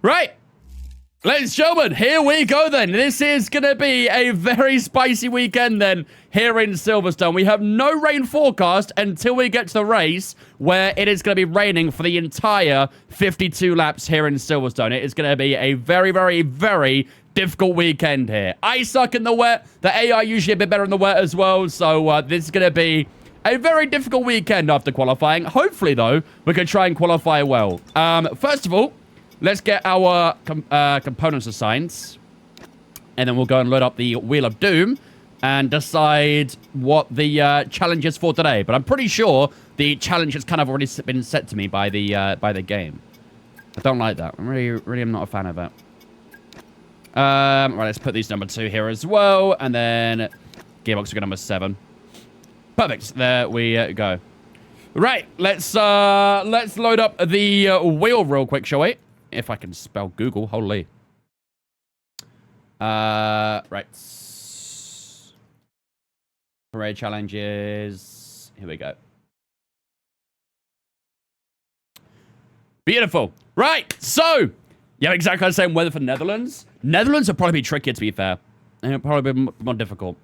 Right. Ladies and gentlemen, here we go then. This is going to be a very spicy weekend then here in Silverstone. We have no rain forecast until we get to the race where it is going to be raining for the entire 52 laps here in Silverstone. It is going to be a very, very, very difficult weekend here. I suck in the wet. The AI usually a bit better in the wet as well. So this is going to be a very difficult weekend after qualifying. Hopefully, though, we can try and qualify well. First of all, let's get our components assigned. And then we'll go and load up the Wheel of Doom and decide what the challenge is for today. But I'm pretty sure the challenge has kind of already been set to me by the game. I don't like that. I really am not a fan of it. Right, let's put these number 2 here as well. And then gearbox will go number 7. Perfect. There we go. Right, let's load up the wheel real quick, shall we? If I can spell Google, holy. Right. Parade challenges. Here we go. Beautiful. Right, so, yeah, exactly the same weather for Netherlands. Netherlands will probably be trickier, to be fair. And it'll probably be more difficult.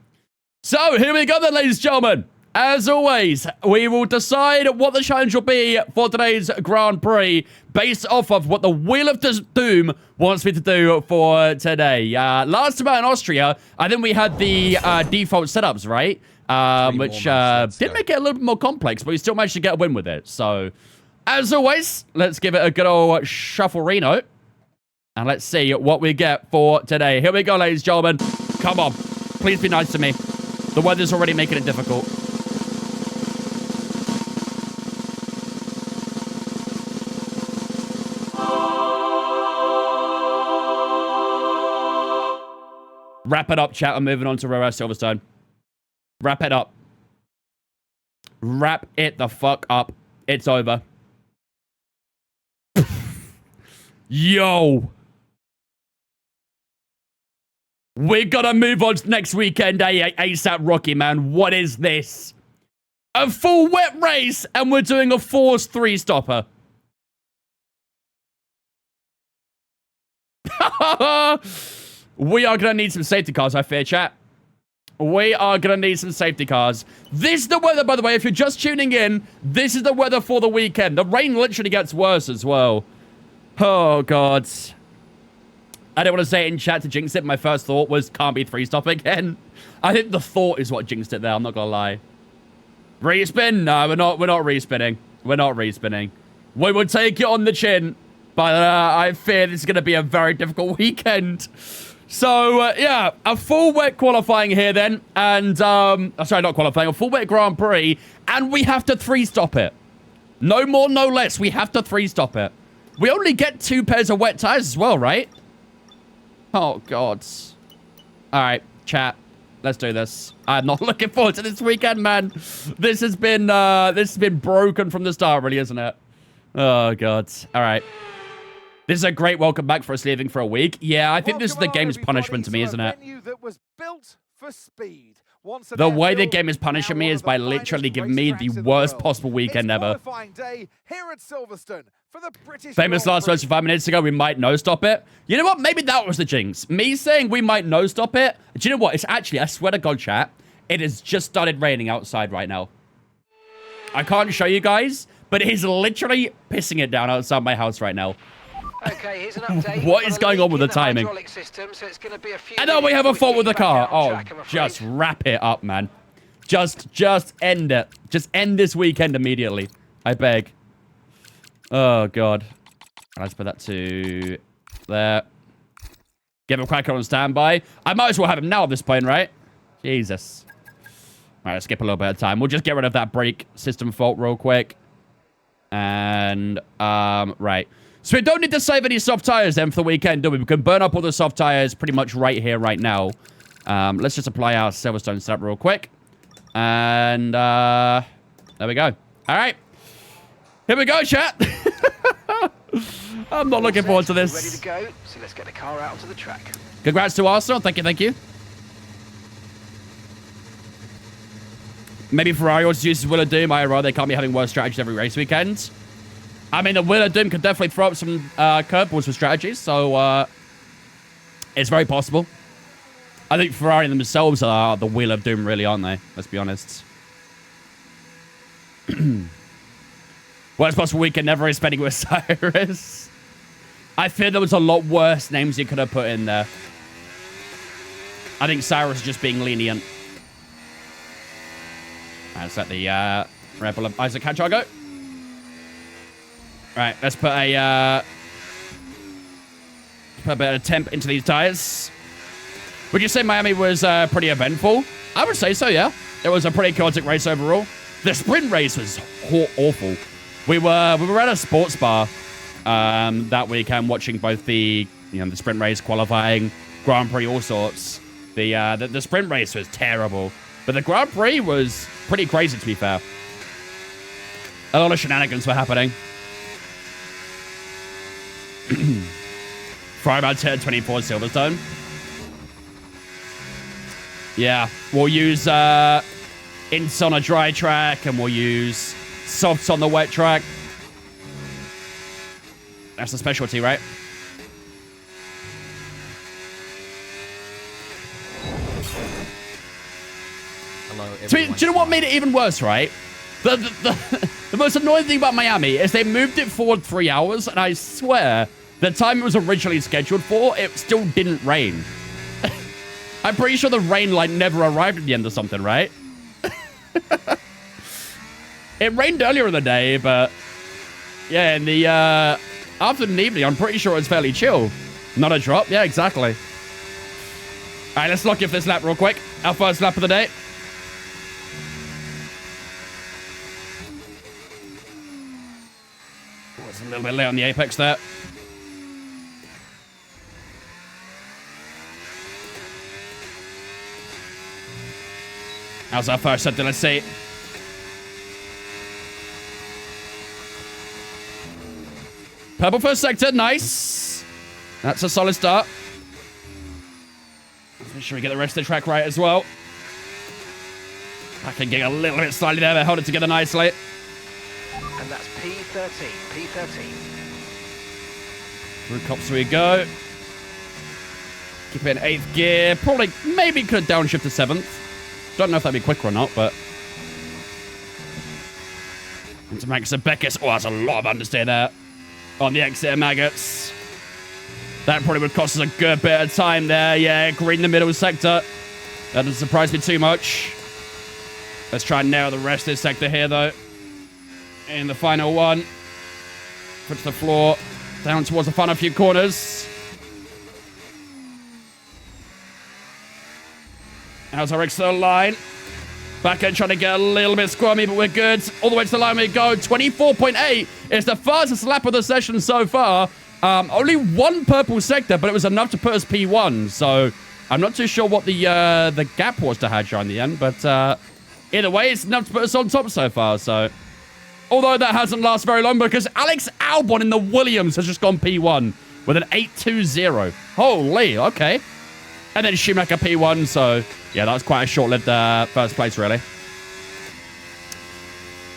So, here we go then, ladies and gentlemen. As always, we will decide what the challenge will be for today's Grand Prix based off of what the Wheel of Doom wants me to do for today. Last time out in Austria, I think we had the default setups, right? Which did make it a little bit more complex, but we still managed to get a win with it. So, as always, let's give it a good old shuffle-reno. And let's see what we get for today. Here we go, ladies and gentlemen. Come on. Please be nice to me. The weather's already making it difficult. Wrap it up, chat. I'm moving on to Silverstone. Wrap it up. Wrap it the fuck up. It's over. Yo. We gotta move on to next weekend, ASAP Rocky, man. What is this? A full wet race, and we're doing a forced 3-stopper. We are going to need some safety cars, I fear, chat. We are going to need some safety cars. This is the weather, by the way. If you're just tuning in, this is the weather for the weekend. The rain literally gets worse as well. Oh, God. I don't want to say it in chat to jinx it. My first thought was, can't be 3-stop again. I think the thought is what jinxed it there. I'm not going to lie. Respin? No, we're not respinning. We're not respinning. We will take it on the chin. But I fear this is going to be a very difficult weekend. So, yeah, a full wet qualifying here then. And, sorry, not qualifying, a full wet Grand Prix. And we have to 3-stop it. No more, no less. We have to 3-stop it. We only get 2 pairs of wet tires as well, right? Oh, God. All right, chat. Let's do this. I'm not looking forward to this weekend, man. This has been broken from the start, really, isn't it? Oh, God. All right. This is a great welcome back for us leaving for a week. Yeah, I think this is the game's punishment to me, isn't it? The way the game is punishing me is by literally giving me the worst possible weekend ever. Famous last words 5 minutes ago, we might no-stop it. You know what? Maybe that was the jinx. Me saying we might no-stop it. Do you know what? It's actually, I swear to God, chat, it has just started raining outside right now. I can't show you guys, but it is literally pissing it down outside my house right now. Okay, here's an update. What is going on with the timing? System, so it's gonna be a few and then we have a fault with the car. Oh, track, just wrap it up, man. Just end it. Just end this weekend immediately. I beg. Oh, God. Let's put that to there. Give him Cracker on standby. I might as well have him now at this point, right? Jesus. All right, let's skip a little bit of time. We'll just get rid of that brake system fault real quick. And, right. So we don't need to save any soft tires then for the weekend, do we? We can burn up all the soft tires pretty much right here, right now. Let's just apply our Silverstone setup real quick. And, there we go. All right. Here we go, chat. I'm not looking forward to this. Ready to go, so let's get the car out onto the track. Congrats to Arsenal. Thank you, thank you. Maybe Ferrari also uses Wheel of Doom. IRL, they can't be having worse strategies every race weekend. I mean, the Wheel of Doom could definitely throw up some curveballs for strategies, so it's very possible. I think Ferrari themselves are the Wheel of Doom, really, aren't they? Let's be honest. Worst possible weekend never is spending with Cyrus. I fear there was a lot worse names you could have put in there. I think Cyrus is just being lenient. Let's let the Rebel of Isaac Hatchar go. Right, let's put a bit of temp into these tires. Would you say Miami was pretty eventful? I would say so, yeah. It was a pretty chaotic race overall. The sprint race was awful. We were at a sports bar that weekend watching both the the sprint race, qualifying, Grand Prix, all sorts. The sprint race was terrible, but the Grand Prix was pretty crazy, to be fair. A lot of shenanigans were happening. Friday about 10:24 Silverstone. Yeah, we'll use ints on a dry track, and we'll use softs on the wet track. That's the specialty, right? Hello, Do you know what made it even worse, right? The most annoying thing about Miami is they moved it forward 3 hours, and I swear, the time it was originally scheduled for, it still didn't rain. I'm pretty sure the rain, never arrived at the end or something, right? It rained earlier in the day, but yeah, in the afternoon and evening, I'm pretty sure it was fairly chill. Not a drop. Yeah, exactly. All right, let's lock in for this lap real quick. Our first lap of the day. Oh, it's a little bit late on the apex there. How's our first sector? Let's see. Purple first sector, nice. That's a solid start. Let's make sure we get the rest of the track right as well. I can get a little bit slightly there, but hold it together nicely. And that's P13, P13. Through cops we go. Keep it in 8th gear. Probably, maybe could downshift to 7th. Don't know if that'd be quicker or not, but... Into Max and Beckis. Oh, that's a lot of understeer there. On the exit of Maggots. That probably would cost us a good bit of time there. Yeah, green in the middle sector. That doesn't surprise me too much. Let's try and nail the rest of this sector here, though. In the final one. Foot to the floor. Down towards the final few corners. How's our external line? Back end trying to get a little bit squirmy, but we're good. All the way to the line we go. 24.8 is the fastest lap of the session so far. Only one purple sector, but it was enough to put us P1. So I'm not too sure what the gap was to Hadjar in the end, but either way, it's enough to put us on top so far. So, although that hasn't lasted very long because Alex Albon in the Williams has just gone P1 with an 8.20. Holy, okay. And then Schumacher P1, so yeah, that was quite a short-lived first place, really.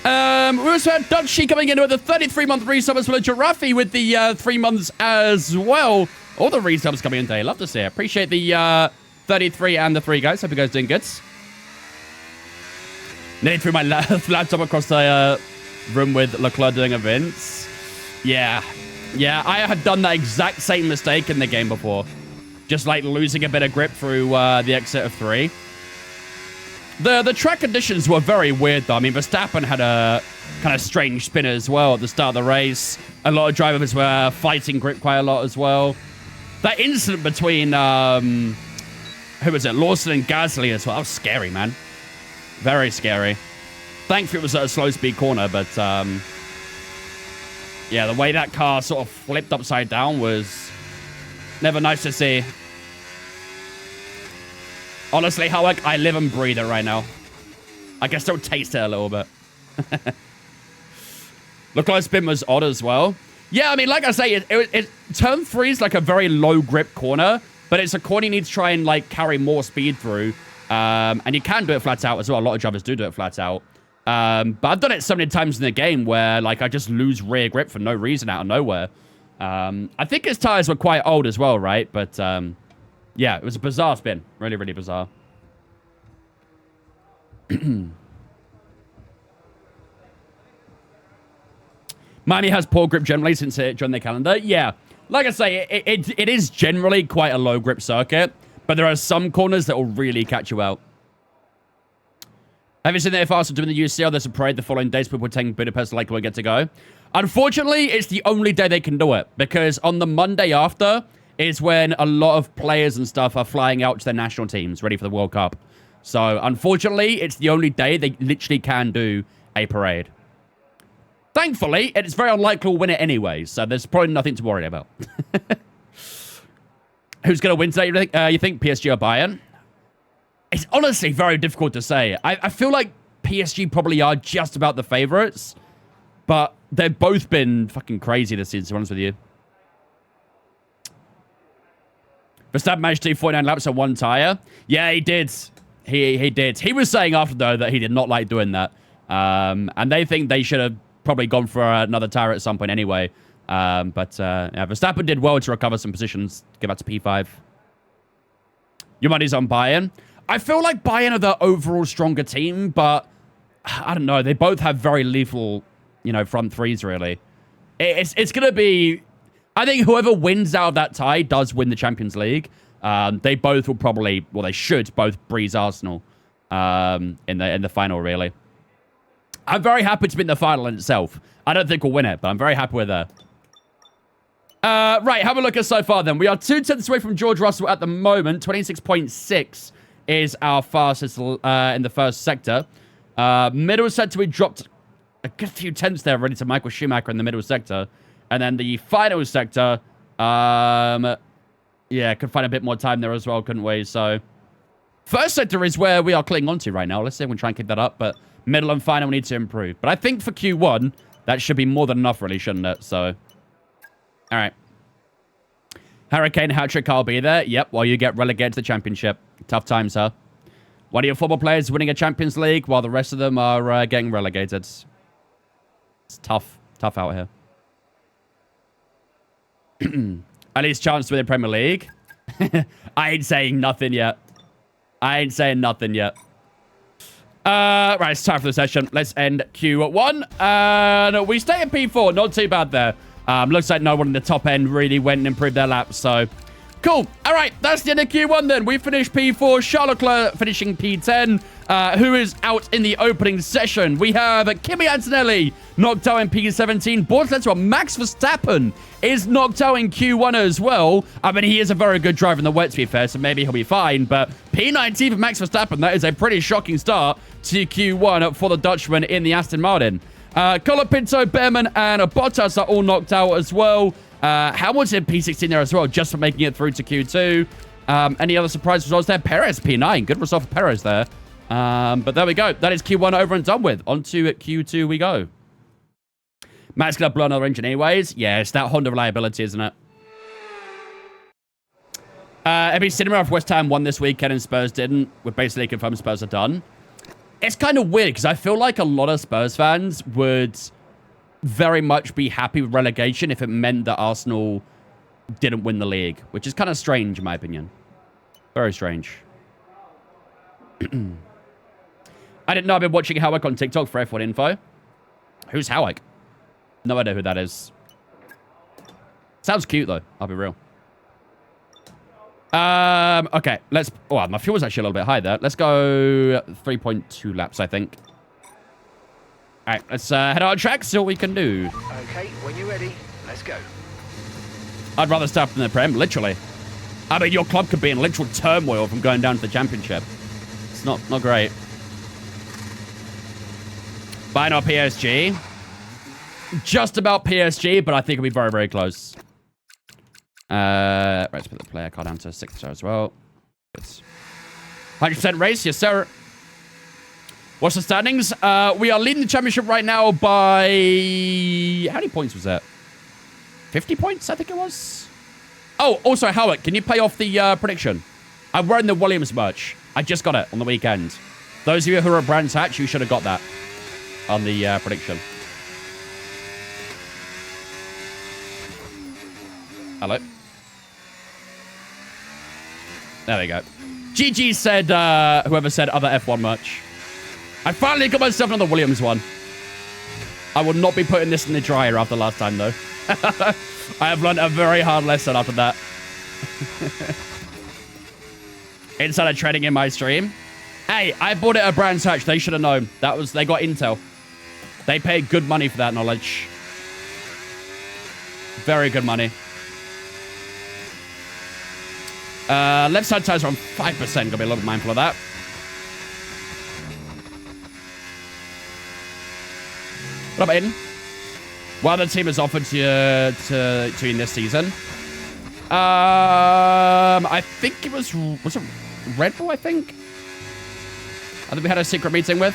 We also had Dutchie coming in with a 33-month resub as well as Giraffe with the 3 months as well. All the resubs coming in today. Love to see it. Appreciate the 33 and the 3, guys. Hope you guys are doing good. Nearly threw my laptop across the room with Leclerc doing events. Yeah. Yeah, I had done that exact same mistake in the game before. Just losing a bit of grip through the exit of 3. The track conditions were very weird, though. I mean, Verstappen had a kind of strange spin as well at the start of the race. A lot of drivers were fighting grip quite a lot as well. That incident between, who was it? Lawson and Gasly as well. That was scary, man. Very scary. Thankfully, it was at a slow speed corner, but yeah, the way that car sort of flipped upside down was never nice to see. Honestly, how I live and breathe it right now. I can still taste it a little bit. Leclerc's spin was odd as well. Yeah, I mean, like I say, turn 3 is like a very low grip corner, but it's a corner you need to try and carry more speed through. And you can do it flat out as well. A lot of drivers do it flat out. But I've done it so many times in the game where, like, I just lose rear grip for no reason out of nowhere. I think his tires were quite old as well, right? But, yeah, it was a bizarre spin. Really, really bizarre. Miami has poor grip generally since it joined the calendar. Yeah, like I say, it is generally quite a low grip circuit, but there are some corners that will really catch you out. Have you seen that if Arsenal doing the UCL, there's a parade the following days, people taking Budapest like we get to go? Unfortunately, it's the only day they can do it, because on the Monday after is when a lot of players and stuff are flying out to their national teams, ready for the World Cup. So, unfortunately, it's the only day they literally can do a parade. Thankfully, it's very unlikely we'll win it anyway, so there's probably nothing to worry about. Who's going to win today, you think? PSG or Bayern? It's honestly very difficult to say. I feel like PSG probably are just about the favourites, but they've both been fucking crazy this season, to be honest with you. Verstappen managed to do 49 laps on one tyre. Yeah, he did. He did. He was saying after, though, that he did not like doing that. And they think they should have probably gone for another tyre at some point anyway. Yeah, Verstappen did well to recover some positions. Get back to P5. Your money's on Bayern. I feel like Bayern are the overall stronger team, but I don't know. They both have very lethal, you know, front threes, really. It's going to be... I think whoever wins out of that tie does win the Champions League. They both will probably... Well, they should both breeze Arsenal in the final, really. I'm very happy to be in the final in itself. I don't think we'll win it, but I'm very happy with that. Right, have a look at so far, then. We are 2/10 away from George Russell at the moment. 26.6 is our fastest in the first sector. Middle sector, we dropped a good few tenths there already to Michael Schumacher in the middle sector. And then the final sector, yeah, could find a bit more time there as well, couldn't we? So, first sector is where we are clinging on to right now. Let's see if we can try and keep that up, but middle and final, we need to improve. But I think for Q1, that should be more than enough, really, shouldn't it? So, all right. Hurricane hat-trick, I'll be there. Yep, while you get relegated to the championship. Tough times, huh? One of your football players winning a Champions League while the rest of them are getting relegated. It's tough. Tough out here. At least chance to win the Premier League. I ain't saying nothing yet. Right, it's time for the session. Let's end Q1. And we stay at P4. Not too bad there. Looks like no one in the top end really went and improved their laps. So, cool. All right, that's the end of Q1 then. We finished P4. Charles Leclerc finishing P10. Who is out in the opening session? We have Kimi Antonelli knocked out in P17. Bortoleto, Max Verstappen is knocked out in Q1 as well. I mean, he is a very good driver in the wet, to be fair, so maybe he'll be fine. But P19 for Max Verstappen, that is a pretty shocking start to Q1 for the Dutchman in the Aston Martin. Colapinto, Behrman, and Bottas are all knocked out as well. Hamilton P16 there as well, just for making it through to Q2. Any other surprise results there? Perez P9. Good result for Perez there. But there we go. That is Q1 over and done with. On to Q2 we go. Matt's going to blow another engine anyways. Yeah, it's that Honda reliability, isn't it? Every cinema of West Ham won this weekend and Spurs didn't. We're basically confirmed Spurs are done. It's kind of weird because I feel like a lot of Spurs fans would very much be happy with relegation if it meant that Arsenal didn't win the league, which is kind of strange in my opinion. Very strange. I didn't know I've been watching Howick on TikTok for F1 info. Who's Howick? No idea who that is. Sounds cute though, I'll be real. Okay, let's... Oh, my fuel was actually a little bit high there. Let's go 3.2 laps, I think. All right, let's head out on track, see what we can do. Okay, when you're ready, let's go. I'd rather start from the Prem, literally. I mean, your club could be in literal turmoil from going down to the Championship. It's not great. Buying our PSG. Just about PSG, but I think it'll be very, very close. Right, let's put the player card down to 6-star as well. 100% race, yes, sir. What's the standings? We are leading the championship right now by... How many points was that? 50 points, I think it was. Oh, also, Howard, can you pay off the prediction? I'm wearing the Williams merch. I just got it on the weekend. Those of you who are at Brands Hatch, you should have got that. on the prediction. Hello. There we go. GG said, whoever said other F1 merch. I finally got myself another Williams one. I will not be putting this in the dryer after last time, though. I have learned a very hard lesson after that. Insider trading in my stream. Hey, I bought it at Brands Hatch. They should have known. They got intel. They paid good money for that knowledge. Very good money. Left side tires are on 5%. Gotta be a little bit mindful of that. What about Aiden? What other team has offered to you in this season? I think it was it Red Bull, I think we had a secret meeting with.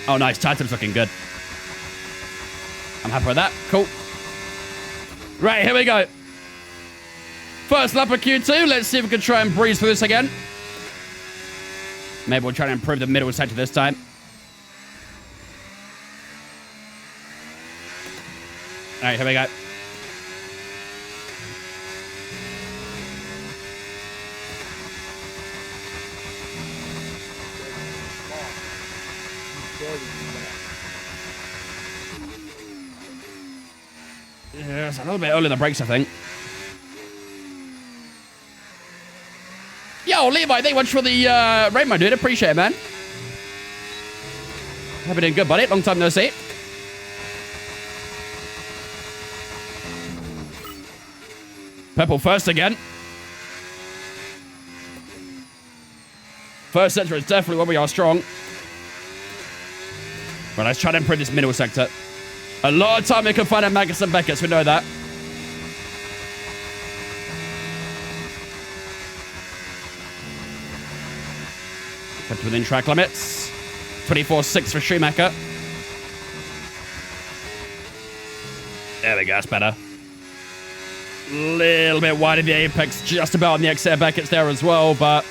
Oh, nice. Titan's looking good. I'm happy with that. Cool. Right, here we go. First lap of Q2. Let's see if we can try and breeze through this again. Maybe we'll try and improve the middle sector this time. All right, here we go. Yeah, it's a little bit early in the brakes, I think. Yo, Levi, thank you much for the rainbow, dude. Appreciate it, man. Hope you're doing good, buddy. Long time no see. Purple first again. First sector is definitely where we are strong. Well, let's try to improve this middle sector. A lot of time we can find a Magus and Beckett, so we know that. Kept within track limits. 24.6 for Schumacher. There we go, that's better. Little bit wide of the apex, just about on the exit of Beckett's there as well, but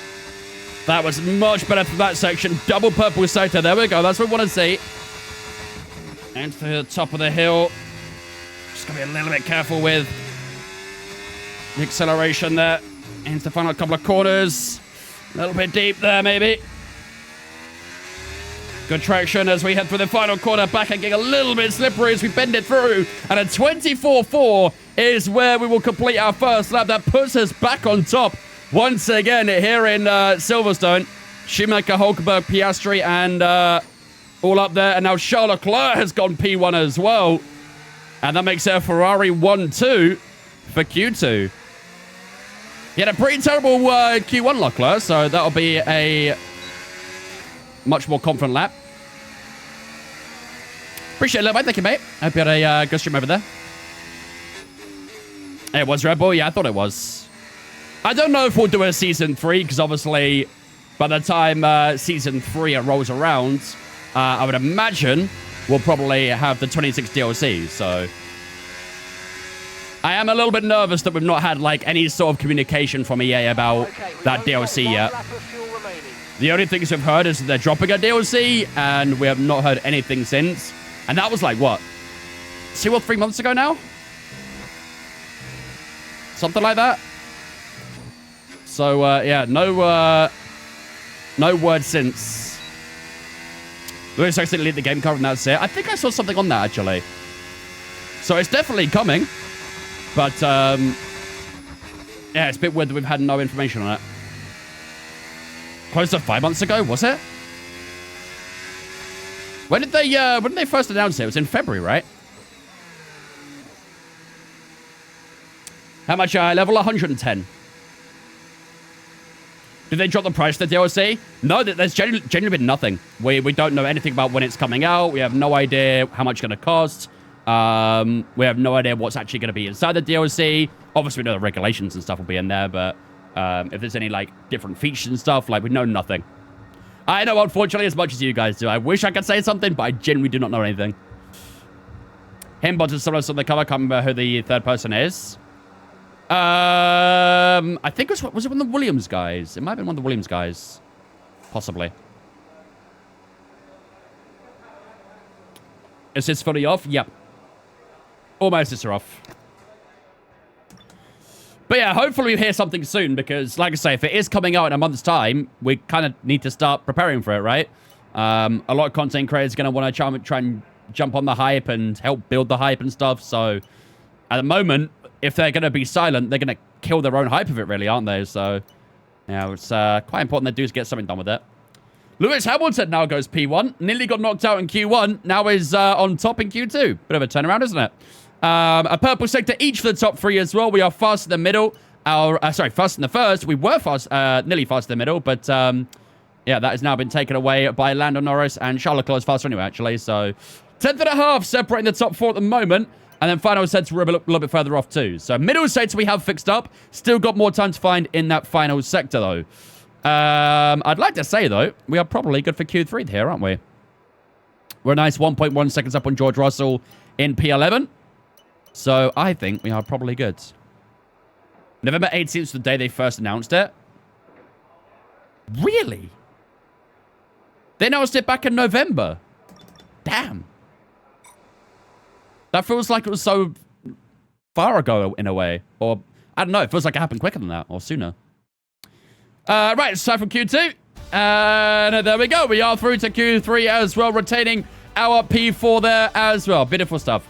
that was much better for that section. Double purple sector, there we go, that's what we want to see. And to the top of the hill. Just gotta be a little bit careful with the acceleration there. Into the final couple of corners. A little bit deep there, maybe. Good traction as we head through the final corner. Back and getting a little bit slippery as we bend it through. And a 24.4 is where we will complete our first lap. That puts us back on top once again here in Silverstone. Schumacher, Hulkenberg, Piastri, and all up there. And now Charles Leclerc has gone P1 as well. And that makes it a Ferrari 1-2 for Q2. He had a pretty terrible Q1 Leclerc, so that'll be a much more confident lap. Appreciate it, little mate. Thank you, mate. Hope you had a good stream over there. It was Red Bull? Yeah, I thought it was. I don't know if we'll do a Season 3, because obviously by the time Season 3 rolls around, I would imagine we'll probably have the 26 DLC, so I am a little bit nervous that we've not had like any sort of communication from EA about that DLC yet. The only things we've heard is that they're dropping a DLC, and we have not heard anything since. And that was like, what? 2 or 3 months ago now? Something like that. So, yeah, no word since. Lewis actually lead the game cover, and that's it. I think I saw something on that, actually. So it's definitely coming. But, yeah, it's a bit weird that we've had no information on it. Close to 5 months ago, was it? When did they first announce it? It was in February, right? How much level? 110. Did they drop the price of the DLC? No, there's genuinely been nothing. We don't know anything about when it's coming out. We have no idea how much it's going to cost. We have no idea what's actually going to be inside the DLC. Obviously, we know the regulations and stuff will be in there, but if there's any like different features and stuff, like we know nothing. I know, unfortunately, as much as you guys do. I wish I could say something, but I genuinely do not know anything. Himbot is someone on the cover. I can't remember who the third person is. I think was it one of the Williams guys? It might have been one of the Williams guys. Possibly. Is this fully off? Yep. Almost is off. But yeah, hopefully we hear something soon because, like I say, if it is coming out in a month's time, we kind of need to start preparing for it, right? A lot of content creators are going to want to try and jump on the hype and help build the hype and stuff. So at the moment, if they're going to be silent, they're going to kill their own hype of it, really, aren't they? So yeah, it's quite important they do get something done with it. Lewis Hamilton now goes P1. Nearly got knocked out in Q1. Now is on top in Q2. Bit of a turnaround, isn't it? A purple sector each for the top three as well. We are fast in the middle. Fast in the first. We were nearly fast in the middle, but yeah, that has now been taken away by Lando Norris, and Charles Leclerc is faster anyway, actually. So 10th and a half separating the top four at the moment, and then final sets were a little bit further off too. So middle sets we have fixed up. Still got more time to find in that final sector though. I'd like to say though, we are probably good for Q3 here, aren't we? We're a nice 1.1 seconds up on George Russell in P11. So I think we are probably good. November 18th was the day they first announced it. Really? They announced it back in November. Damn. That feels like it was so far ago in a way. Or, I don't know, it feels like it happened quicker than that, or sooner. Right, it's time for Q2. And there we go. We are through to Q3 as well, retaining our P4 there as well. Beautiful stuff.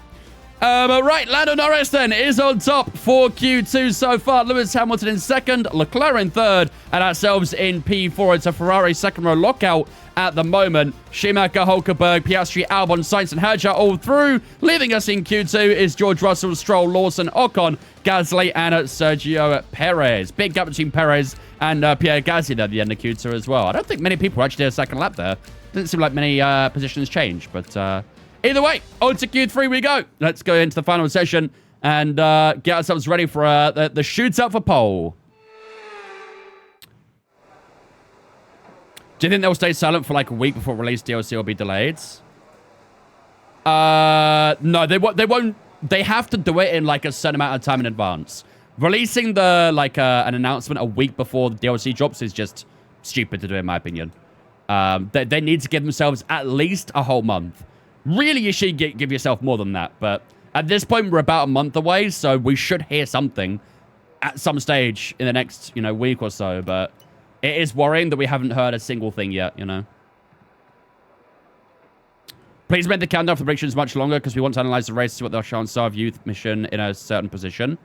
Right, Lando Norris then is on top for Q2 so far. Lewis Hamilton in second, Leclerc in third, and ourselves in P4. It's a Ferrari second row lockout at the moment. Schumacher, Hulkenberg, Piastri, Albon, Sainz, and Hadjar all through. Leaving us in Q2 is George Russell, Stroll, Lawson, Ocon, Gasly, and Sergio Perez. Big gap between Perez and Pierre Gasly there at the end of Q2 as well. I don't think many people actually did a second lap there. Didn't seem like many positions changed, but either way, on to Q3 we go. Let's go into the final session and get ourselves ready for the shootout for pole. Do you think they'll stay silent for like a week before release DLC will be delayed? No, they won't. They have to do it in like a certain amount of time in advance. Releasing the an announcement a week before the DLC drops is just stupid to do, in my opinion. They need to give themselves at least a whole month. Really, you should give yourself more than that. But at this point, we're about a month away, so we should hear something at some stage in the next, week or so. But it is worrying that we haven't heard a single thing yet, Please make the countdown for the predictions much longer because we want to analyze the race to see what the chance are of youth mission in a certain position.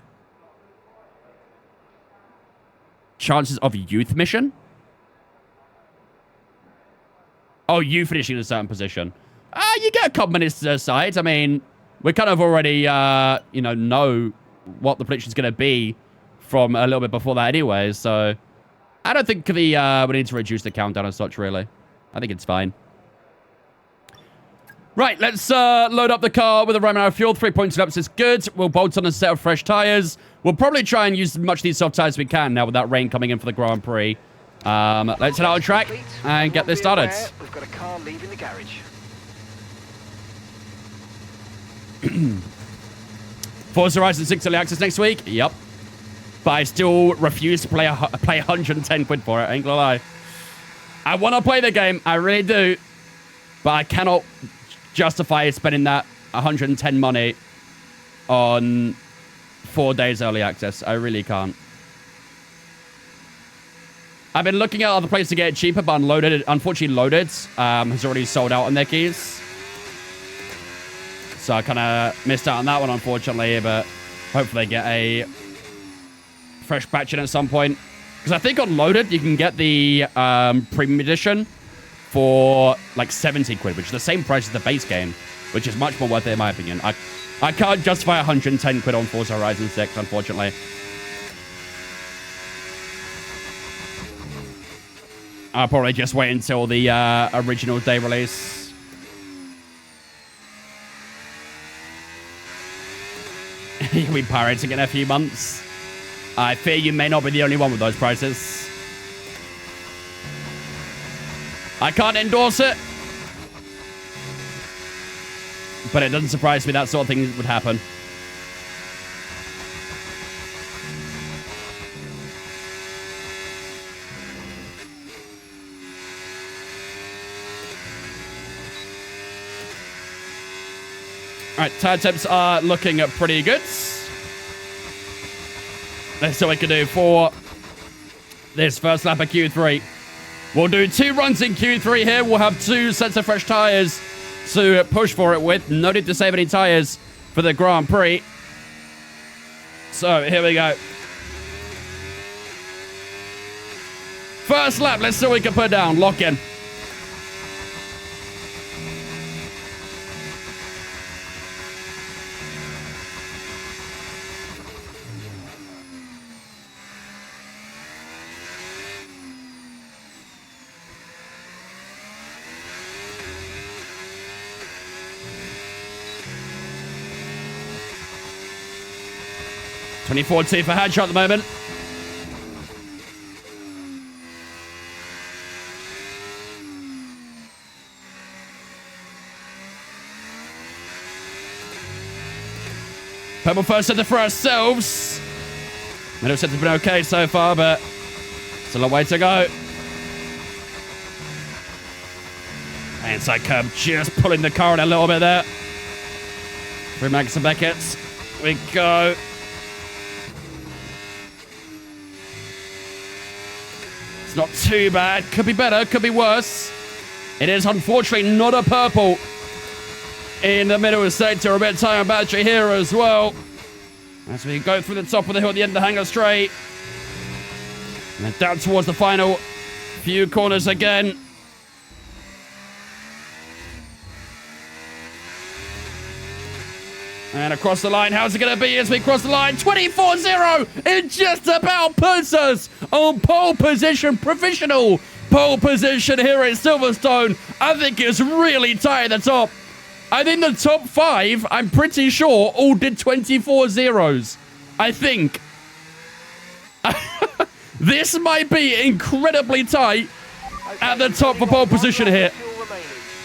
Chances of youth mission? Oh, you finishing in a certain position. You get a couple minutes to decide. I mean, we kind of already, know what the prediction's going to be from a little bit before that anyway. So I don't think we need to reduce the countdown as such, really. I think it's fine. Right, let's load up the car with the right amount of fuel. 3 points up is good. We'll bolt on a set of fresh tires. We'll probably try and use as much of these soft tires as we can now with that rain coming in for the Grand Prix. Let's head out on track and get this started. We've got a car leaving the garage. Forza Horizon 6 early access next week? Yep. But I still refuse to pay 110 quid for it. I ain't gonna lie. I want to play the game. I really do. But I cannot justify spending that 110 money on 4 days early access. I really can't. I've been looking at other places to get it cheaper, but unfortunately Loaded has already sold out on their keys. So I kind of missed out on that one, unfortunately, but hopefully they get a fresh batch in at some point. Because I think on Loaded, you can get the premium edition for like 70 quid, which is the same price as the base game, which is much more worth it in my opinion. I can't justify 110 quid on Forza Horizon 6, unfortunately. I'll probably just wait until the original day release. You'll be pirating in a few months. I fear you may not be the only one with those prices. I can't endorse it. But it doesn't surprise me that sort of thing would happen. All right, tire temps are looking pretty good. Let's see what we can do for this first lap of Q3. We'll do 2 runs in Q3 here. We'll have 2 sets of fresh tires to push for it with. No need to save any tires for the Grand Prix. So, here we go. First lap, let's see what we can put down. Lock in. .24.2 for Hadshot at the moment. Purple first center for ourselves. Middle center's been okay so far, but it's a long way to go. Inside curb, just pulling the car in a little bit there. Through Max and Beckett's. We go. It's not too bad. Could be better, could be worse. It is unfortunately not a purple in the middle sector. A bit of tire and battery here as well. As we go through the top of the hill at the end of the hangar straight. And then down towards the final few corners again. And across the line, how's it going to be as we cross the line? 24-0! It just about puts us on pole position, provisional pole position here at Silverstone. I think it's really tight at the top. I think the top 5, I'm pretty sure, all did 24 zeros. I think. This might be incredibly tight at the top for pole position here.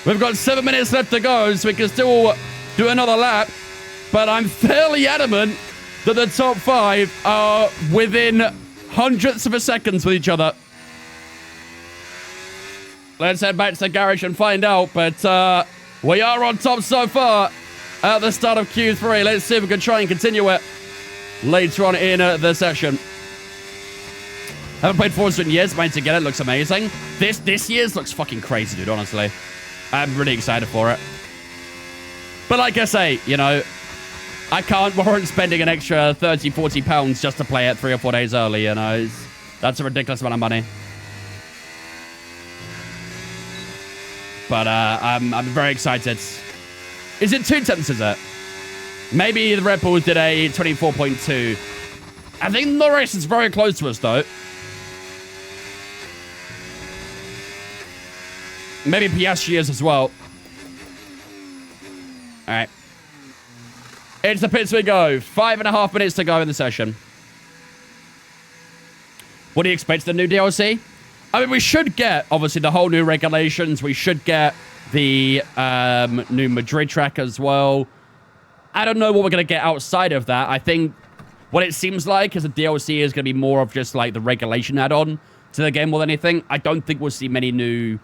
We've got 7 minutes left to go, so we can still do another lap. But I'm fairly adamant that the top 5 are within hundredths of a second with each other. Let's head back to the garage and find out. But we are on top so far at the start of Q3. Let's see if we can try and continue it later on in the session. Haven't played Forza in years. Managed to get it. Looks amazing. This year's looks fucking crazy, dude, honestly. I'm really excited for it. But like I say, you know, I can't warrant spending an extra 30, 40 pounds just to play it 3 or 4 days early, you know. That's a ridiculous amount of money. But I'm very excited. Is it 2 tenths, is it? Maybe the Red Bulls did a 24.2. I think Norris is very close to us, though. Maybe Piastri is as well. All right. Into the pits we go. 5.5 minutes to go in the session. What do you expect of the new DLC? I mean, we should get, obviously, the whole new regulations. We should get the new Madrid track as well. I don't know what we're going to get outside of that. I think what it seems like is the DLC is going to be more of just, like, the regulation add-on to the game more than anything. I don't think we'll see many new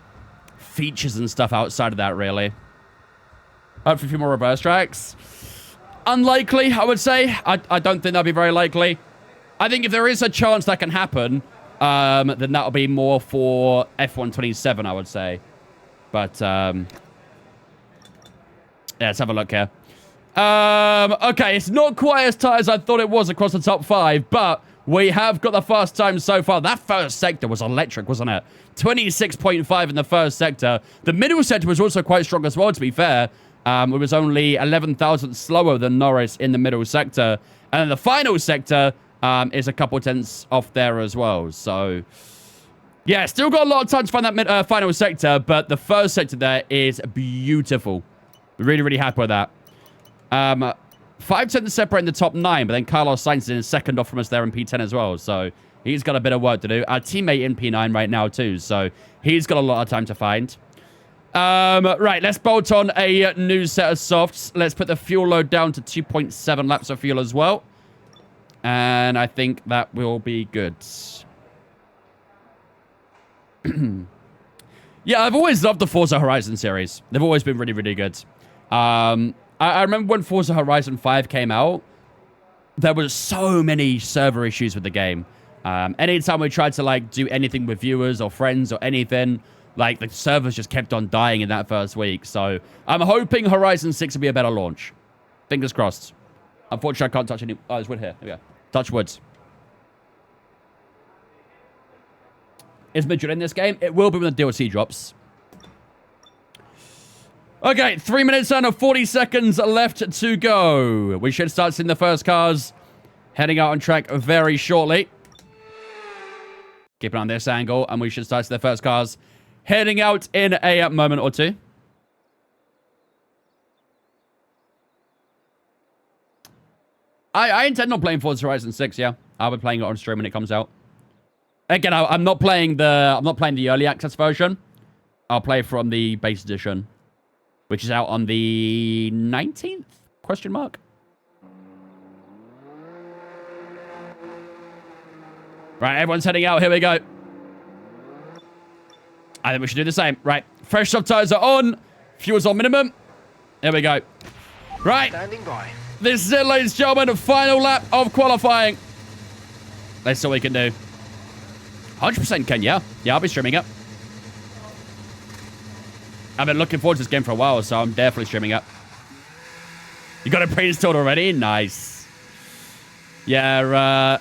features and stuff outside of that, really. Hopefully a few more reverse tracks. Unlikely, I would say. I don't think that'll be very likely. I think if there is a chance that can happen, then that'll be more for F127, I would say. But, yeah, let's have a look here. Okay, it's not quite as tight as I thought it was across the top 5, but we have got the fast time so far. That first sector was electric, wasn't it? 26.5 in the first sector. The middle sector was also quite strong as well, to be fair. It was only 11 thousandths slower than Norris in the middle sector. And then the final sector is a couple tenths off there as well. So, yeah, still got a lot of time to find that final sector, but the first sector there is beautiful. Really, really happy with that. 5 tenths separating the top 9, but then Carlos Sainz is in second off from us there in P10 as well. So, he's got a bit of work to do. Our teammate in P9 right now too, so he's got a lot of time to find. Right, let's bolt on a new set of softs. Let's put the fuel load down to 2.7 laps of fuel as well. And I think that will be good. Yeah, I've always loved the Forza Horizon series. They've always been really, really good. I remember when Forza Horizon 5 came out, there was so many server issues with the game. Anytime we tried to, like, do anything with viewers or friends or anything, like, the servers just kept on dying in that first week. So I'm hoping Horizon 6 will be a better launch. Fingers crossed. Unfortunately, I can't touch any... Oh, there's wood here. There we go. Touch wood. Is Madrid in this game? It will be when the DLC drops. Okay, 3 minutes and 40 seconds left to go. We should start seeing the first cars heading out on track very shortly. Keep it on this angle, and we should start seeing the first cars heading out in a moment or two. I intend on playing Forza Horizon 6, yeah. I'll be playing it on stream when it comes out. Again, I'm not playing the early access version. I'll play from the base edition, which is out on the 19th? Question mark. Right, everyone's heading out. Here we go. I think we should do the same. Right, fresh soft tires are on. Fuel's on minimum. Here we go. Right. Standing by. This is it, ladies and gentlemen. The final lap of qualifying. Let's see what we can do. 100% can, yeah. Yeah, I'll be streaming it. I've been looking forward to this game for a while, so I'm definitely streaming it. You got it pre-installed already? Nice. Yeah,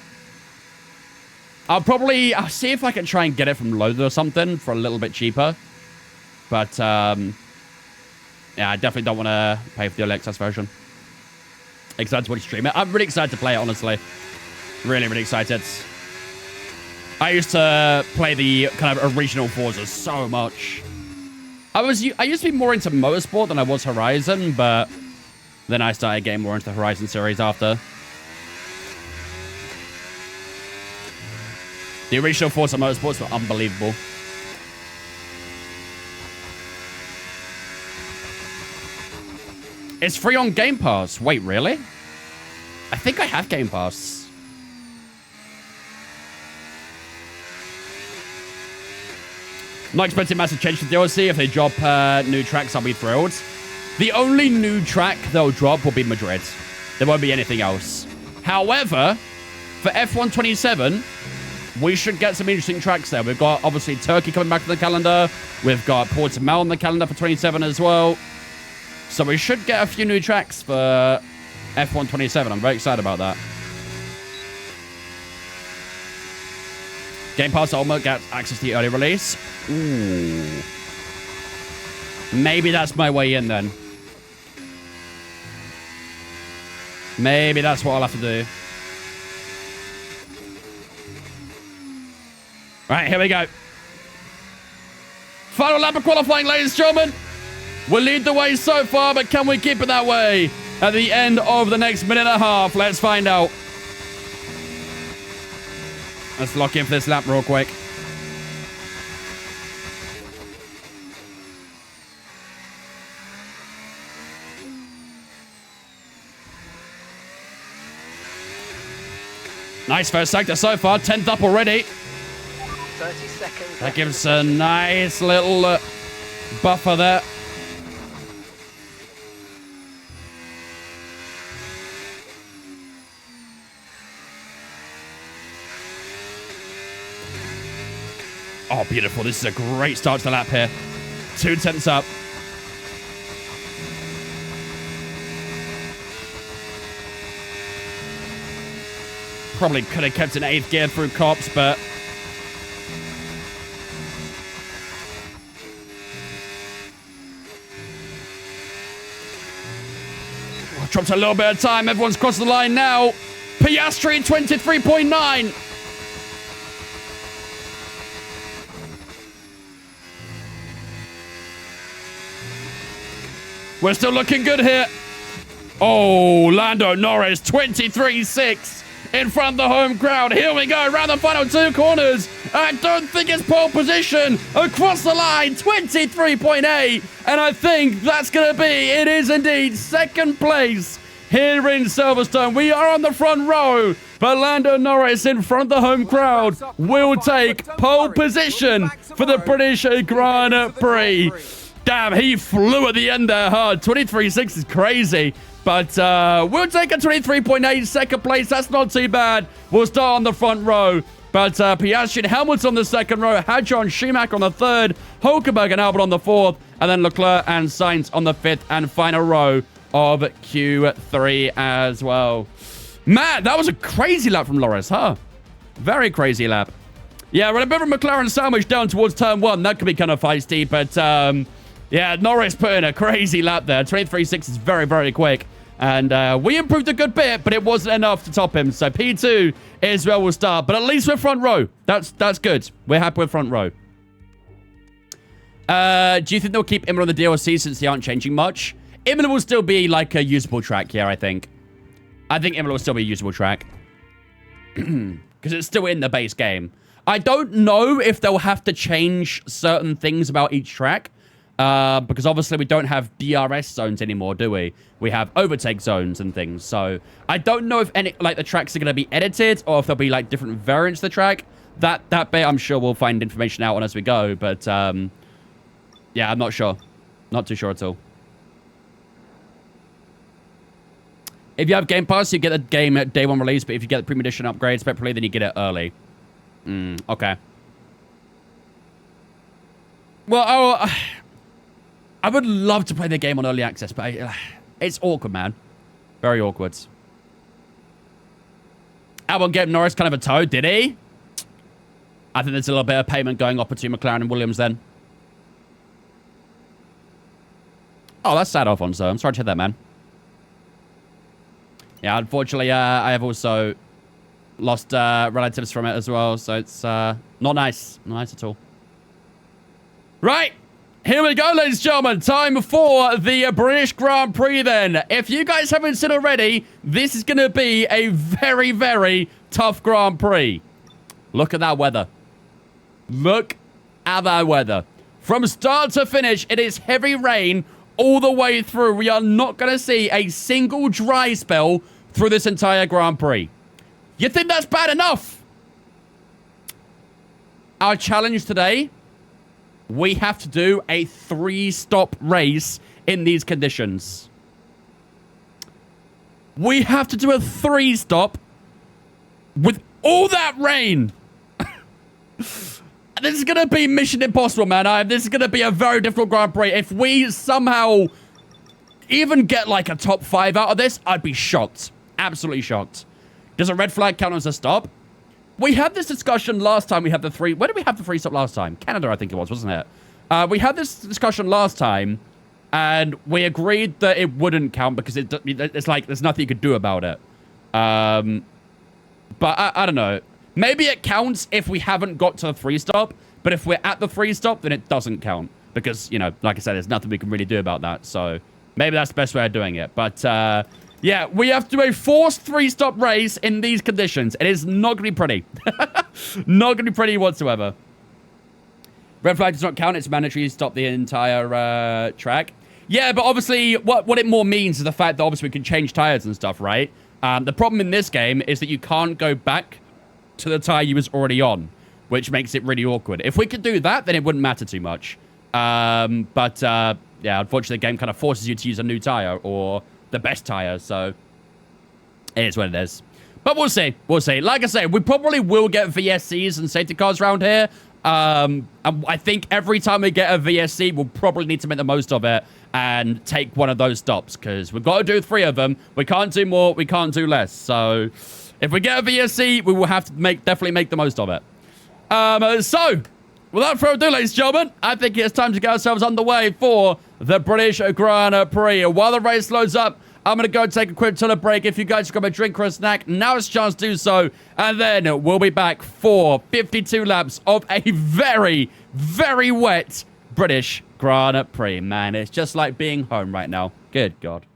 I'll see if I can try and get it from Loaded or something for a little bit cheaper. But, yeah, I definitely don't want to pay for the early access version. Excited to watch stream it. I'm really excited to play it, honestly. Really, really excited. I used to play the kind of original Forza so much. I used to be more into Motorsport than I was Horizon, but then I started getting more into the Horizon series after. The original Forza Motorsports were unbelievable. It's free on Game Pass. Wait, really? I think I have Game Pass. Not expecting massive change to DLC. If they drop new tracks, I'll be thrilled. The only new track they'll drop will be Madrid. There won't be anything else. However, for F1 27, we should get some interesting tracks there. We've got, obviously, Turkey coming back to the calendar. We've got Portimao on the calendar for 27 as well. So we should get a few new tracks for F1 27. I'm very excited about that. Game Pass Ultimate gets access to the early release. Ooh. Maybe that's my way in then. Maybe that's what I'll have to do. Right, here we go. Final lap of qualifying, ladies and gentlemen. We'll lead the way so far, but can we keep it that way at the end of the next minute and a half? Let's find out. Let's lock in for this lap real quick. Nice first sector so far. 10th up already. 30 seconds. That gives a nice little buffer there. Oh, beautiful. This is a great start to the lap here. 2 tenths up. Probably could have kept an 8th gear through cops, but... Oh, dropped a little bit of time. Everyone's crossed the line now. Piastri, 23.9. We're still looking good here. Oh, Lando Norris, 23.6 in front of the home crowd. Here we go, around the final 2 corners. I don't think it's pole position. Across the line, 23.8. And I think that's going to be, it is indeed, second place here in Silverstone. We are on the front row, but Lando Norris in front of the home crowd will take pole position for the British Grand Prix. Damn, he flew at the end there hard. 23.6 is crazy. But we'll take a 23.8 second place. That's not too bad. We'll start on the front row. But Piastri and Helmut's on the second row. Hadjar and Schumacher on the third. Hulkenberg and Albon on the fourth. And then Leclerc and Sainz on the fifth and final row of Q3 as well. Man, that was a crazy lap from Loris, huh? Very crazy lap. Yeah, we're a bit of a McLaren sandwich down towards turn one. That could be kind of feisty. But yeah, Norris put in a crazy lap there. 23.6 is very, very quick. And we improved a good bit, but it wasn't enough to top him. So P2 is where we'll start. But at least we're front row. That's good. We're happy with front row. Do you think they'll keep Imola on the DLC since they aren't changing much? Imola will still be like a usable track here, I think. I think Imola will still be a usable track. Because it's still in the base game. I don't know if they'll have to change certain things about each track. Because obviously we don't have DRS zones anymore, do we? We have overtake zones and things. So I don't know if any like the tracks are going to be edited or if there'll be like different variants of the track. That bit I'm sure we'll find information out on as we go. But yeah, I'm not sure. Not too sure at all. If you have Game Pass, you get the game at day one release. But if you get the Premium Edition upgrade separately, then you get it early. Okay. Well, I would love to play the game on early access, but it's awkward, man. Very awkward. Albon gave Norris kind of a toe, did he? I think there's a little bit of payment going up between McLaren and Williams then. Oh, that's sad, Alfonso. I'm sorry to hear that, man. Yeah, unfortunately, I have also lost relatives from it as well, so it's not nice. Not nice at all. Right. Here we go, ladies and gentlemen. Time for the British Grand Prix then. If you guys haven't seen already, this is going to be a very, very tough Grand Prix. Look at that weather. Look at that weather. From start to finish, it is heavy rain all the way through. We are not going to see a single dry spell through this entire Grand Prix. You think that's bad enough? Our challenge today... we have to do a 3-stop race in these conditions. We have to do a 3-stop with all that rain. This is going to be mission impossible, man. This is going to be a very difficult Grand Prix. If we somehow even get like a top 5 out of this, I'd be shocked. Absolutely shocked. Does a red flag count as a stop? We had this discussion last time we had the 3... where did we have the 3-stop last time? Canada, I think it was, wasn't it? We had this discussion last time, and we agreed that it wouldn't count because it's like there's nothing you could do about it. But I don't know. Maybe it counts if we haven't got to the 3-stop, but if we're at the 3-stop, then it doesn't count. Because, you know, like I said, there's nothing we can really do about that. So maybe that's the best way of doing it. But... yeah, we have to do a forced 3-stop race in these conditions. It is not going to be pretty. Not going to be pretty whatsoever. Red flag does not count. It's mandatory to stop the entire track. Yeah, but obviously, what it more means is the fact that obviously we can change tires and stuff, right? The problem in this game is that you can't go back to the tire you was already on, which makes it really awkward. If we could do that, then it wouldn't matter too much. Yeah, unfortunately, the game kind of forces you to use a new tire or... the best tire, so it is what it is. But we'll see. We'll see. Like I say, we probably will get VSCs and safety cars around here. And I think every time we get a VSC, we'll probably need to make the most of it and take one of those stops because we've got to do 3 of them. We can't do more. We can't do less. So if we get a VSC, we will have to definitely make the most of it. So without further ado, ladies and gentlemen, I think it's time to get ourselves underway for the British Grand Prix. While the race loads up, I'm going to go take a quick toilet break. If you guys grab a drink or a snack, now is a chance to do so. And then we'll be back for 52 laps of a very, very wet British Grand Prix. Man, it's just like being home right now. Good God.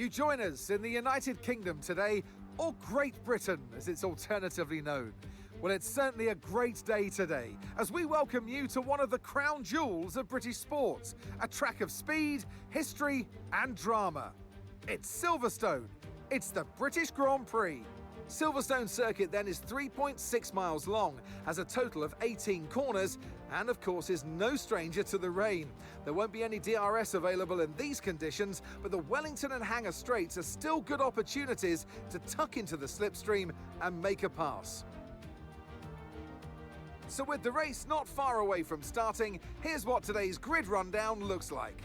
You join us in the United Kingdom today, or Great Britain as it's alternatively known. Well, it's certainly a great day today as we welcome you to one of the crown jewels of British sports, a track of speed, history and drama. It's Silverstone. It's the British Grand Prix. Silverstone circuit then is 3.6 miles long, has a total of 18 corners, and of course is no stranger to the rain. There won't be any DRS available in these conditions, but the Wellington and Hangar straights are still good opportunities to tuck into the slipstream and make a pass. So with the race not far away from starting, here's what today's grid rundown looks like.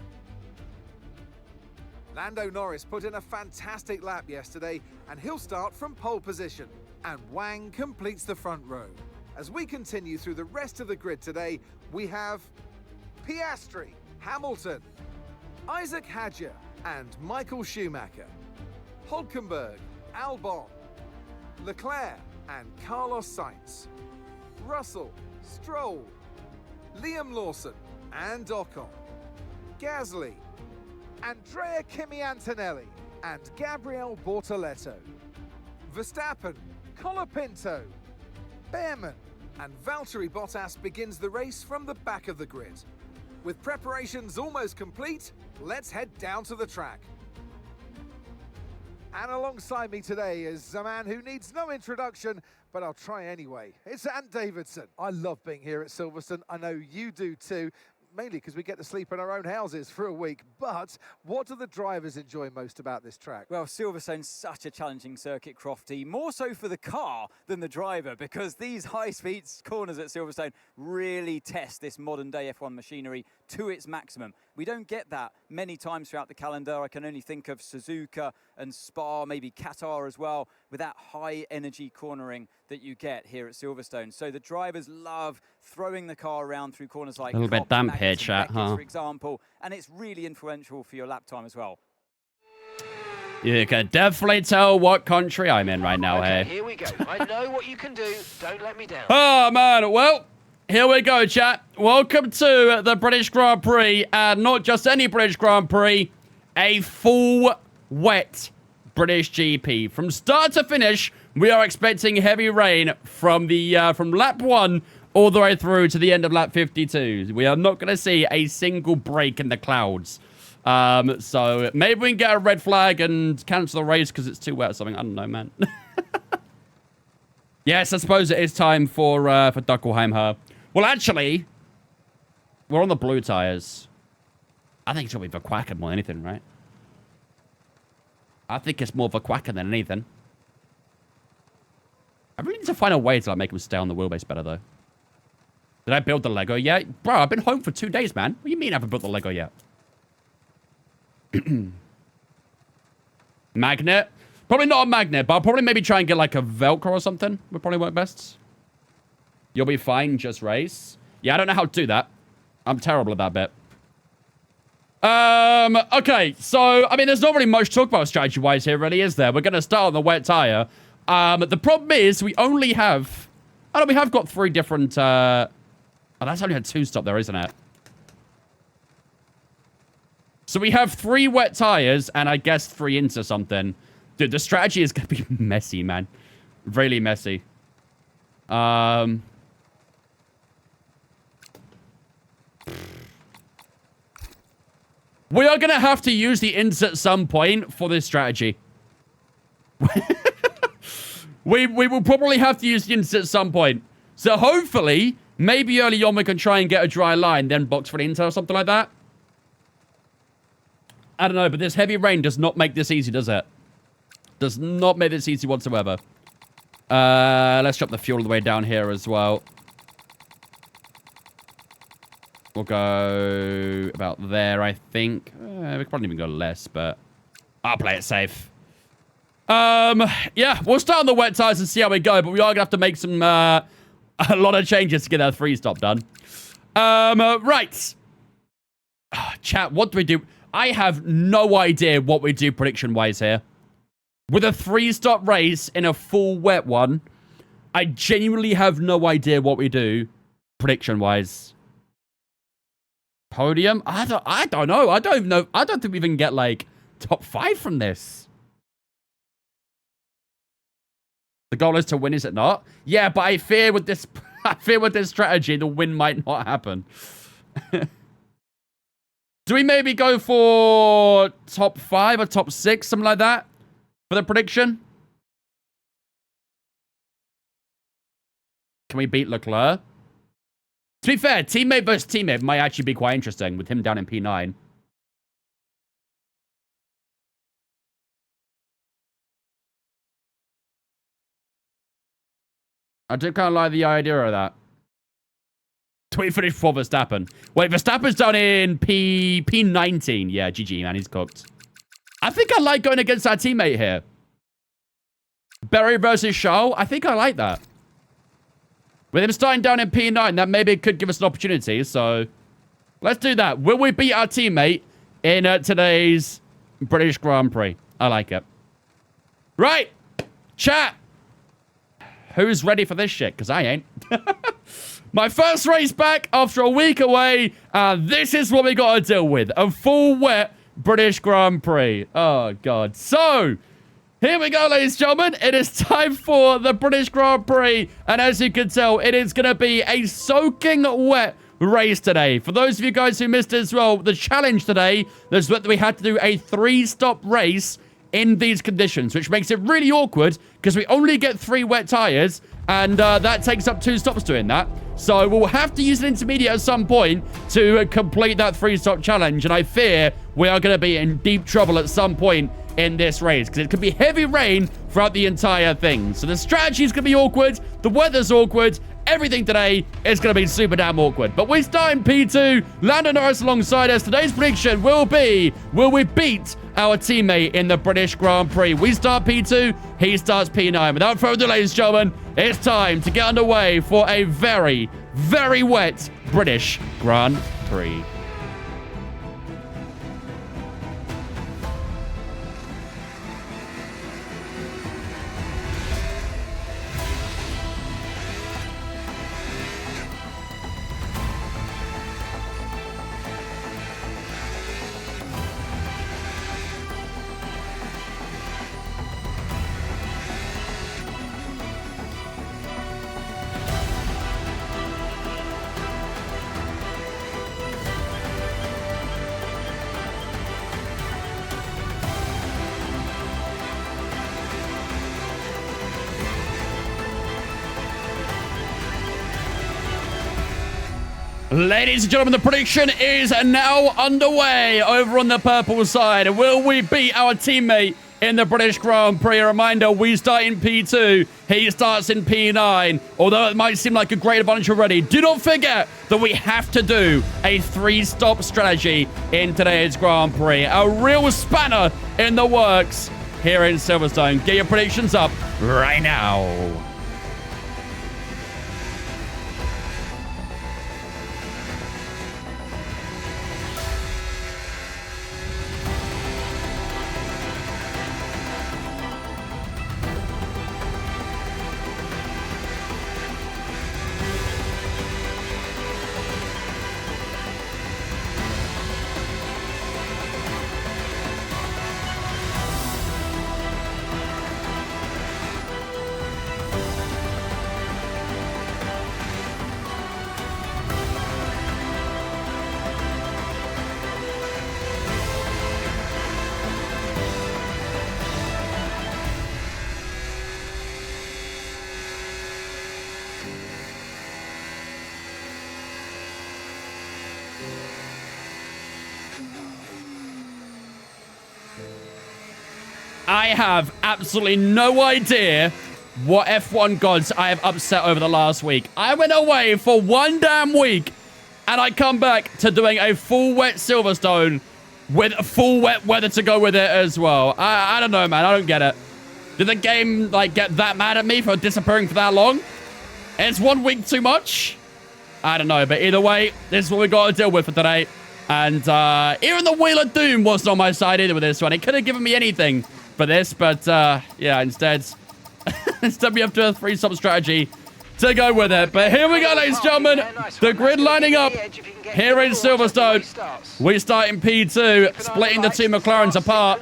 Lando Norris put in a fantastic lap yesterday, and he'll start from pole position. And Wang completes the front row. As we continue through the rest of the grid today, we have Piastri, Hamilton, Isaac Hadjar, and Michael Schumacher, Hülkenberg, Albon, Leclerc, and Carlos Sainz, Russell, Stroll, Liam Lawson, and Ocon, Gasly, Andrea Kimi Antonelli, and Gabriel Bortoleto, Verstappen, Colapinto, Behrman, and Valtteri Bottas begins the race from the back of the grid. With preparations almost complete, let's head down to the track. And alongside me today is a man who needs no introduction, but I'll try anyway. It's Ant Davidson. I love being here at Silverstone. I know you do too. Mainly because we get to sleep in our own houses for a week. But what do the drivers enjoy most about this track? Well, Silverstone's such a challenging circuit, Crofty, more so for the car than the driver, because these high-speed corners at Silverstone really test this modern-day F1 machinery to its maximum. We don't get that many times throughout the calendar. I can only think of Suzuka and Spa, maybe Qatar as well, with that high-energy cornering that you get here at Silverstone. So the drivers love throwing the car around through corners like a little bit damp here, chat, huh? For example, and it's really influential for your lap time as well. You can definitely tell what country I'm in right now, Okay, hey. here we go. I know what you can do. Don't let me down. Oh, man. Well, here we go, chat. Welcome to the British Grand Prix, and not just any British Grand Prix, a full wet British GP. From start to finish, we are expecting heavy rain from the from lap 1 all the way through to the end of lap 52. We are not going to see a single break in the clouds. So maybe we can get a red flag and cancel the race because it's too wet or something. I don't know, man. Yes, I suppose it is time for Duckelheim, huh? Well, actually, we're on the blue tires. I think it's going to be Verquacken more than anything, right? I think it's more Verquacken than anything. I really need to find a way to like, make him stay on the wheelbase better, though. Did I build the Lego yet? Bro, I've been home for 2 days, man. What do you mean I haven't built the Lego yet? Magnet? Probably not a magnet, but I'll probably maybe try and get like a Velcro or something. Would probably work best. You'll be fine, just race. Yeah, I don't know how to do that. I'm terrible at that bit. Okay, so, I mean, there's not really much to talk about strategy-wise here, really, is there? We're going to start on the wet tire. The problem is we only have... Oh, no, we have got 3 different... Oh, that's only a 2-stop there, isn't it? So we have 3 wet tires and I guess 3 into something. Dude, the strategy is going to be messy, man. Really messy. We are going to have to use the ints at some point for this strategy. we will probably have to use the ints at some point. So hopefully, maybe early on we can try and get a dry line, then box for the inter or something like that. I don't know, but this heavy rain does not make this easy, does it? Does not make this easy whatsoever. Let's drop the fuel all the way down here as well. We'll go about there, I think. We could probably even go less, but I'll play it safe. Yeah, we'll start on the wet tires and see how we go, but we are going to have to make some, a lot of changes to get that 3-stop done. Right. Chat, what do we do? I have no idea what we do prediction-wise here. With a 3-stop race in a full wet one, I genuinely have no idea what we do prediction-wise. Podium? I don't know. I don't even know. I don't think we even get, like, top 5 from this. The goal is to win, is it not? Yeah, but I fear with this strategy, the win might not happen. Do we maybe go for top 5 or top 6, something like that, for the prediction? Can we beat Leclerc? To be fair, teammate versus teammate might actually be quite interesting with him down in P9. I do kind of like the idea of that. Tweet finish before Verstappen. Wait, Verstappen's down in P19. Yeah, GG, man. He's cooked. I think I like going against our teammate here. Berry versus Charles. I think I like that. With him starting down in P9, that maybe could give us an opportunity. So, let's do that. Will we beat our teammate in today's British Grand Prix? I like it. Right. Chat. Who's ready for this shit? Because I ain't. My first race back after a week away. And this is what we got to deal with. A full wet British Grand Prix. Oh, God. So, here we go, ladies and gentlemen. It is time for the British Grand Prix. And as you can tell, it is going to be a soaking wet race today. For those of you guys who missed it as well, the challenge today is that we had to do a 3-stop race in these conditions, which makes it really awkward because we only get 3 wet tires, and that takes up 2 stops doing that. So we'll have to use an intermediate at some point to complete that 3-stop challenge, and I fear we are going to be in deep trouble at some point in this race because it could be heavy rain throughout the entire thing. So the strategy is going to be awkward, the weather's awkward, everything today is going to be super damn awkward. But we start in P2. Lando Norris alongside us. Today's prediction will be, will we beat our teammate in the British Grand Prix? We start P2, he starts P9. Without further ado, ladies and gentlemen, it's time to get underway for a very, very wet British Grand Prix. Ladies and gentlemen, the prediction is now underway over on the purple side. Will we beat our teammate in the British Grand Prix? A reminder, we start in P2, he starts in P9. Although it might seem like a great advantage already, do not forget that we have to do a 3-stop strategy in today's Grand Prix. A real spanner in the works here in Silverstone. Get your predictions up right now. I have absolutely no idea what F1 gods I have upset over the last week. I went away for 1 damn week, and I come back to doing a full wet Silverstone with full wet weather to go with it as well. I don't know, man. I don't get it. Did the game, like, get that mad at me for disappearing for that long? It's 1 week too much? I don't know, but either way, this is what we got to deal with for today. And even the Wheel of Doom wasn't on my side either with this one. It could have given me anything for this, but yeah, instead we have to do a 3-stop strategy to go with it. But here we go, ladies and gentlemen. The grid lining up here in Silverstone. We start in P2, splitting the two McLarens apart.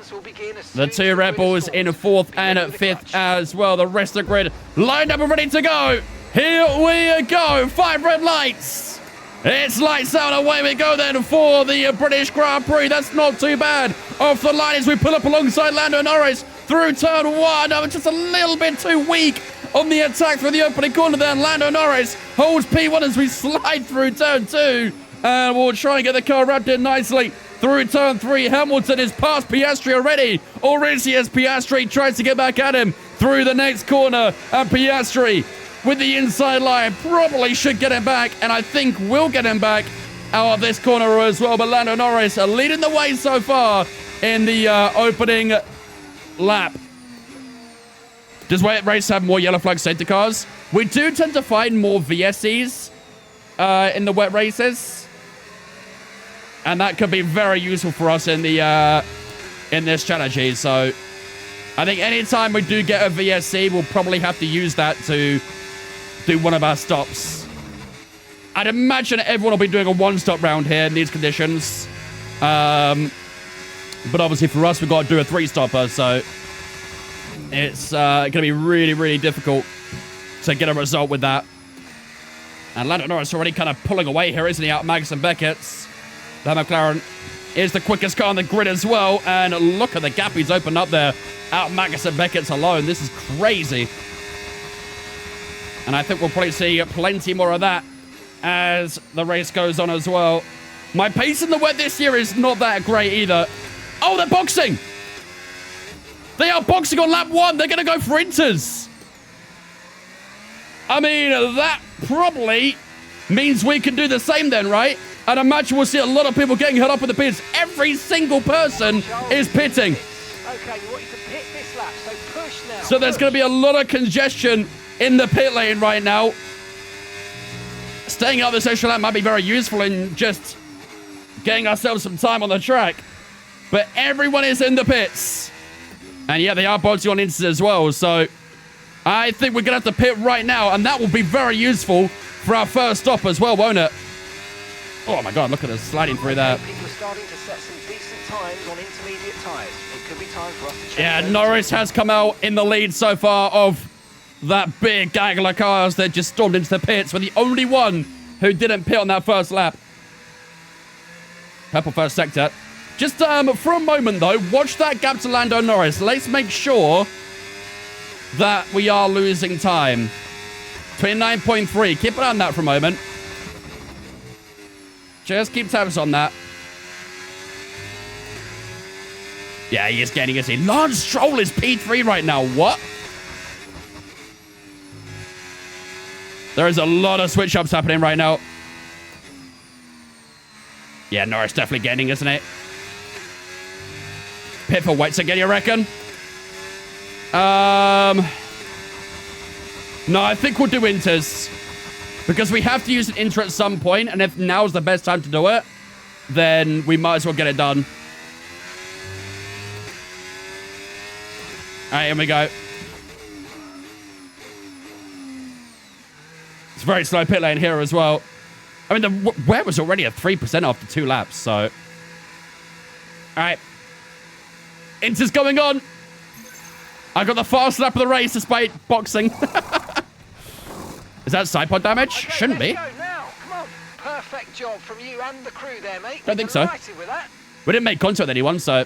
The two Red Bulls in 4th and 5th as well. The rest of the grid lined up and ready to go. Here we go. 5 red lights. It's lights out. Away we go then for the British Grand Prix. That's not too bad. Off the line as we pull up alongside Lando Norris through turn 1. Oh, just a little bit too weak on the attack for the opening corner there. Lando Norris holds P1 as we slide through turn 2. And we'll try and get the car wrapped in nicely through turn 3. Hamilton is past Piastri already. Or is he, as Piastri tries to get back at him through the next corner. And Piastri with the inside line probably should get him back. And I think will get him back out of this corner as well. But Lando Norris leading the way so far in the opening lap. Does wet race have more yellow flag safety cars? We do tend to find more VSCs in the wet races. And that could be very useful for us in the in this strategy. So I think anytime we do get a VSC, we'll probably have to use that to do one of our stops. I'd imagine everyone will be doing a one-stop round here in these conditions. But obviously for us, we've got to do a 3-stopper. So it's going to be really, really difficult to get a result with that. And Lando Norris already kind of pulling away here, isn't he, out Max and Beckett's. That McLaren is the quickest car on the grid as well. And look at the gap he's opened up there. Out Max and Beckett's alone. This is crazy. And I think we'll probably see plenty more of that as the race goes on as well. My pace in the wet this year is not that great either. Oh, they're boxing. They are boxing on lap 1. They're going to go for inters. I mean, that probably means we can do the same then, right? And I imagine we'll see a lot of people getting held up in the pits. Every single person is pitting. Okay, we want you to pit this lap, so push now. So there's going to be a lot of congestion in the pit lane right now. Staying out this extra lap might be very useful in just getting ourselves some time on the track. But everyone is in the pits. And yeah, they are boxing on inters as well. So I think we're going to have to pit right now. And that will be very useful for our first stop as well, won't it? Oh my God, look at us sliding through that. People are starting to set some decent times on intermediate tyres. It could be time for us to change. Yeah, Norris has come out in the lead so far of that big gaggle of cars that just stormed into the pits. We're the only one who didn't pit on that first lap. Purple first sector. Just for a moment, though, watch that gap to Lando Norris. Let's make sure that we are losing time. 29.3. Keep an eye on that for a moment. Just keep tabs on that. Yeah, he is getting us in. Lance Stroll is P3 right now. What? There is a lot of switch-ups happening right now. Yeah, Norris definitely getting, isn't it? Pit for wets again, you reckon? No, I think we'll do inters. Because we have to use an inter at some point, and if now's the best time to do it, then we might as well get it done. All right, here we go. It's a very slow pit lane here as well. I mean, the wet was already at 3% after 2 laps, so... All right. Inter's going on. I got the fast lap of the race despite boxing. Is that side pod damage? Okay, Shouldn't be. Go now. Come on. Perfect job from you and the crew there, mate. Don't think so. Delighted with that. We didn't make contact with anyone, so...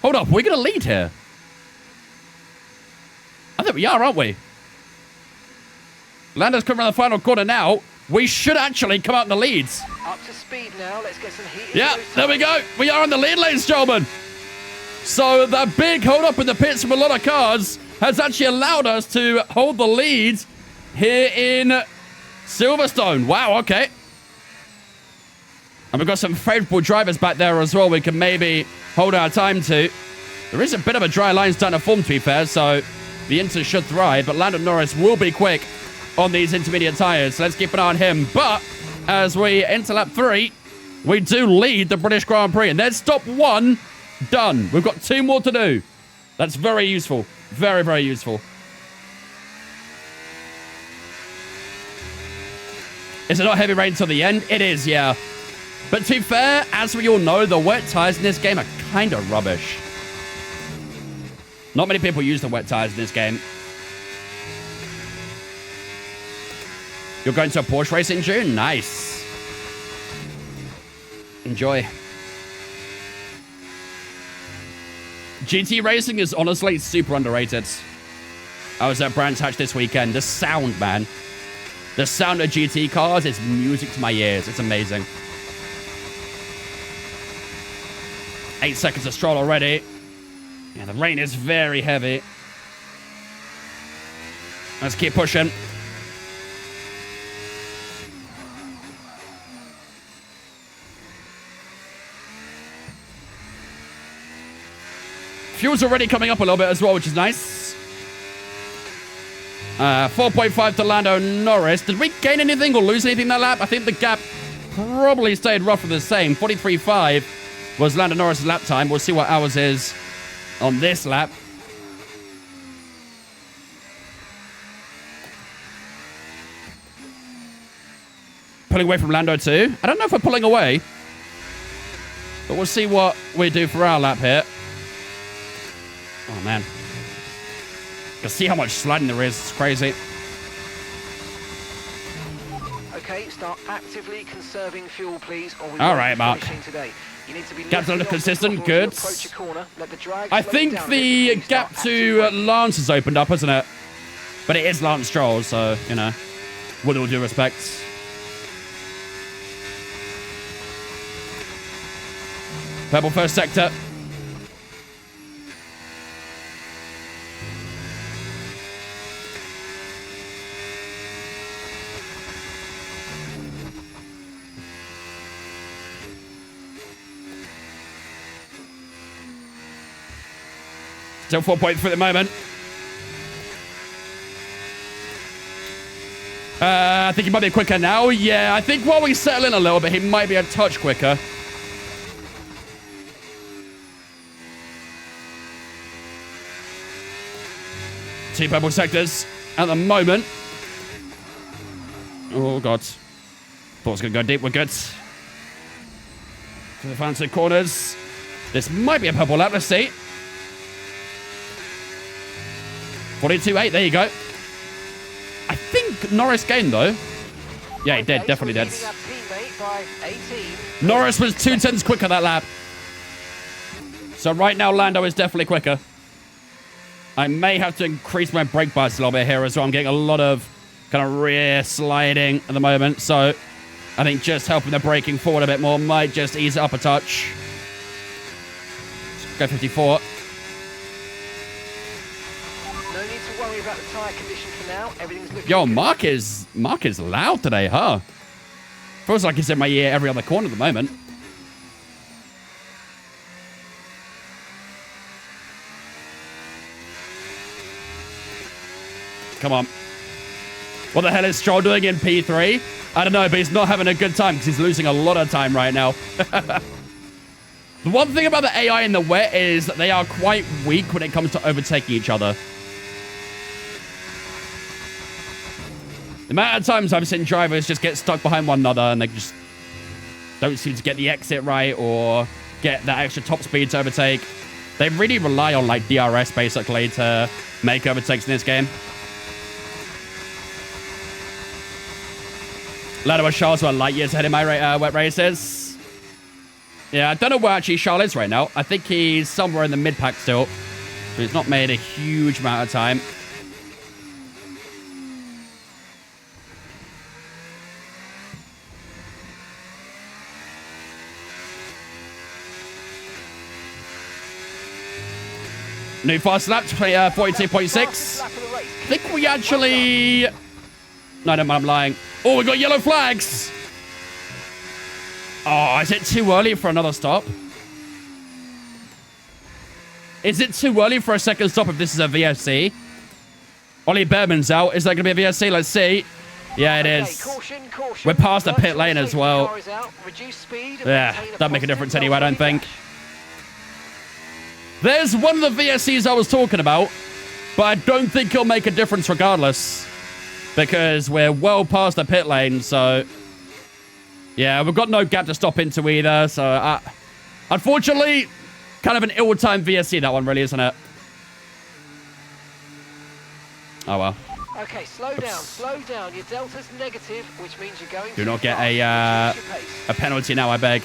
Hold up, we're going to lead here. I think we are, aren't we? Lando's coming around the final corner now. We should actually come out in the leads. Up to speed now. Let's get some heat. Yeah, there we go. We are on the lead, ladies and gentlemen. So that big hold up in the pits from a lot of cars has actually allowed us to hold the lead here in Silverstone. Wow, okay. And we've got some favorable drivers back there as well we can maybe hold our time to. There is a bit of a dry line starting to form, to be fair, so the Inter should thrive, but Lando Norris will be quick on these intermediate tyres. So let's keep an eye on him. But as we enter lap 3, we do lead the British Grand Prix. And there's stop 1 done. We've got 2 more to do. That's very useful. Very, very useful. Is it not heavy rain till the end? It is, yeah. But to be fair, as we all know, the wet tires in this game are kind of rubbish. Not many people use the wet tires in this game. You're going to a Porsche race in June? Nice. Enjoy. GT racing is honestly super underrated. I was at Brands Hatch this weekend. The sound, man. The sound of GT cars is music to my ears. It's amazing. 8 seconds of Stroll already. Yeah, the rain is very heavy. Let's keep pushing. Fuel's already coming up a little bit as well, which is nice. 4.5 to Lando Norris. Did we gain anything or lose anything that lap? I think the gap probably stayed roughly the same. 43.5 was Lando Norris' lap time. We'll see what ours is on this lap. Pulling away from Lando too. I don't know if we're pulling away, but we'll see what we do for our lap here. Oh, man. You can see how much sliding there is. It's crazy. Okay, start actively conserving fuel, please. Or we All won't right, be Mark. finishing today. You need to be Gap's a little consistent. before you Good. approach a corner. Let the drag I slow think down a bit the before you gap start to actively Lance has opened up, hasn't it? But it is Lance Stroll, so, you know, with all due respect. Purple first sector. Still 4.3 at the moment. I think he might be quicker now. Yeah, I think while we settle in a little bit, he might be a touch quicker. Two purple sectors at the moment. Oh, God. Thought it was going to go deep. We're good. To the fancy corners. This might be a purple lap. Let's see. 42.8. There you go. I think Norris gained, though. Yeah, he did. Okay, Definitely so did. leading our teammate by 18. Norris was 2/10 quicker that lap. So right now, Lando is definitely quicker. I may have to increase my brake bias a little bit here as well. I'm getting a lot of kind of rear sliding at the moment. So I think just helping the braking forward a bit more might just ease it up a touch. Go 54. No need to worry about the tyre condition for now. Everything's looking Yo, good. Mark is loud today, huh? Feels like he's in my ear every other corner at the moment. Come on. What the hell is Stroll doing in P3? I don't know, but he's not having a good time because he's losing a lot of time right now. The one thing about the AI in the wet is that they are quite weak when it comes to overtaking each other. The amount of times I've seen drivers just get stuck behind one another and they just don't seem to get the exit right or get that extra top speed to overtake. They really rely on like DRS basically to make overtakes in this game. Lando and Charles were light years ahead in my wet races. Yeah, I don't know where actually Charles is right now. I think he's somewhere in the mid-pack still. So he's not made a huge amount of time. New fast lap, 42.6. Lap of the race. I think we actually... No, no, I'm lying. Oh, we got yellow flags. Oh, is it too early for another stop? Is it too early for a second stop if this is a VSC? Ollie Behrman's out. Is that going to be a VSC? Let's see. Yeah, it is. Caution, caution. We're past the pit Virtual lane as safety well. car is out. Reduce speed and Yeah, maintain doesn't make a positive difference anyway, I don't velocity think. dash. There's one of the VSCs I was talking about, but I don't think he'll make a difference regardless. because we're well past the pit lane, so... Yeah, we've got no gap to stop into either, so... unfortunately, kind of an ill-timed VSC, that one really, isn't it? Oh, well. Okay, slow down. Your delta's negative, which means you're going Do not get a penalty now, I beg.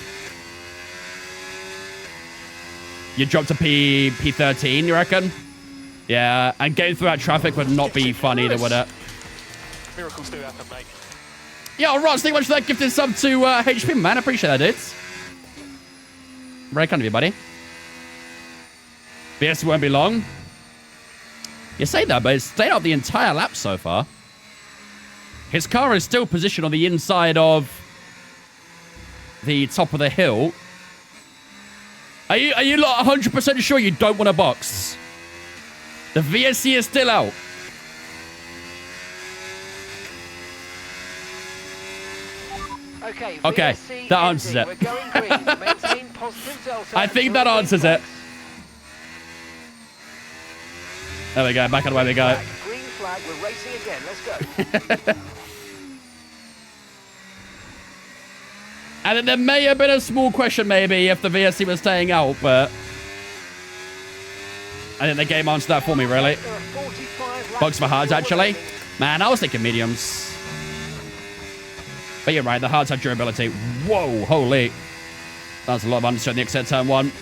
You dropped to P13, you reckon? Yeah, and getting through that traffic would not be fun either, would it? Miracles do happen, mate. Yeah, Ross, thank you much for that gifted sub to HP, man. I appreciate that, dudes. Very kind of you, buddy. BS won't be long. You say that, but it's stayed out the entire lap so far. His car is still positioned on the inside of the top of the hill. Are you not 100% sure you don't want a box? The VSC is still out. Okay, that answers it. We're going green. Maintain positive delta. I think that answers it. There we go. Back on the way we go. Green flag. We're racing again. Let's go. And then there may have been a small question maybe if the VSC was staying out, but I think the game answered that for me, really. Box for hards, actually. Man, I was thinking mediums. But you're right, the hards have durability. Whoa, holy. That's a lot of understeer in the exit turn 1.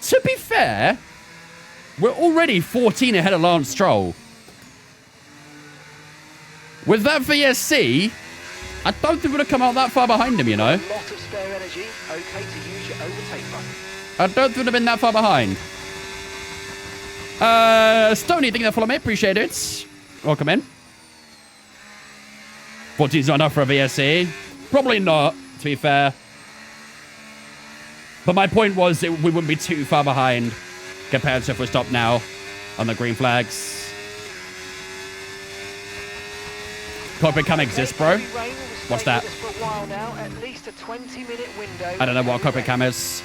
To be fair, we're already 14 ahead of Lance Stroll. With that VSC, I don't think we're going to come out that far behind him, you know. A lot of spare energy. Okay to use your overtake button. I don't think we'd have been that far behind. Stoney, thank you for following me. Appreciate it. Welcome in. 14's not enough for a VSC. Probably not, to be fair. But my point was we wouldn't be too far behind compared to if we stop now on the green flags. Cockpit cam exists, bro. What's that? I don't know what a cockpit cam is.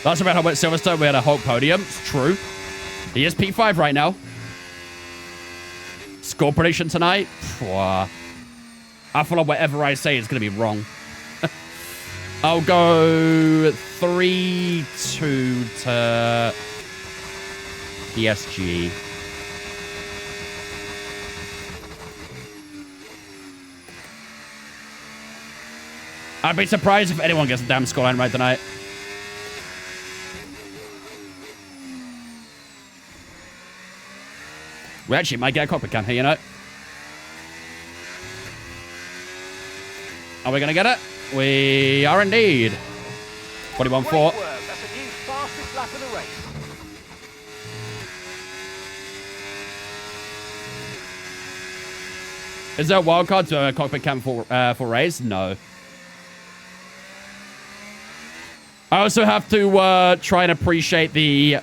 That's about how much Silverstone we had a Hulk podium. It's true. He is P5 right now. Score prediction tonight? I feel like whatever I say is going to be wrong. I'll go 3-2 to PSG. I'd be surprised if anyone gets a damn scoreline right tonight. We actually might get a cockpit cam here, you know. Are we going to get it? We are indeed. 41-4. That's a new fastest lap of the race. Is there a wildcard to a cockpit cam for race? No. I also have to try and appreciate the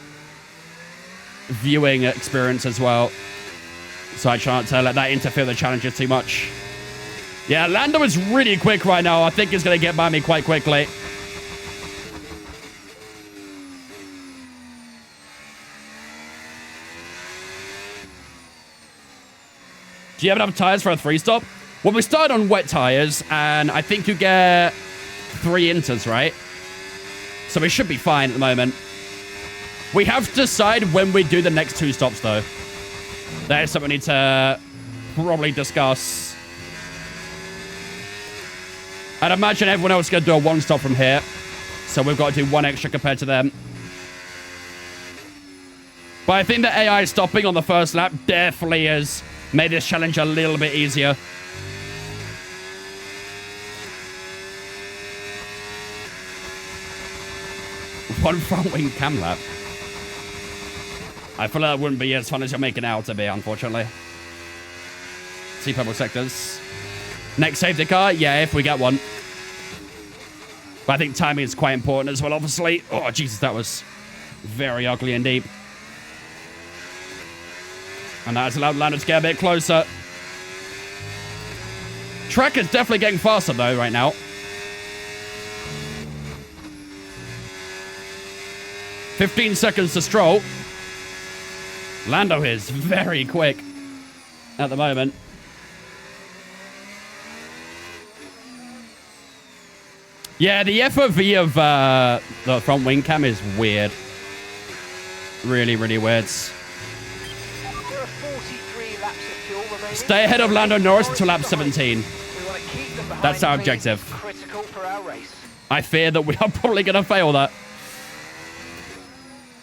viewing experience as well. So I try not to let that interfere with the challenges too much. Yeah, Lando is really quick right now. I think he's going to get by me quite quickly. Do you have enough tires for a 3-stop? Well, we started on wet tires, and I think you get 3 inters, right? So we should be fine at the moment. We have to decide when we do the next 2 stops, though. That is something we need to probably discuss. I'd imagine everyone else is going to do a 1-stop from here. So we've got to do 1 extra compared to them. But I think the AI stopping on the first lap definitely has made this challenge a little bit easier. One front wing cam lap. I feel like that wouldn't be as fun as you're making it out to be, unfortunately. See purple sectors. Next safety car? Yeah, if we get one. But I think timing is quite important as well, obviously. Oh, Jesus, that was very ugly and deep. And that has allowed Lando to get a bit closer. Track is definitely getting faster, though, right now. 15 seconds to Stroll. Lando is very quick at the moment. Yeah, the FOV of the front wing cam is weird. Really, really weird. There are 43 laps of fuel remaining. Stay ahead of Lando Norris until lap 17. We want to keep them behind That's our the clean. objective. Critical for our race. I fear that we are probably going to fail that.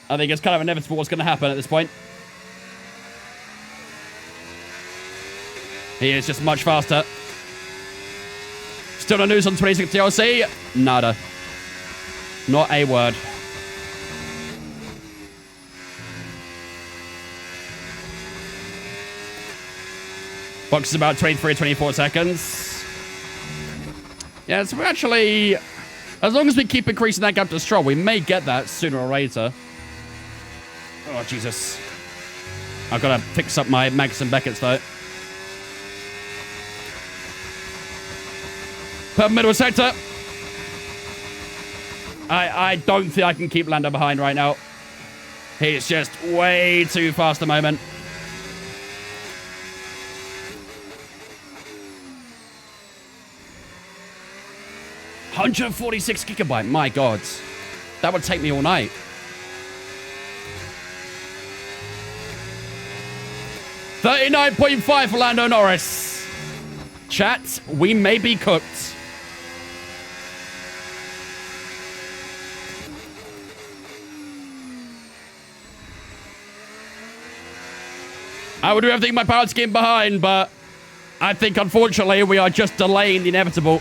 I think it's kind of inevitable what's going to happen at this point. He is just much faster. Still no news on 26 TLC? Nada. Not a word. Box is about 23, 24 seconds. Yeah, so we're actually... As long as we keep increasing that gap to Stroll, we may get that sooner or later. Oh, Jesus. I've got to fix up my Max and Beckett's, though. Per middle sector. I don't think I can keep Lando behind right now. He's just way too fast at the moment. $146 gigabyte. My God. That would take me all night. $39.5 for Lando Norris. Chat, we may be cooked. I would do everything in my power to get behind, but I think, unfortunately, we are just delaying the inevitable.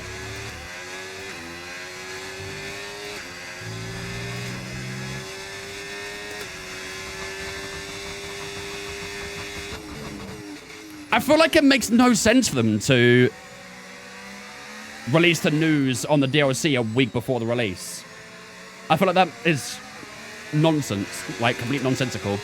I feel like it makes no sense for them to release the news on the DLC a week before the release. I feel like that is nonsense, like complete nonsensical.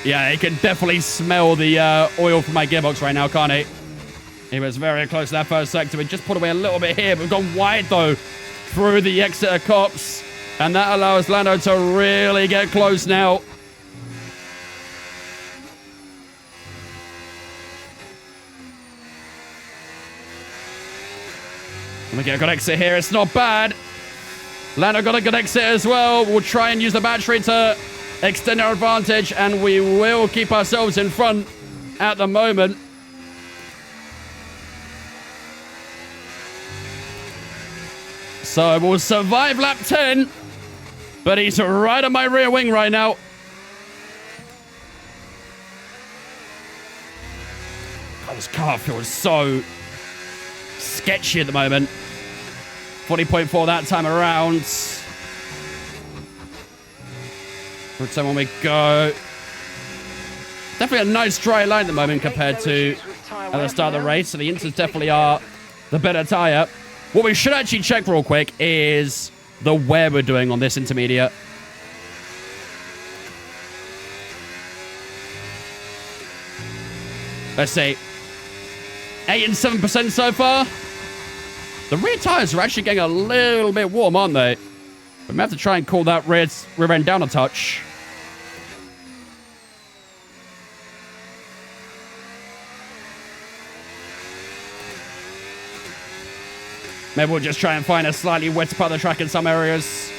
Yeah, he can definitely smell the oil from my gearbox right now, can't he? He was very close to that first sector. We just put away a little bit here. We've gone wide, though, through the Exeter Cops. And that allows Lando to really get close now. We get a good exit here. It's not bad. Lando got a good exit as well. We'll try and use the battery to extend our advantage, and we will keep ourselves in front at the moment. So we'll survive lap 10, but he's right on my rear wing right now. Oh, this car feels so sketchy at the moment. 40.4 that time around. Good time when we go. Definitely a nice dry line at the moment compared to at the start of the race. So the Inters definitely are the better tyre. What we should actually check real quick is the wear we're doing on this intermediate. Let's see. 8 and 7% so far. The rear tyres are actually getting a little bit warm, aren't they? We may have to try and cool that rear end down a touch. Maybe we'll just try and find a slightly wetter part of the track in some areas.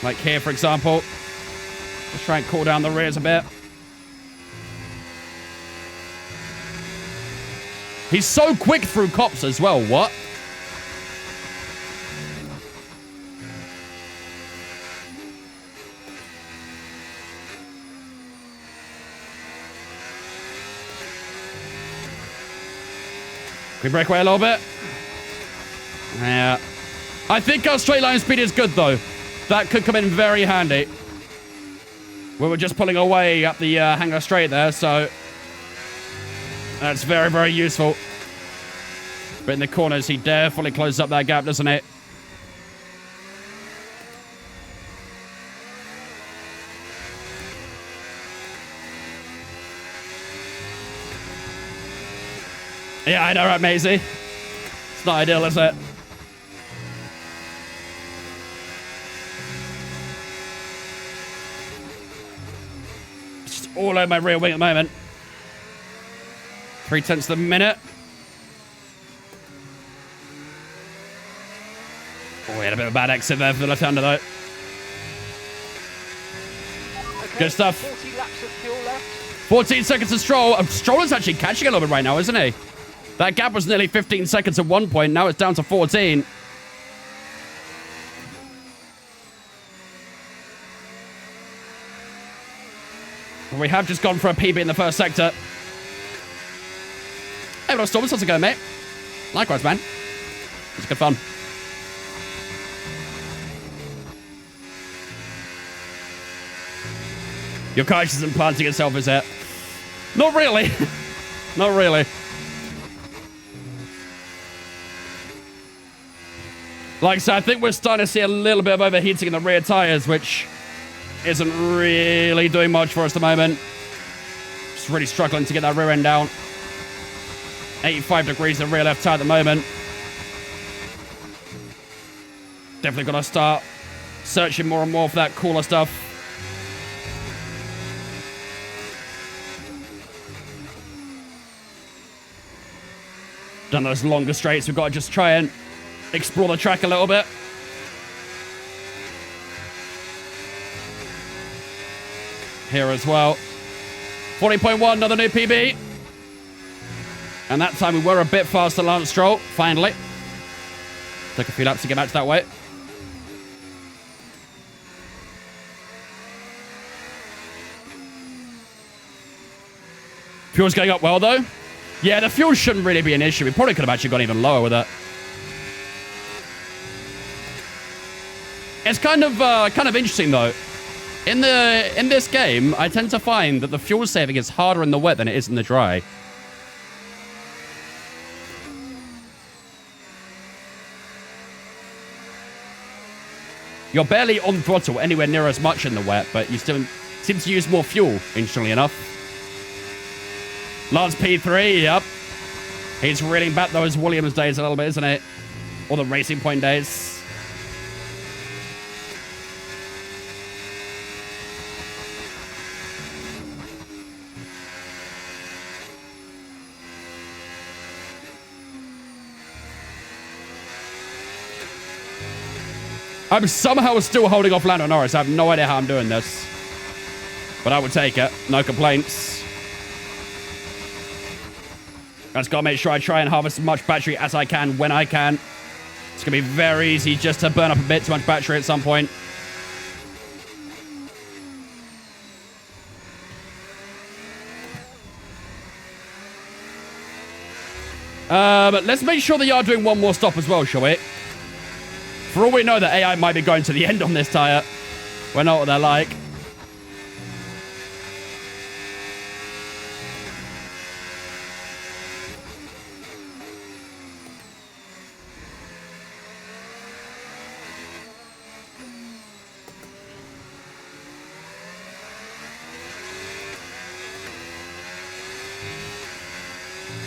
Like here, for example. Just try and cool down the rears a bit. He's so quick through cops as well. What? Can we break away a little bit? Yeah. I think our straight line speed is good, though. That could come in very handy. We were just pulling away up the hangar straight there, so that's very, very useful. But in the corners, he definitely closes up that gap, doesn't it? Yeah, I know, right, Maisie? It's not ideal, is it? all over my rear wing at the moment. 0.3 of the minute. Oh, we had a bit of a bad exit there for the left-hander, though. Okay, Good stuff. 40 laps of fuel left. 14 seconds to Stroll. Stroll is actually catching a little bit right now, isn't he? That gap was nearly 15 seconds at one point. Now it's down to 14. We have just gone for a PB in the first sector. Hey, what up, Storm? How's it going, mate? Likewise, man. It's good fun. Your car isn't planting itself, is it? Not really. Not really. Like I said, I think we're starting to see a little bit of overheating in the rear tires, which isn't really doing much for us at the moment. Just really struggling to get that rear end down. 85 degrees in the rear left tire at the moment. Definitely got to start searching more and more for that cooler stuff. Done those longer straights. We've got to just try and explore the track a little bit. Here as well. 40.1, another new PB. And that time we were a bit faster, Lance Stroll, finally. Took a few laps to get back to that way. Fuel's going up well, though. Yeah, the fuel shouldn't really be an issue. We probably could have actually gone even lower with it. It's kind of interesting, though. In this game, I tend to find that the fuel saving is harder in the wet than it is in the dry. You're barely on throttle anywhere near as much in the wet, but you still seem to use more fuel, interestingly enough. Lance P3, yep. He's reeling back those Williams days a little bit, isn't it? Or the Racing Point days. I'm somehow still holding off Lando Norris. I have no idea how I'm doing this. But I would take it. No complaints. I just got to make sure I try and harvest as much battery as I can when I can. It's going to be very easy just to burn up a bit too much battery at some point. But let's make sure they are doing one more stop as well, shall we? For all we know, the AI might be going to the end on this tyre. We know what they're like.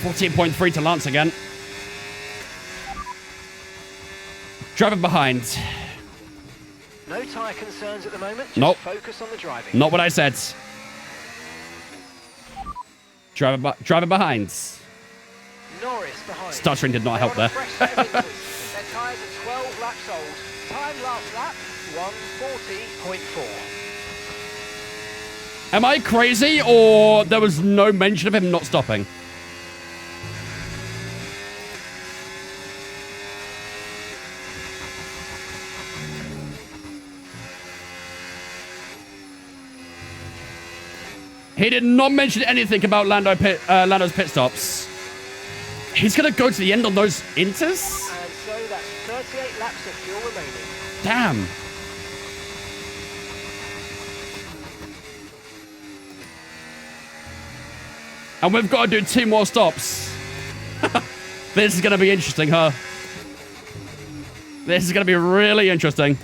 .3 to Lance again. Driving behind. No tyre concerns at the moment. Just Nope. focus on the driving. Not what I said. Driving behind. Norris behind. Stuttering did not help They're there. on a fresh set of winters. Their tyres are 12 laps old. Time last lap, 1:40.4. Am I crazy, or there was no mention of him not stopping? He did not mention anything about Lando's pit stops. He's going to go to the end on those inters? And so that's 38 laps of fuel remaining. Damn. And we've got to do 2 more stops. This is going to be interesting, huh? This is going to be really interesting.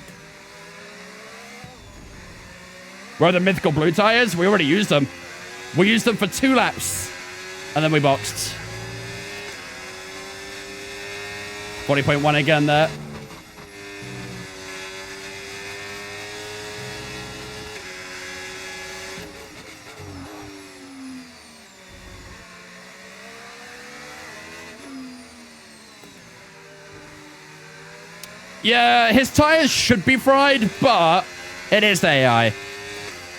Where are the mythical blue tires? We already used them. We used them for 2 laps. And then we boxed. 40.1 again there. Yeah, his tires should be fried, but it is the AI.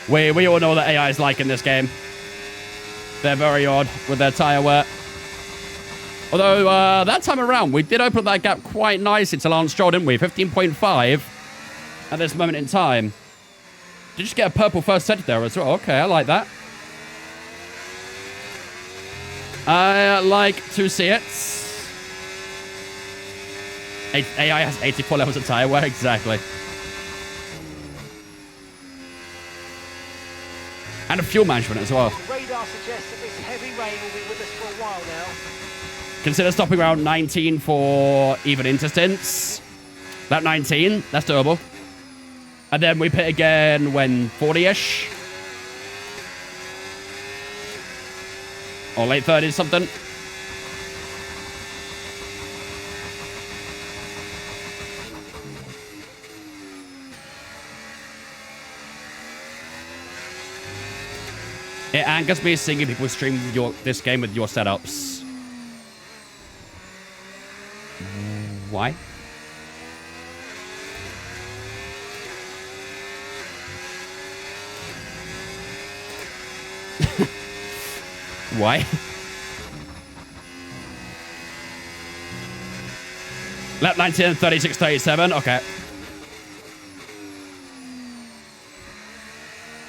We all know what AI is like in this game. They're very odd with their tire wear. Although, that time around, we did open that gap quite nicely to Lance Stroll, didn't we? 15.5 at this moment in time. Did you just get a purple first set there as well? Okay, I like that. I like to see it. AI has 84 levels of tire wear, exactly. And a fuel management as well. Radar suggests that this heavy rain will be with us for a while now. Consider stopping around 19 for even interstints. Lap 19, that's doable. And then we pit again when 40-ish. Or late 30s something. It angers me seeing people stream this game with your setups. Why? Why? Lap 19, 36, 37. Okay.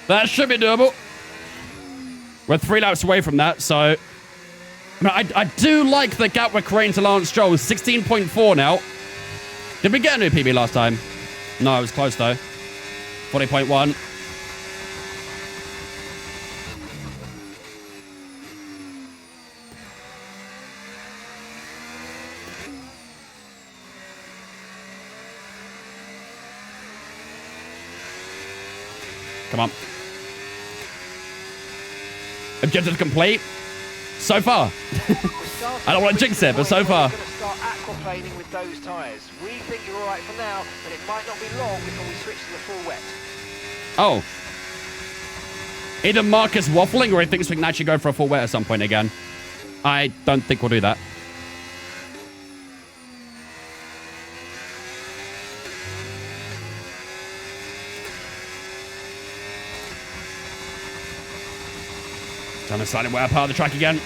That should be doable. We're 3 laps away from that, so... I mean, I do like the gap we're creating to Lance Stroll. 16.4 now. Did we get a new PB last time? No, it was close, though. 40.1. Come on. Objective complete. So far. I don't want to jinx it, but so far. We're going to start aquaplaning with those tyres. We think you're all right for now, but it might not be long before we switch to the full wet. Oh. Either Marcus waffling or he thinks we can actually go for a full wet at some point again. I don't think we'll do that. Trying to slightly wear part of the track again.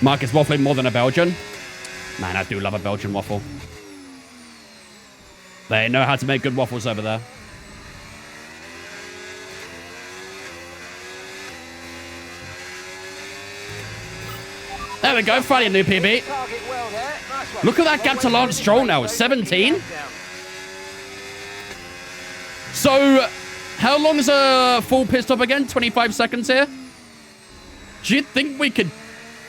Marcus waffling more than a Belgian. Man, I do love a Belgian waffle. They know how to make good waffles over there. There we go, finally a new PB. Look at that gap to Lance Stroll now, 17. So, how long is a full pit stop again? 25 seconds here? Do you think we could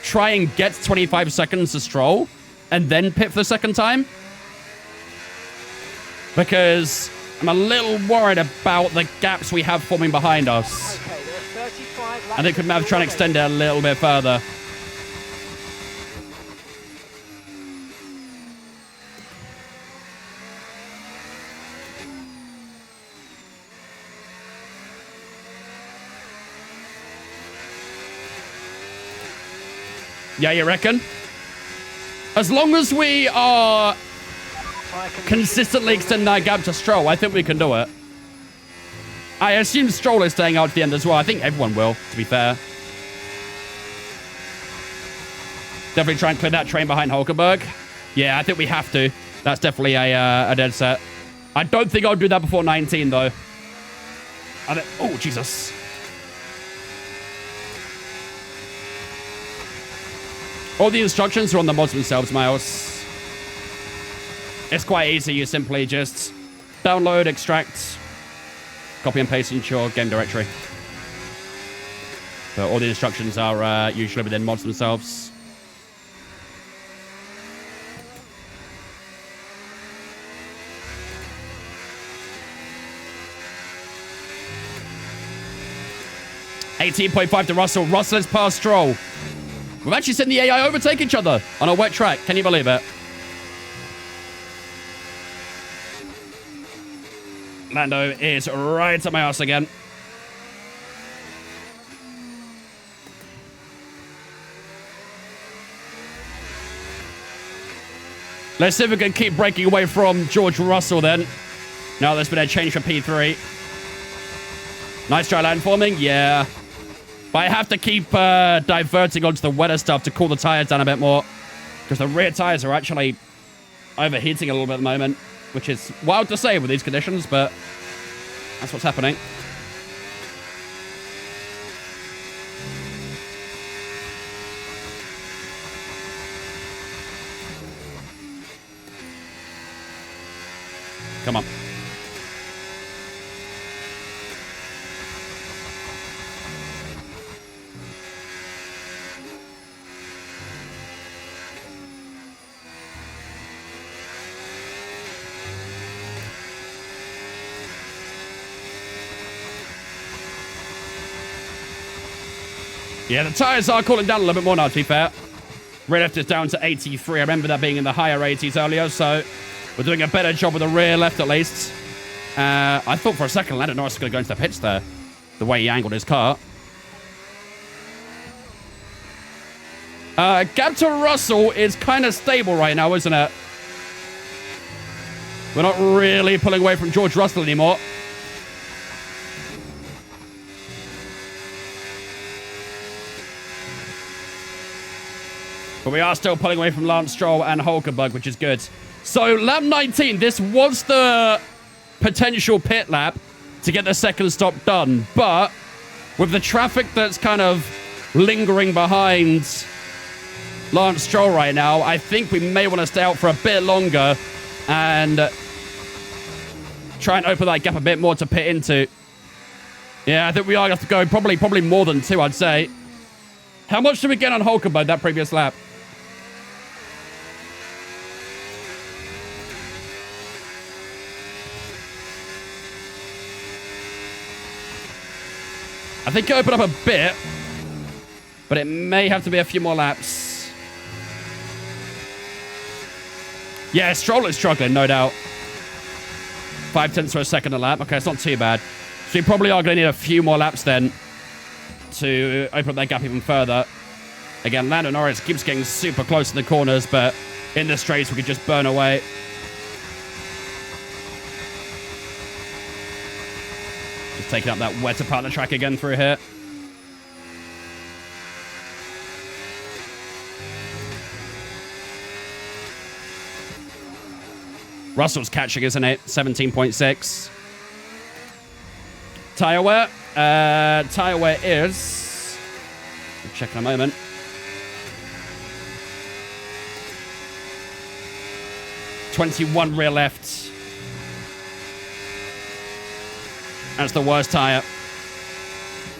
try and get 25 seconds to Stroll and then pit for the second time? Because I'm a little worried about the gaps we have forming behind us. Okay, there are 35 laps. I think we might try and extend it a little bit further. Yeah, you reckon? As long as we are consistently extending that gap to Stroll, I think we can do it. I assume Stroll is staying out at the end as well. I think everyone will, to be fair. Definitely try and clear that train behind Hulkenberg. Yeah, I think we have to. That's definitely a dead set. I don't think I'll do that before 19, though. Oh, Jesus. All the instructions are on the mods themselves, Miles. It's quite easy. You simply just download, extract, copy and paste into your game directory. So all the instructions are usually within mods themselves. $18.5 to Russell. Russell has passed Stroll. We've actually seen the AI overtake each other on a wet track. Can you believe it? Lando is right at my ass again. Let's see if we can keep breaking away from George Russell then. Now there's been a change for P3. Nice dry land forming. Yeah. But I have to keep diverting onto the wetter stuff to cool the tires down a bit more. Because the rear tires are actually overheating a little bit at the moment. Which is wild to say with these conditions, but that's what's happening. Come on. Yeah, the tyres are cooling down a little bit more now, to be fair. Rear left is down to 83. I remember that being in the higher 80s earlier, so we're doing a better job with the rear left, at least. I thought for a second Lando Norris was going to go into the pits there, the way he angled his car. Gap to Russell is kind of stable right now, isn't it? We're not really pulling away from George Russell anymore. But we are still pulling away from Lance Stroll and Hulkenberg, which is good. So, lap 19, this was the potential pit lap to get the second stop done. But with the traffic that's kind of lingering behind Lance Stroll right now, I think we may want to stay out for a bit longer and try and open that gap a bit more to pit into. Yeah, I think we are going to have to go probably more than 2, I'd say. How much did we get on Hulkenberg that previous lap? I think it opened up a bit, but it may have to be a few more laps. Yeah, Stroll is struggling, no doubt. 0.5 of a second a lap. Okay, it's not too bad. So we probably are going to need a few more laps then to open up that gap even further. Again, Lando Norris keeps getting super close in the corners, but in the straights we could just burn away. Just taking up that wetter part of the track again through here. Russell's catching, isn't it? 17.6. Tire wear. Tire wear is... I'll check in a moment. .21 rear left. That's the worst tire.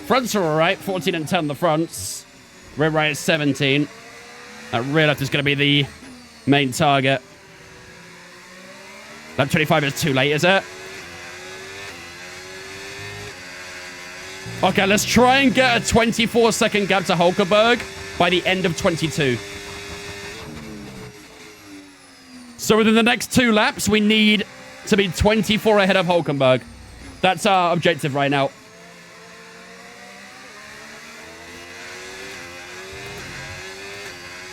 Fronts are alright. 14 and 10 the fronts. Rear right is 17. That rear left is going to be the main target. Lap 25 is too late, is it? Okay, let's try and get a 24-second gap to Hulkenberg by the end of 22. So within the next 2 laps, we need to be 24 ahead of Hulkenberg. That's our objective right now.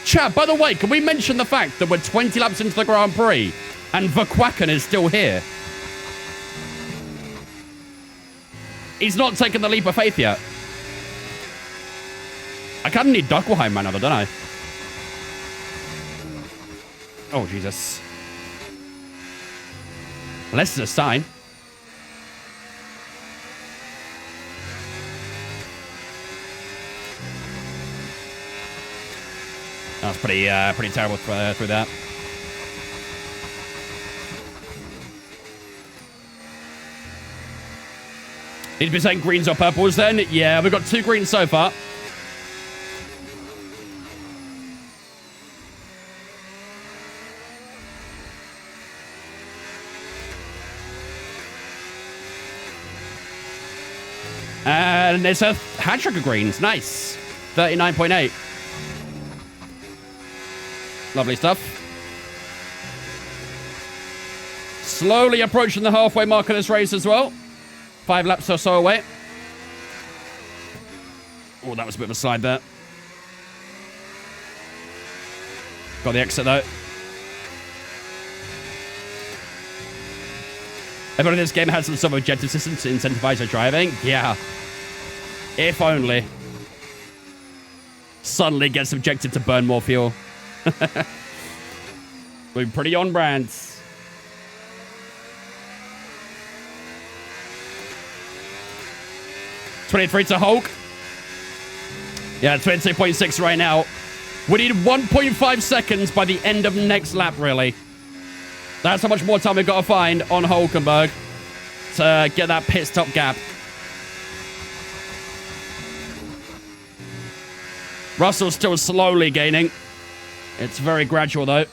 Chat, by the way, can we mention the fact that we're 20 laps into the Grand Prix and Verquaken is still here? He's not taken the leap of faith yet. I kind of need Duckelheim man over, don't I? Oh, Jesus. Unless it's a sign. That was pretty terrible through that. Need to be saying greens or purples then? Yeah, we've got 2 greens so far. And it's a hat-trick of greens. Nice. 39.8. Lovely stuff. Slowly approaching the halfway mark of this race as well. 5 laps or so away. Oh, that was a bit of a slide there. Got the exit though. Everyone in this game has some sort of objective system to incentivize their driving. Yeah. If only. Suddenly gets subjected to burn more fuel. We're pretty on brand. $23 to Hulk. Yeah, 22.6 right now. We need 1.5 seconds by the end of next lap, really. That's how much more time we've got to find on Hulkenberg to get that pit stop gap. Russell's still slowly gaining. It's very gradual, though.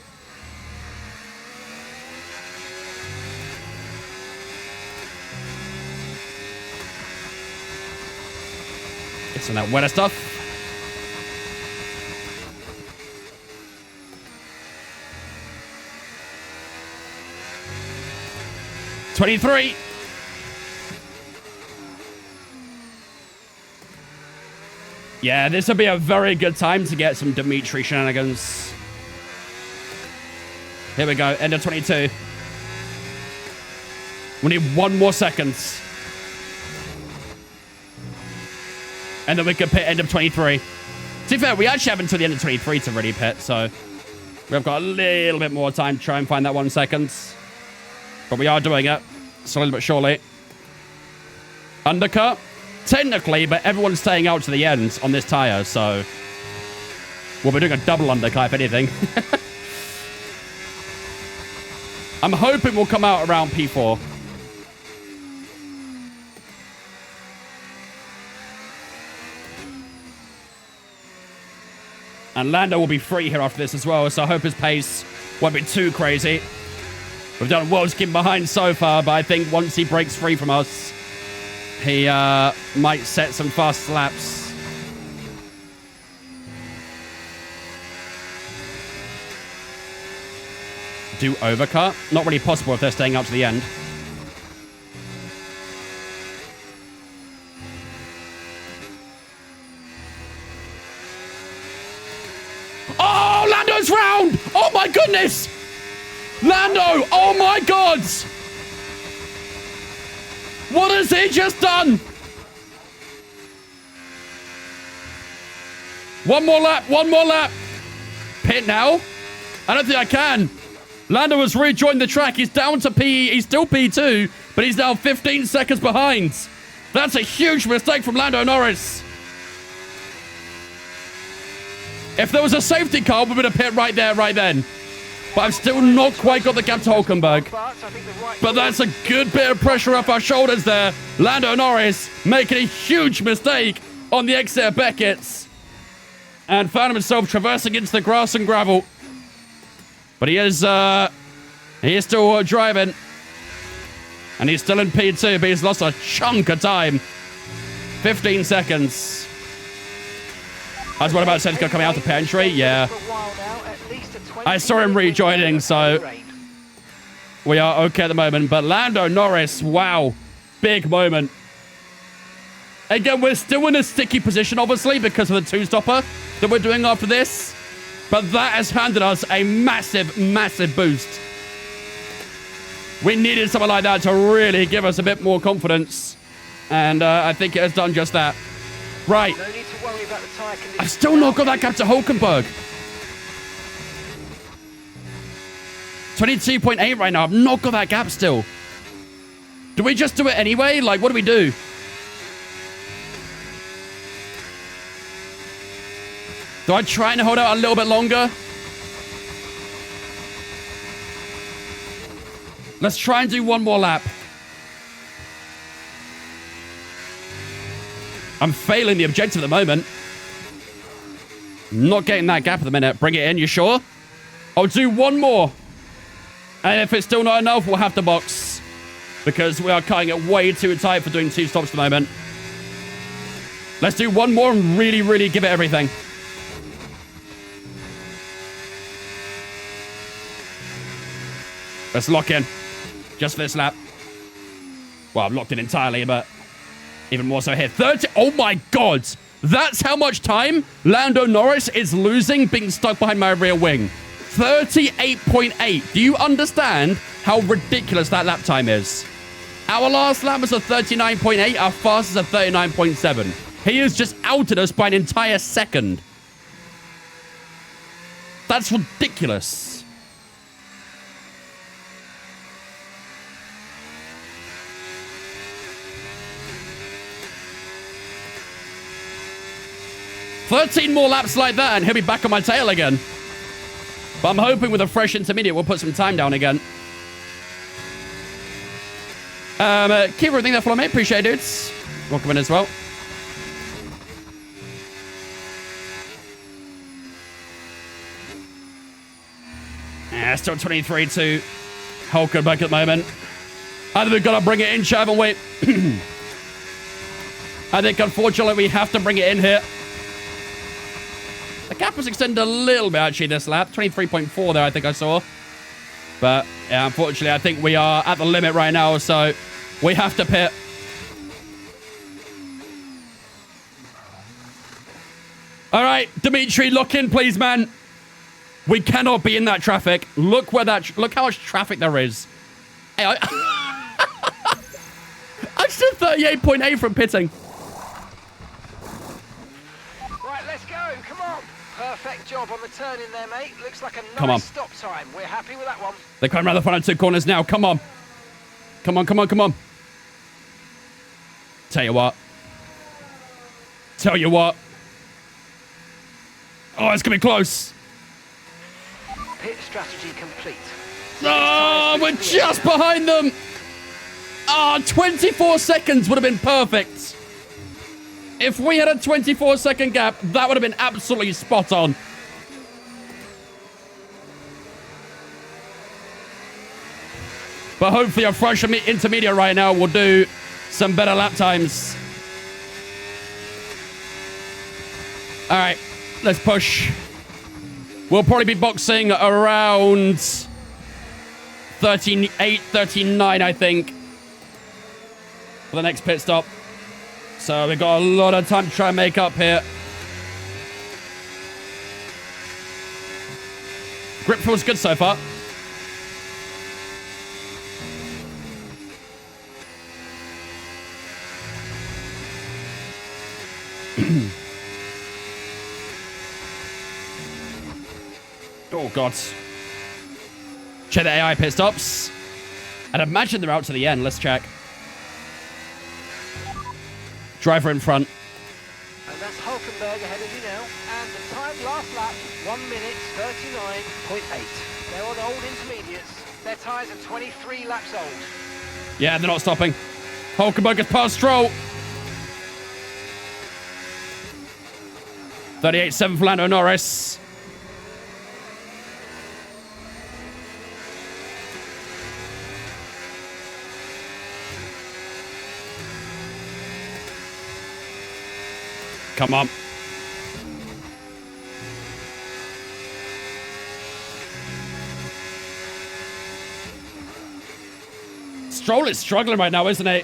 Get some of that wetter stuff. $23. Yeah, this would be a very good time to get some Dimitri shenanigans. Here we go, end of 22. We need 1 more second. And then we can pit end of 23. To be fair, we actually have until the end of 23 to really pit, so we've got a little bit more time to try and find that 1 second. But we are doing it, slowly but surely. Undercut? Technically, but everyone's staying out to the end on this tyre, so we'll be doing a double undercut, if anything. I'm hoping we'll come out around P4. And Lando will be free here after this as well, so I hope his pace won't be too crazy. We've done well to keep him behind so far, but I think once he breaks free from us, he might set some fast laps. Do overcut? Not really possible if they're staying out to the end. Oh, Lando's round! Oh my goodness! Lando! Oh my God! What has he just done? One more lap, 1 more lap. Pit now? I don't think I can. Lando has rejoined the track. He's down to P. He's still P2, but he's now 15 seconds behind. That's a huge mistake from Lando Norris. If there was a safety car, we would have pit right there, right then. But I've still not quite got the gap to Hulkenberg. But that's a good bit of pressure off our shoulders there. Lando Norris making a huge mistake on the exit of Beckett's. And found himself traversing into the grass and gravel. But he is still driving. And he's still in P2, but he's lost a chunk of time. 15 seconds. I was worried about Senko coming out to pit entry. Yeah. I saw him rejoining, so we are okay at the moment. But Lando Norris, wow, big moment. Again, we're still in a sticky position, obviously, because of the two-stopper that we're doing after this. But that has handed us a massive, massive boost. We needed something like that to really give us a bit more confidence. And I think it has done just that. Right. No need to worry about the tyre conditions. I've still not got that gap to Hulkenberg. 22.8 right now. I've not got that gap still. Do we just do it anyway? Like, what do we do? Do I try and hold out a little bit longer? Let's try and do 1 more lap. I'm failing the objective at the moment. Not getting that gap at the minute. Bring it in, you sure? I'll do 1 more. And if it's still not enough, we'll have to box. Because we are cutting it way too tight for doing 2 stops at the moment. Let's do 1 more and really, really give it everything. Let's lock in. Just for this lap. Well, I'm locked in entirely, but even more so here. 30. Oh my God. That's how much time Lando Norris is losing being stuck behind my rear wing. 38.8. Do you understand how ridiculous that lap time is? Our last lap was a 39.8. Our fastest a 39.7. He has just outed us by an entire second. That's ridiculous. "13 more laps like that and he'll be back on my tail again." But I'm hoping with a fresh intermediate we'll put some time down again. Keep everything there for me. Appreciate it, dudes. Welcome in as well. Yeah, still 23-2. Hulkenberg at the moment. I think we've got to bring it in, haven't we? I think, unfortunately, we have to bring it in here. The gap was extended a little bit, actually, this lap. 23.4 there, I think I saw. But, yeah, unfortunately, I think we are at the limit right now, so we have to pit. All right, Dimitri, lock in, please, man. We cannot be in that traffic. Look how much traffic there is. Hey, I just did 38.8 from pitting. Right, let's go. Come on. Perfect job on the turn in there, mate. Looks like a Come on. nice stop time. We're happy with that one. They're coming around the final two corners now. Come on. Come on, come on, come on. Tell you what. Tell you what. Oh, it's going to be close. Pit strategy complete. Oh, we're just behind them. Oh, 24 seconds would have been perfect. If we had a 24-second gap, that would have been absolutely spot on. But hopefully a fresh intermediate right now will do some better lap times. All right, let's push. We'll probably be boxing around 38, 39, I think, for the next pit stop. So we've got a lot of time to try and make up here. Grip feels good so far. Oh, God. Check the AI pit stops. I'd imagine they're out to the end. Let's check. Driver in front. And that's Hulkenberg ahead of you now. And the time last lap, 1 minute 39.8. They're on old intermediates. Their tyres are 23 laps old. Yeah, they're not stopping. Hulkenberg has passed Stroll. 38.7 for Lando Norris. Come on. Stroll is struggling right now, isn't he?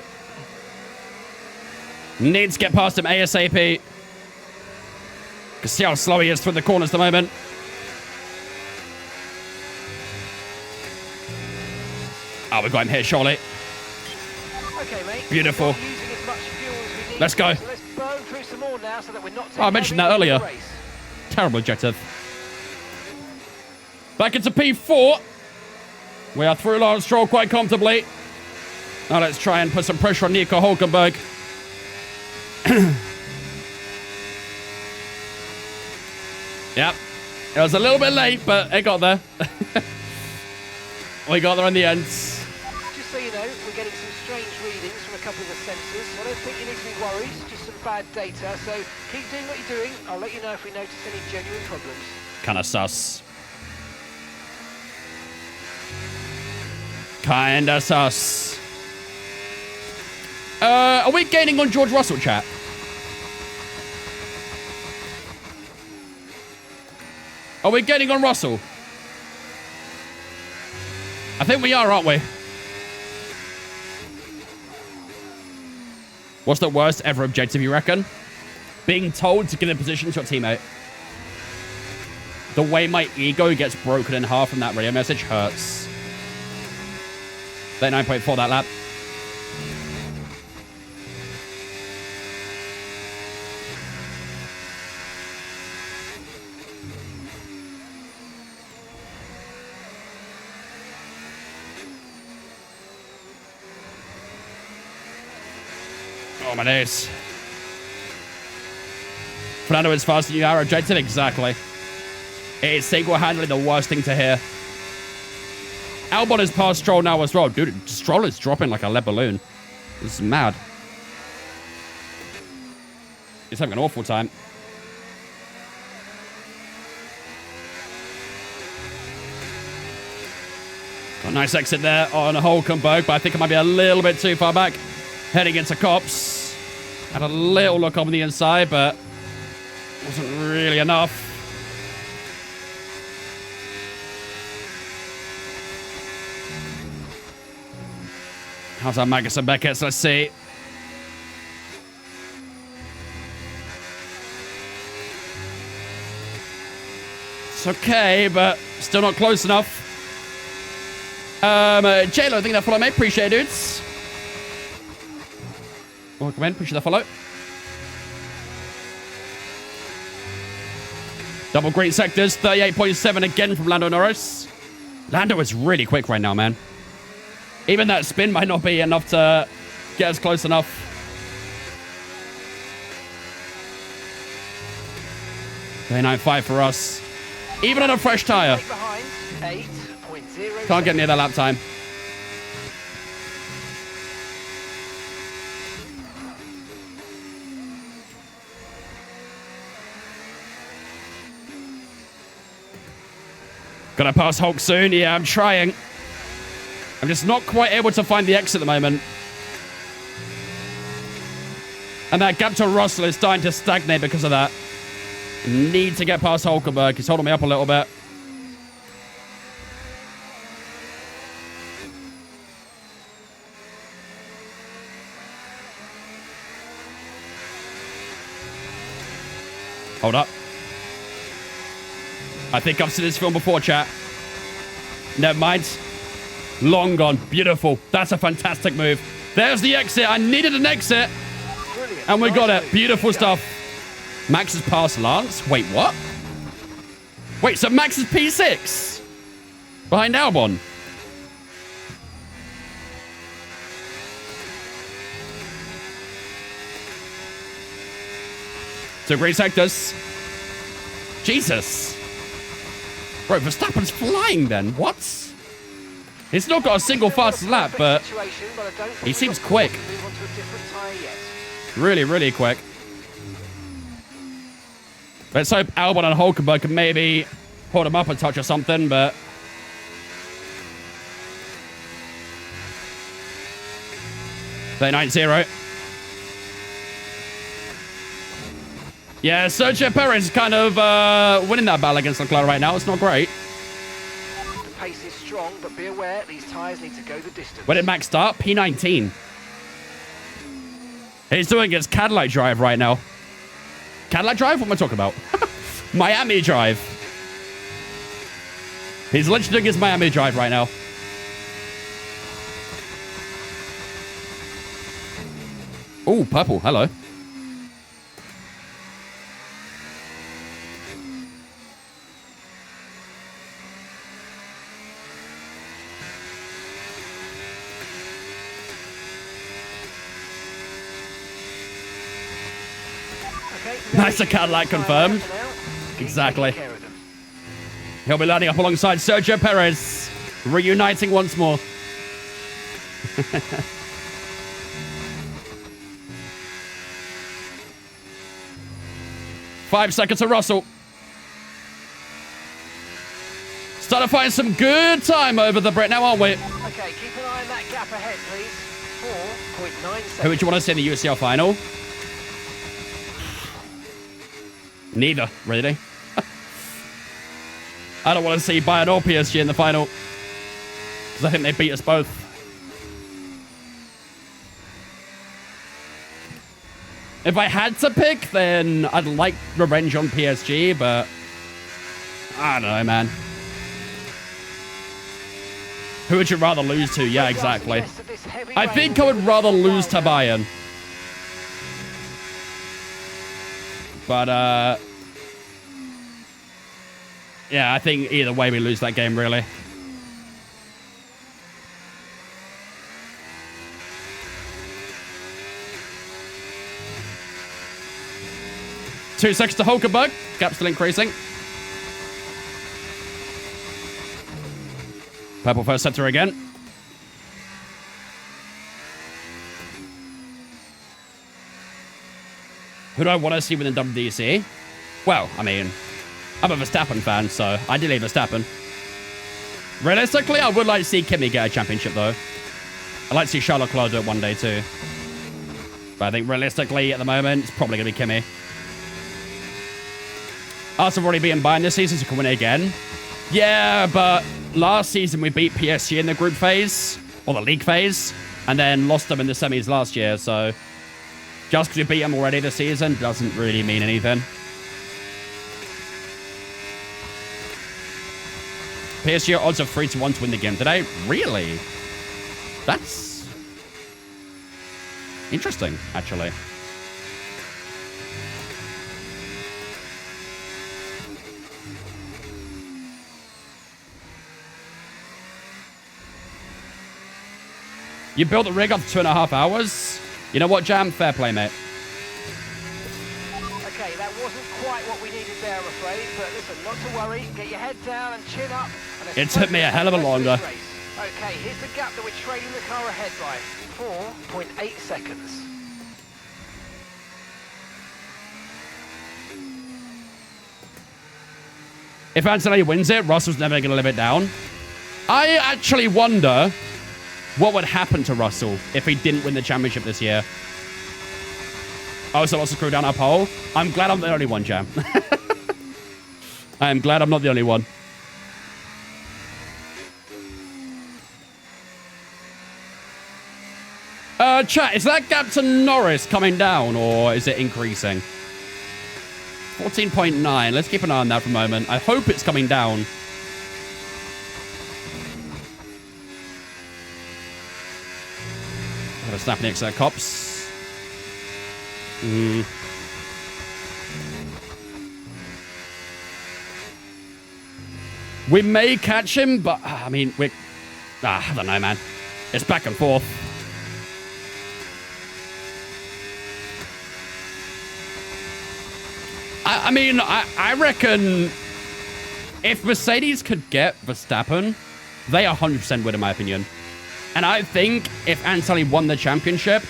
Needs to get past him ASAP. Can see how slow he is through the corners at the moment. Oh, we got him here, surely. Okay, mate. Beautiful. We're not using as much fuel as we need. Let's go. So let's burn through some more now so that we're not Oh, I mentioned that earlier. Terrible objective. Back into P4. We are through Lawrence Stroll quite comfortably. Now let's try and put some pressure on Nico Hulkenberg. Yep. It was a little bit late, but it got there. We got there in the end. Just so you know, we're getting some strange readings from a couple of the sensors. I don't think you need to be worried, just some bad data. So keep doing what you're doing. I'll let you know if we notice any genuine problems. Kinda sus. Kinda sus. Are we gaining on George Russell, chat? Are we gaining on Russell? I think we are, aren't we? What's the worst ever objective, you reckon? Being told to give a position to a teammate. The way my ego gets broken in half from that radio message hurts. 39.4 that lap. Oh, my days. Fernando is faster than you are objective? Exactly. It is single-handedly the worst thing to hear. Albon is past Stroll now as well. Dude, Stroll is dropping like a lead balloon. This is mad. He's having an awful time. Got a nice exit there on Hulkenberg, but I think it might be a little bit too far back. Heading into Cops. Had a little look on the inside, but wasn't really enough. How's our Magnussen Beckett? Let's see. It's okay, but still not close enough. JLo, I think that follow, mate. Appreciate it, dudes. Welcome in. Appreciate the follow. Double green sectors. 38.7 again from Lando Norris. Lando is really quick right now, man. Even that spin might not be enough to get us close enough. 39.5 for us. Even on a fresh tire. Can't get near that lap time. Gonna pass Hulk soon. Yeah, I'm trying. I'm just not quite able to find the exit at the moment. And that gap to Russell is starting to stagnate because of that. Need to get past Hulkenberg. He's holding me up a little bit. Hold up. I think I've seen this film before, chat. Never mind. Long gone. Beautiful. That's a fantastic move. There's the exit. I needed an exit. Brilliant. And we got it. Beautiful stuff. Max has passed Lance. Wait, what? Wait, so Max is P6? Behind Albon. So great sectors. Jesus. Bro, Verstappen's flying then. What? He's not got a single fastest lap, but he seems quick. Really, really quick. Let's hope Albon and Hulkenberg can maybe hold him up a touch or something, but... They're 9-0. Yeah, Sergio Perez is kind of winning that battle against Leclerc right now. It's not great. The pace is strong, but be aware these tyres need to go the distance. Where did Max start? P19. He's doing his Cadillac drive right now. Cadillac drive? What am I talking about? Miami drive. He's literally doing his Miami drive right now. Oh, purple. Hello. Nice, a Cadillac confirmed. Exactly. He'll be landing up alongside Sergio Perez, reuniting once more. 5 seconds to Russell. Starting to find some good time over the Brit now, aren't we? Okay, keep an eye on that gap ahead, please. 4.9 seconds. Who would you want to see in the UCL final? Neither, really. I don't want to see Bayern or PSG in the final. Because I think they beat us both. If I had to pick, then I'd like revenge on PSG, but... I don't know, man. Who would you rather lose to? Yeah, exactly. I think I would rather lose to Bayern. But, yeah, I think either way we lose that game, really. 2 seconds to Hulkenberg. Gap still increasing. Purple first sector again. Who do I want to see within WDC? Well, I mean, I'm a Verstappen fan, so ideally Verstappen. Realistically, I would like to see Kimi get a championship, though. I'd like to see Charles Leclerc do it one day, too. But I think realistically, at the moment, it's probably going to be Kimi. Us have already beaten Bayern this season, so can win it again. Yeah, but last season we beat PSG in the group phase, or the league phase, and then lost them in the semis last year, so just because we beat them already this season doesn't really mean anything. PSG are odds of 3-1 to win the game today. Really? That's interesting, actually. You built the rig up 2.5 hours? You know what, Jam? Fair play, mate. Okay, that wasn't quite what we needed there, I'm afraid. But listen, not to worry. Get your head down and chin up. And It took me a hell of a longer. Okay, here's the gap that we're trailing the car ahead by. 4.8 seconds. If Antonelli wins it, Russell's never going to live it down. I actually wonder what would happen to Russell if he didn't win the championship this year. Oh, so lots of crew down our pole. I'm glad I'm the only one, Jam. I am glad I'm not the only one. Chat, is that gap to Norris coming down, or is it increasing? 14.9. Let's keep an eye on that for a moment. I hope it's coming down. Have a snap next to cops. We may catch him, but I mean, I don't know, man. It's back and forth. I mean, I reckon if Mercedes could get Verstappen, they 100% would, in my opinion. And I think if Antonelli won the championship,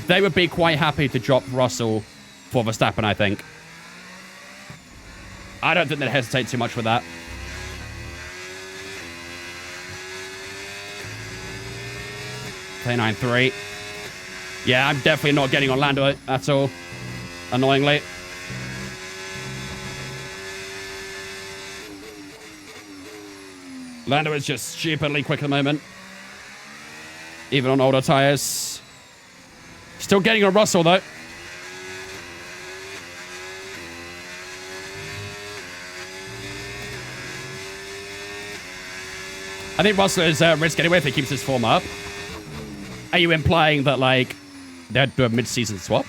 they would be quite happy to drop Russell for Verstappen, I think. I don't think they'd hesitate too much with that. K9-3. Yeah, I'm definitely not getting on Lando at all, annoyingly. Lando is just stupidly quick at the moment. Even on older tires. Still getting a Russell, though. I think Russell is risk anyway if he keeps his form up. Are you implying that, like, they'd do a mid-season swap?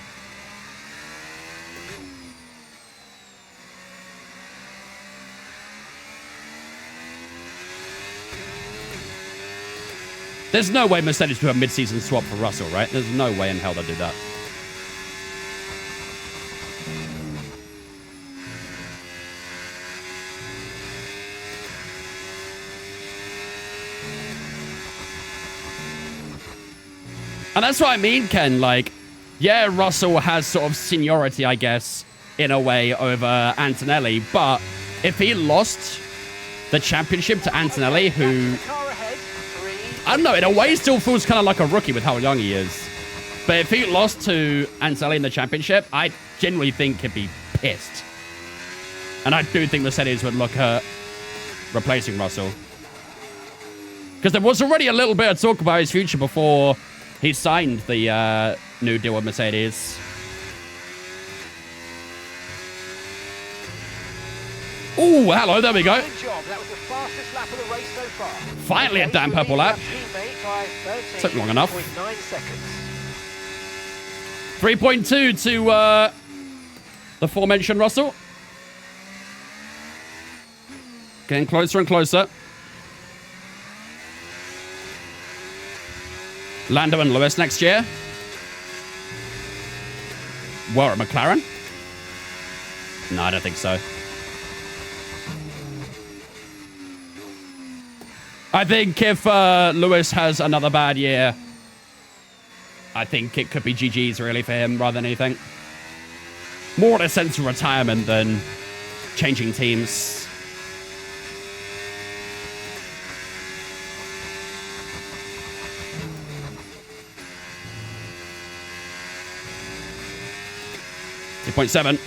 There's no way Mercedes do a mid-season swap for Russell, right? There's no way in hell they'll do that. And that's what I mean, Ken. Like, yeah, Russell has sort of seniority, I guess, in a way, over Antonelli. But if he lost the championship to Antonelli, who, I don't know, in a way still feels kind of like a rookie with how young he is. But if he lost to Antonelli in the championship, I genuinely think he'd be pissed. And I do think Mercedes would look at replacing Russell. Because there was already a little bit of talk about his future before he signed the new deal with Mercedes. Ooh, hello, there we go. Good job. That was the fastest lap of the race so far. Finally a damn purple lap. Took long enough. 9 seconds. 3.2 to the aforementioned Russell. Getting closer and closer. Lando and Lewis next year. We're at McLaren. No, I don't think so. I think if Lewis has another bad year, I think it could be GG's really for him rather than anything. More in a sense of retirement than changing teams. .7.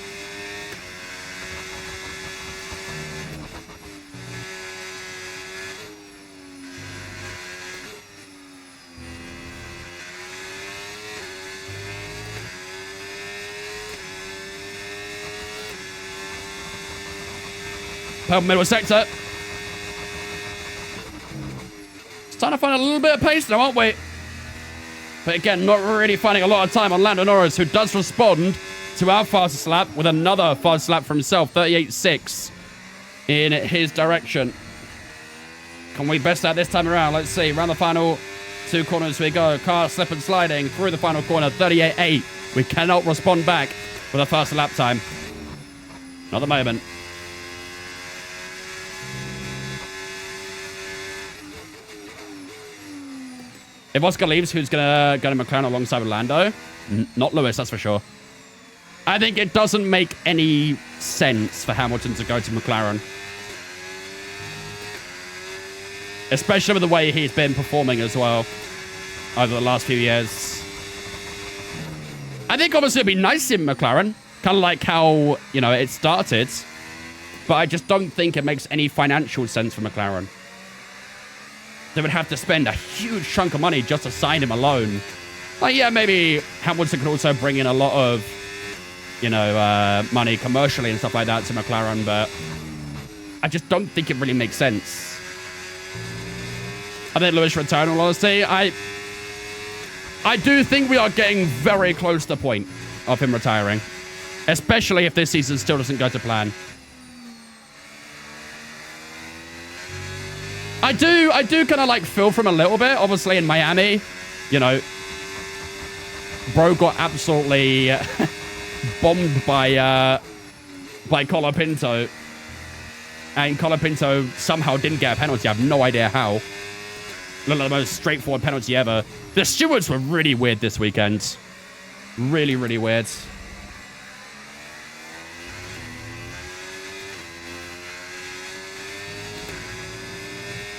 Purple middle sector. Starting to find a little bit of pace now, aren't we? But again, not really finding a lot of time on Lando Norris, who does respond to our fastest lap with another fast lap for himself, 38.6 in his direction. Can we best that this time around? Let's see. Around the final 2 corners we go. Car slip and sliding through the final corner, 38.8. We cannot respond back with a faster lap time. Not at the moment. If Oscar leaves, who's going to go to McLaren alongside with Lando? Not Lewis, that's for sure. I think it doesn't make any sense for Hamilton to go to McLaren. Especially with the way he's been performing as well over the last few years. I think obviously it'd be nice in McLaren. Kind of like how, you know, it started. But I just don't think it makes any financial sense for McLaren. They would have to spend a huge chunk of money just to sign him alone. Like, yeah, maybe Hamilton could also bring in a lot of, you know, money commercially and stuff like that to McLaren, but I just don't think it really makes sense. I think Lewis return, in all honesty. I do think we are getting very close to the point of him retiring, especially if this season still doesn't go to plan. I do kind of like feel from a little bit. Obviously in Miami, you know, bro got absolutely bombed by Colapinto, and Colapinto somehow didn't get a penalty. I have no idea how. Literally the most straightforward penalty ever. The stewards were really weird this weekend. Really, really weird.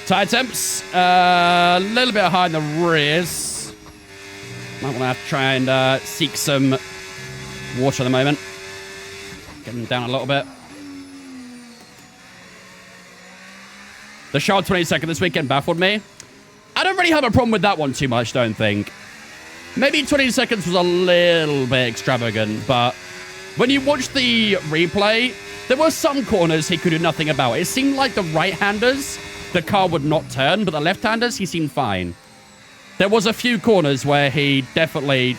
Tire temps, a little bit high in the rears. Might want to have to try and seek some water at the moment. Getting down a little bit. The Charles 22nd this weekend baffled me. I don't really have a problem with that one too much, don't think. Maybe 20 seconds was a little bit extravagant, but when you watch the replay, there were some corners he could do nothing about. It seemed like the right-handers, the car would not turn, but the left-handers, he seemed fine. There was a few corners where he definitely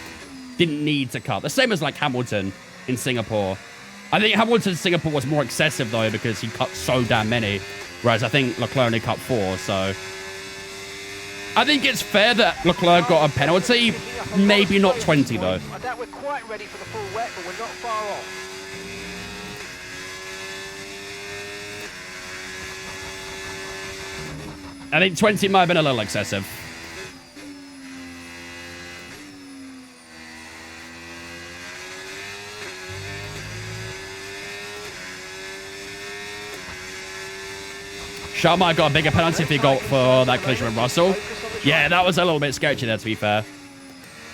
didn't need to cut. The same as like Hamilton in Singapore. I think Hamilton in Singapore was more excessive though because he cut so damn many. Whereas I think Leclerc only cut 4, so... I think it's fair that Leclerc got a penalty. Maybe not 20 though. I doubt we're quite ready for the full wet, but we're not far off. I think 20 might have been a little excessive. Shaw might have got a bigger penalty if he got for that collision with Russell. Yeah, that was a little bit sketchy there, to be fair.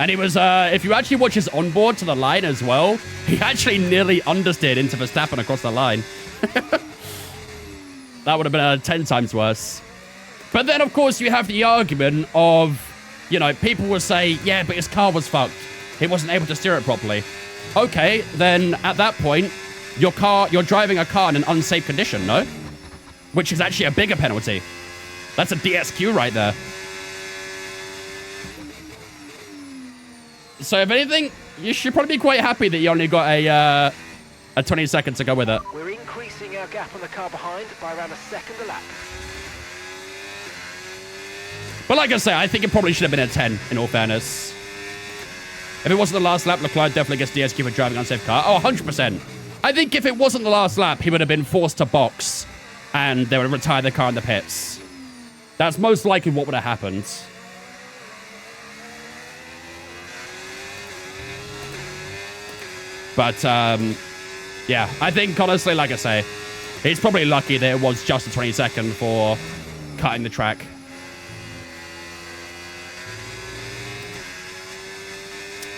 And he was, if you actually watch his onboard to the line as well, he actually nearly understeered into Verstappen across the line. That would have been 10 times worse. But then, of course, you have the argument of, you know, people will say, yeah, but his car was fucked. He wasn't able to steer it properly. Okay, then at that point, you're driving a car in an unsafe condition, no? Which is actually a bigger penalty. That's a DSQ right there. So if anything, you should probably be quite happy that you only got a 20 seconds to go with it. We're increasing our gap on the car behind by around a second a lap. But like I say, I think it probably should have been a 10, in all fairness. If it wasn't the last lap, Leclerc definitely gets DSQ for driving an unsafe car. Oh, 100%. I think if it wasn't the last lap, he would have been forced to box, and they would have retired the car in the pits. That's most likely what would have happened. But, yeah, I think, honestly, like I say, he's probably lucky that it was just a 22nd for cutting the track.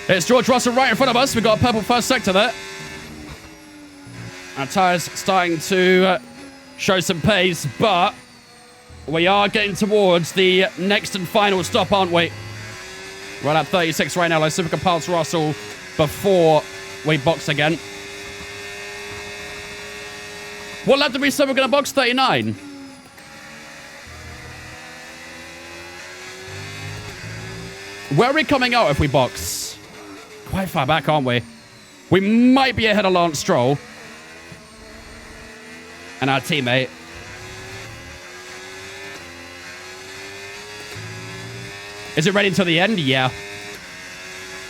It's George Russell right in front of us. We've got a purple first sector there. Our tyres starting to show some pace, but we are getting towards the next and final stop, aren't we? Right at 36 right now. Let's see if we can pass Russell before we box again. What lap did we say we're going to box? 39. Where are we coming out if we box? Quite far back, aren't we? We might be ahead of Lance Stroll and our teammate. Is it ready until the end? Yeah.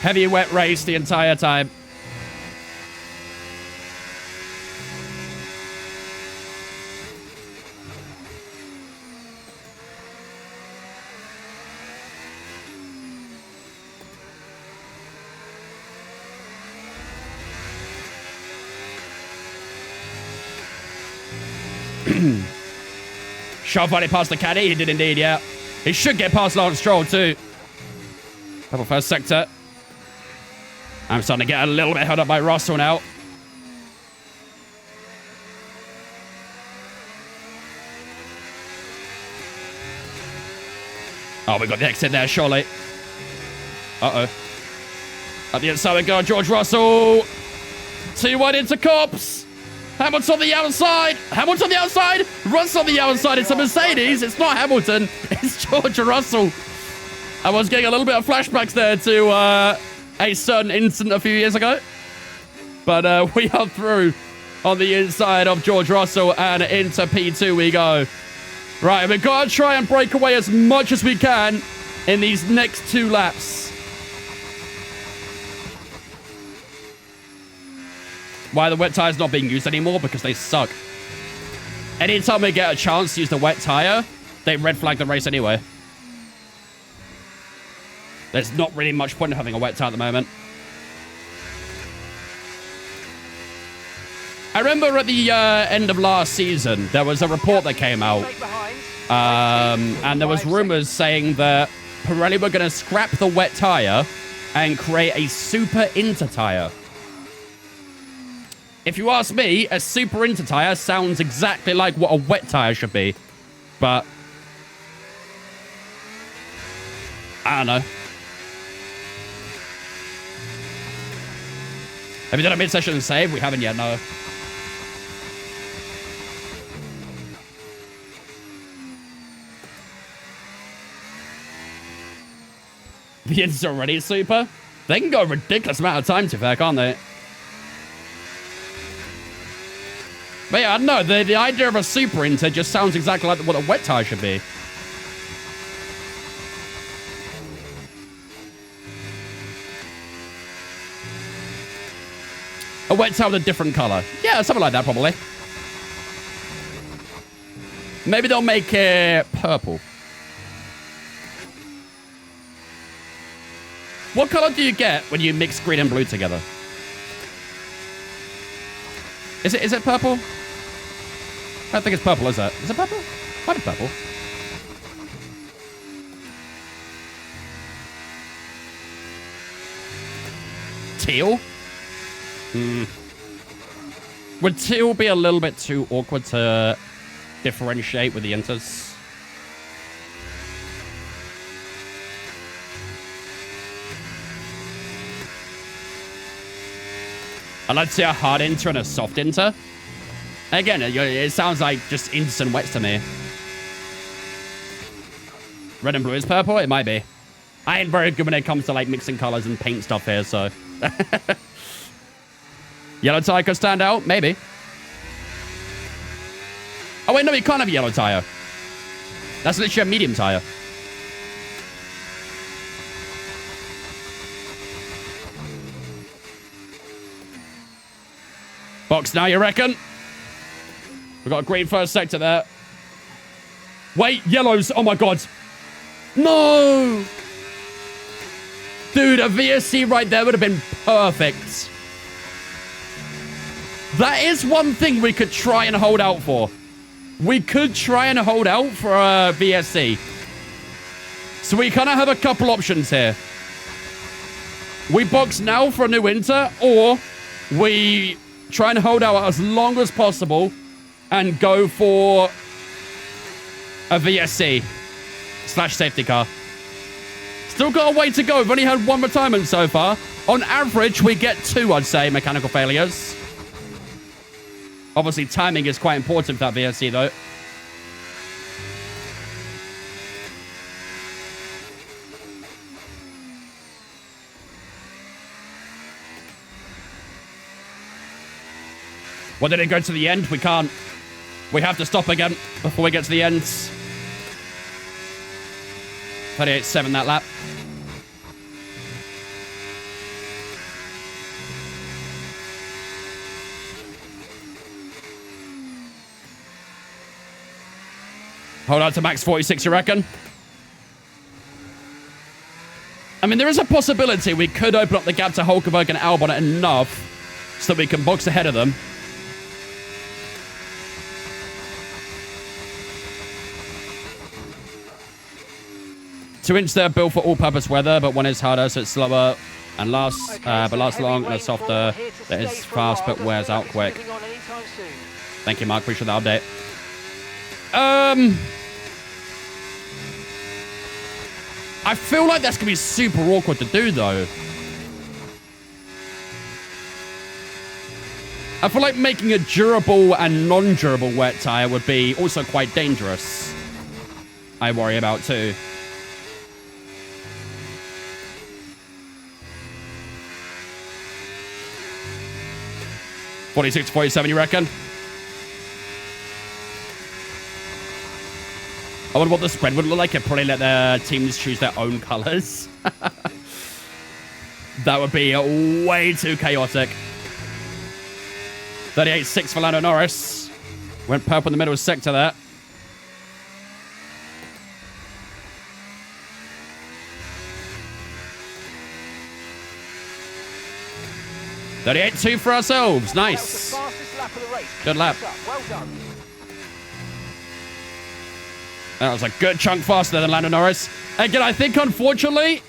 Heavy wet race the entire time. Charles finally passed the caddy. He did indeed, yeah. He should get past Lance Stroll too. Purple first sector. I'm starting to get a little bit held up by Russell now. Oh, we got the exit there, surely. Uh-oh. At the inside we go, George Russell. 2 wide into Cops. Hamilton on the outside. Hamilton on the outside. Russell on the outside. It's a Mercedes. It's not Hamilton. It's George Russell. I was getting a little bit of flashbacks there to a certain incident a few years ago. But we are through on the inside of George Russell and into P2 we go. Right, we've got to try and break away as much as we can in these next 2 laps. Why the wet tire's not being used anymore? Because they suck. Anytime we get a chance to use the wet tire, they red flag the race anyway. There's not really much point in having a wet tire at the moment. I remember at the end of last season, there was a report that came out. And there was rumors saying that Pirelli were going to scrap the wet tire and create a super inter tire. If you ask me, a super inter tire sounds exactly like what a wet tire should be. But I don't know. Have you done a mid-session save? We haven't yet, no. The Inters already super? They can go a ridiculous amount of time to fair, can't they? But yeah, I don't know. The idea of a super Inter just sounds exactly like what a wet tire should be. A wet tire with a different color. Yeah, something like that, probably. Maybe they'll make it purple. What color do you get when you mix green and blue together? Is it purple? I don't think it's purple, is it? Is it purple? Might be purple. Teal? Would teal be a little bit too awkward to differentiate with the Inters? I'd like to see a hard Inter and a soft Inter. Again, it sounds like just instant wets to me. Red and blue is purple? It might be. I ain't very good when it comes to like mixing colors and paint stuff here, so. Yellow tire could stand out? Maybe. Oh wait, no, you can't have a yellow tire. That's literally a medium tire. Box now, you reckon? We got a green first sector there. Wait, yellows. Oh my god. No! Dude, a VSC right there would have been perfect. That is one thing we could try and hold out for. We could try and hold out for a VSC. So we kind of have a couple options here. We box now for a new winter, or we try and hold out as long as possible and go for a VSC / safety car. Still got a way to go. We've only had one retirement so far. On average, we get 2, I'd say, mechanical failures. Obviously, timing is quite important for that VSC, though. Well, did it go to the end? We can't. We have to stop again before we get to the end. 38.7 that lap. Hold on to max 46, you reckon? I mean, there is a possibility we could open up the gap to Hulkenberg and Albon enough so that we can box ahead of them. Two-inch there built for all-purpose weather, but one is harder, so it's slower and lasts, but lasts long, and a softer that is fast but wears out quick. Thank you, Mark. Appreciate that update. I feel like that's going to be super awkward to do, though. I feel like making a durable and non-durable wet tire would be also quite dangerous. I worry about, too. $46 to $47, you reckon? I wonder what the spread would look like. It'd probably let their teams choose their own colors. That would be way too chaotic. 38.6 for Lando Norris. Went purple in the middle sector there. $38.2 for ourselves. Nice. That was the fastest lap of the race. Good lap. Well done. That was a good chunk faster than Lando Norris. Again, I think, unfortunately,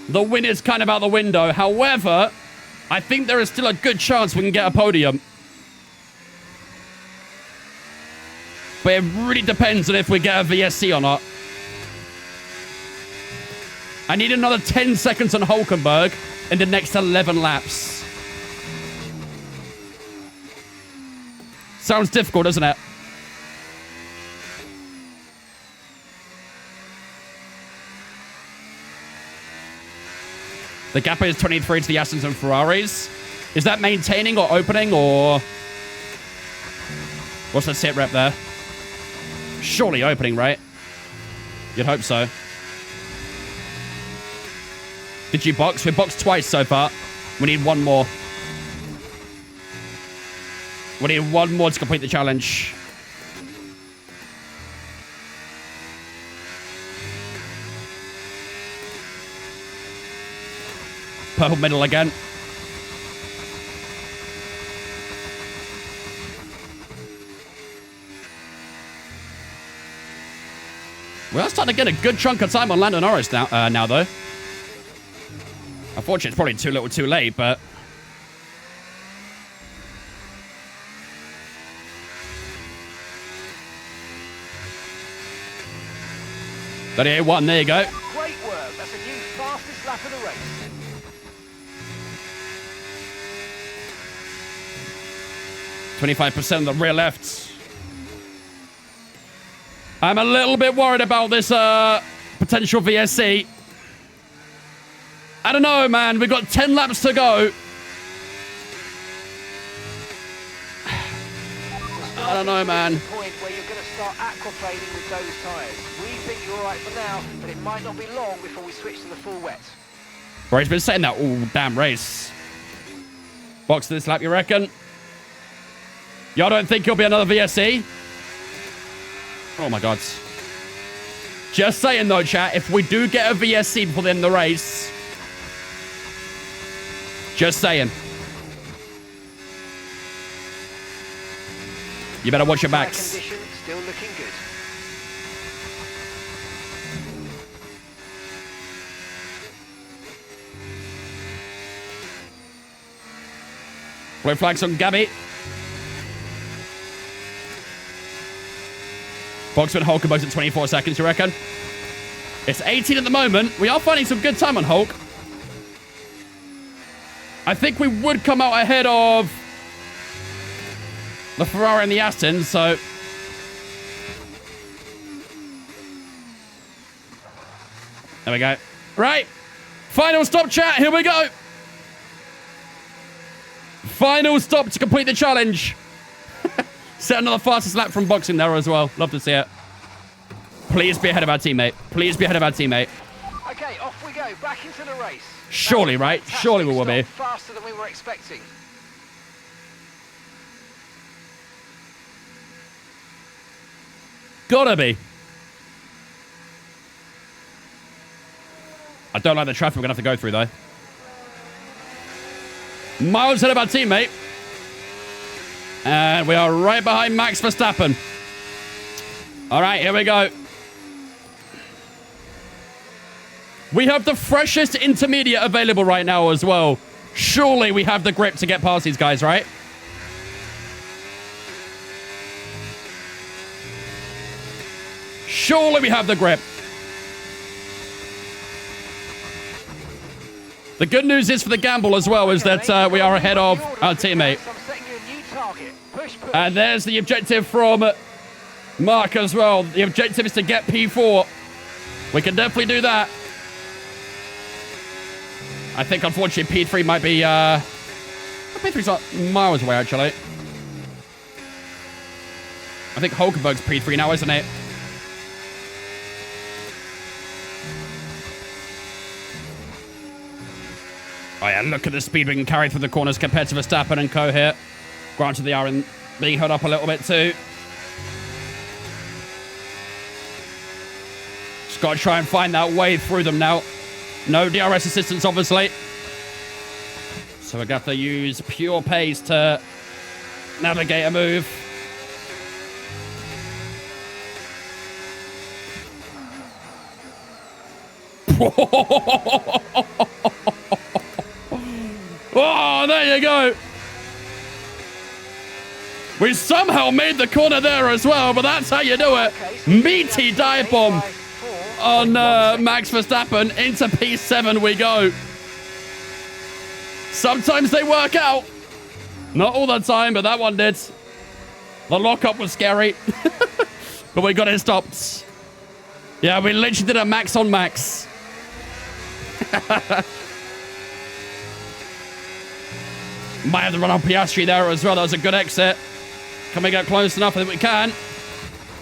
the win is kind of out the window. However, I think there is still a good chance we can get a podium. But it really depends on if we get a VSC or not. I need another 10 seconds on Hulkenberg in the next 11 laps. Sounds difficult, doesn't it? The gap is 23 to the Astons and Ferraris. Is that maintaining or opening, or... What's the sit rep there? Surely opening, right? You'd hope so. Did you box? We boxed twice so far. We need one more. We need one more to complete the challenge. Purple middle again. We're starting to get a good chunk of time on Lando Norris now though. Unfortunately, it's probably too little too late, but... $38.1, there you go. Great work. That's a new fastest lap of the race. %25% on the rear left. I'm a little bit worried about this potential VSC. I don't know, man. We've got 10 laps to go. I don't know, man. Point where you're going to start aquaplaning with those tyres. We think you're all right for now, but it might not be long before we switch to the full wet. Bro, he's been saying that all damn race. Box this lap, you reckon? Y'all don't think he'll be another VSE? Oh my god. Just saying though, chat, if we do get a VSC before the end of the race, just saying. You better watch your backs. Condition still looking good. Blue flags on Gabby. Boxman Hulkenberg's at 24 seconds, you reckon? It's 18 at the moment. We are finding some good time on Hulk. I think we would come out ahead of the Ferrari and the Aston, so... There we go. Right. Final stop, chat. Here we go. Final stop to complete the challenge. Set another fastest lap from boxing there as well. Love to see it. Please be ahead of our teammate. Please be ahead of our teammate. Okay, off we go. Back into the race. Surely, right? Surely we will be. Faster than we were expecting. Gotta be. I don't like the traffic we're gonna have to go through though. Miles ahead of our teammate. And we are right behind Max Verstappen. All right, here we go. We have the freshest intermediate available right now as well. Surely we have the grip to get past these guys, right? Surely we have the grip. The good news is for the gamble as well is that we are ahead of our teammate. And there's the objective from Mark as well. The objective is to get P4. We can definitely do that. I think, unfortunately, P3 might be... P3's not miles away, actually. I think Hulkenberg's P3 now, isn't it? Oh, yeah, look at the speed we can carry through the corners compared to Verstappen and co here. Granted, they are being held up a little bit too. Just got to try and find that way through them now. No DRS assistance, obviously. So we're going to have to use pure pace to navigate a move. Oh, there you go. We somehow made the corner there as well, but that's how you do it. Meaty dive bomb on Max Verstappen. Into P7 we go. Sometimes they work out. Not all the time, but that one did. The lockup was scary. But we got it stopped. Yeah, we literally did a max on max. Might have to run on Piastri there as well. That was a good exit. Can we get close enough? I think we can.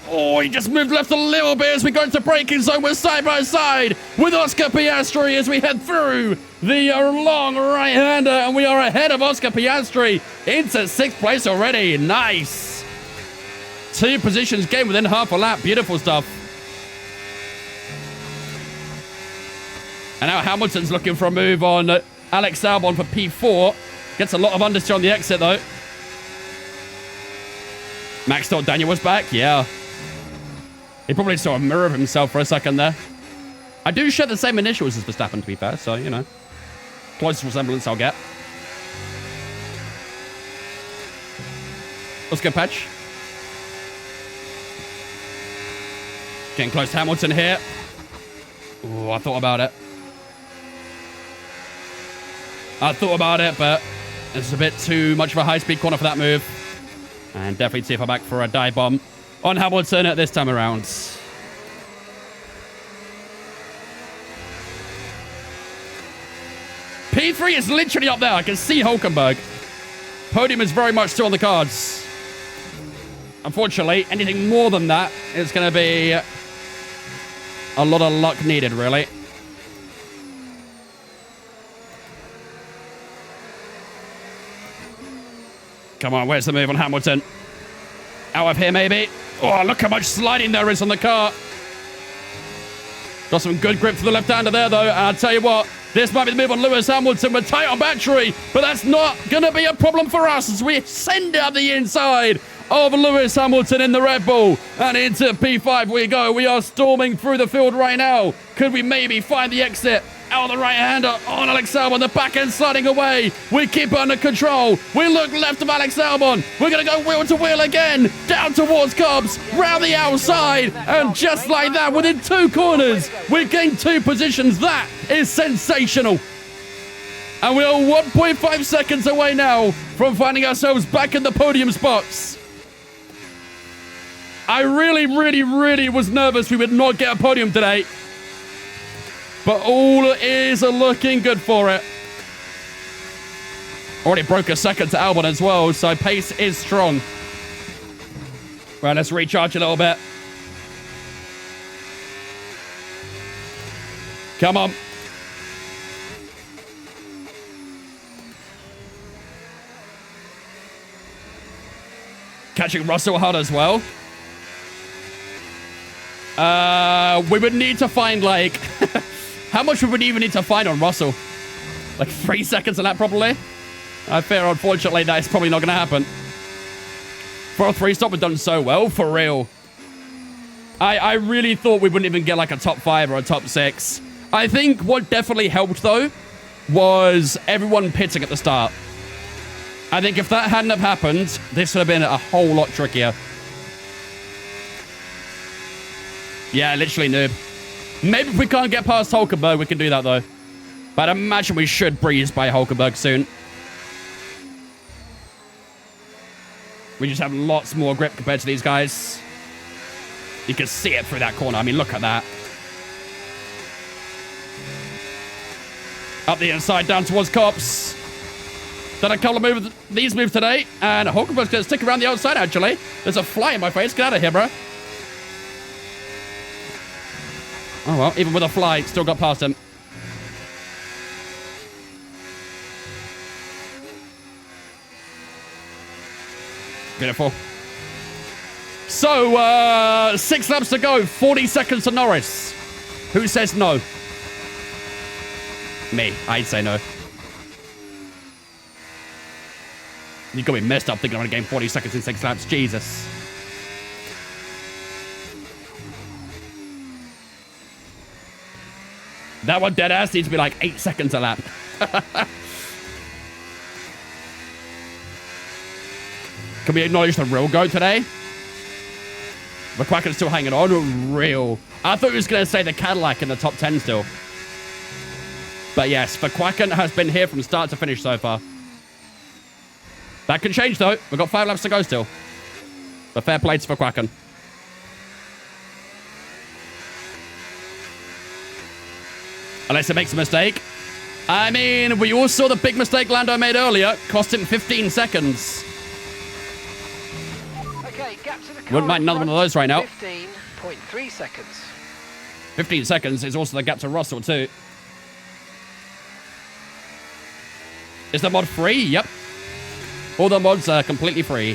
Oh, he just moved left a little bit as we go into braking zone. We're side by side with Oscar Piastri as we head through the long right-hander. And we are ahead of Oscar Piastri into 6th place already. Nice. 2 positions gained within half a lap. Beautiful stuff. And now Hamilton's looking for a move on Alex Albon for P4. Gets a lot of understeer on the exit, though. Max thought Daniel was back. Yeah. He probably saw a mirror of himself for a second there. I do share the same initials as Verstappen, to be fair. So, you know, closest resemblance I'll get. Let's go, Patch. Getting close to Hamilton here. Oh, I thought about it. But this is a bit too much of a high-speed corner for that move. And definitely see if I'm back for a dive bomb on Hamilton at this time around. P3 is literally up there. I can see Hulkenberg. Podium is very much still on the cards. Unfortunately, anything more than that is going to be a lot of luck needed, really. Come on, where's the move on Hamilton? Out of here, maybe. Oh, look how much sliding there is on the car. Got some good grip for the left-hander there, though. And I'll tell you what, this might be the move on Lewis Hamilton. We're tight on battery, but that's not going to be a problem for us as we send out the inside of Lewis Hamilton in the Red Bull. And into P5 we go. We are storming through the field right now. Could we maybe find the exit out of the right-hander on Alex Albon? The back end sliding away. We keep it under control. We look left of Alex Albon. We're going to go wheel to wheel again. Down towards Cobbs. Round the outside. And just like that, within 2 corners, we gain 2 positions. That is sensational. And we are 1.5 seconds away now from finding ourselves back in the podium spots. I really was nervous we would not get a podium today. But all is looking good for it. Already broke a second to Albon as well, so pace is strong. Right, let's recharge a little bit. Come on. Catching Russell hard as well. We would need to find, like... How much would we even need to find on Russell? Like 3 seconds on that, probably? I fear, unfortunately, that is probably not going to happen. For a 3-stop, we've done so well, for real. I really thought we wouldn't even get, like, a top 5 or a top 6. I think what definitely helped, though, was everyone pitting at the start. I think if that hadn't have happened, this would have been a whole lot trickier. Yeah, literally noob. Maybe if we can't get past Hulkenberg, we can do that, though. But I imagine we should breeze by Hulkenberg soon. We just have lots more grip compared to these guys. You can see it through that corner. I mean, look at that. Up the inside, down towards Cops. Done a couple of these moves today. And Hulkenberg's going to stick around the outside, actually. There's a fly in my face. Get out of here, bro. Oh, well, even with a fly, still got past him. Beautiful. So, 6 laps to go. 40 seconds to Norris. Who says no? Me. I'd say no. You got me messed up thinking I'm going to gain 40 seconds in 6 laps. Jesus. That one dead ass needs to be like 8 seconds a lap. Can we acknowledge the real GOAT today? McQuacken's still hanging on. Real. I thought he was going to say the Cadillac in the top 10 still. But yes, McQuacken has been here from start to finish so far. That can change though. We've got 5 laps to go still. But fair play to McQuacken. Unless it makes a mistake. I mean, we all saw the big mistake Lando made earlier. Cost him 15 seconds. Okay, gap to the car. Wouldn't mind another one of those right now. 15.3 seconds. 15 seconds is also the gap to Russell too. Is the mod free? Yep. All the mods are completely free.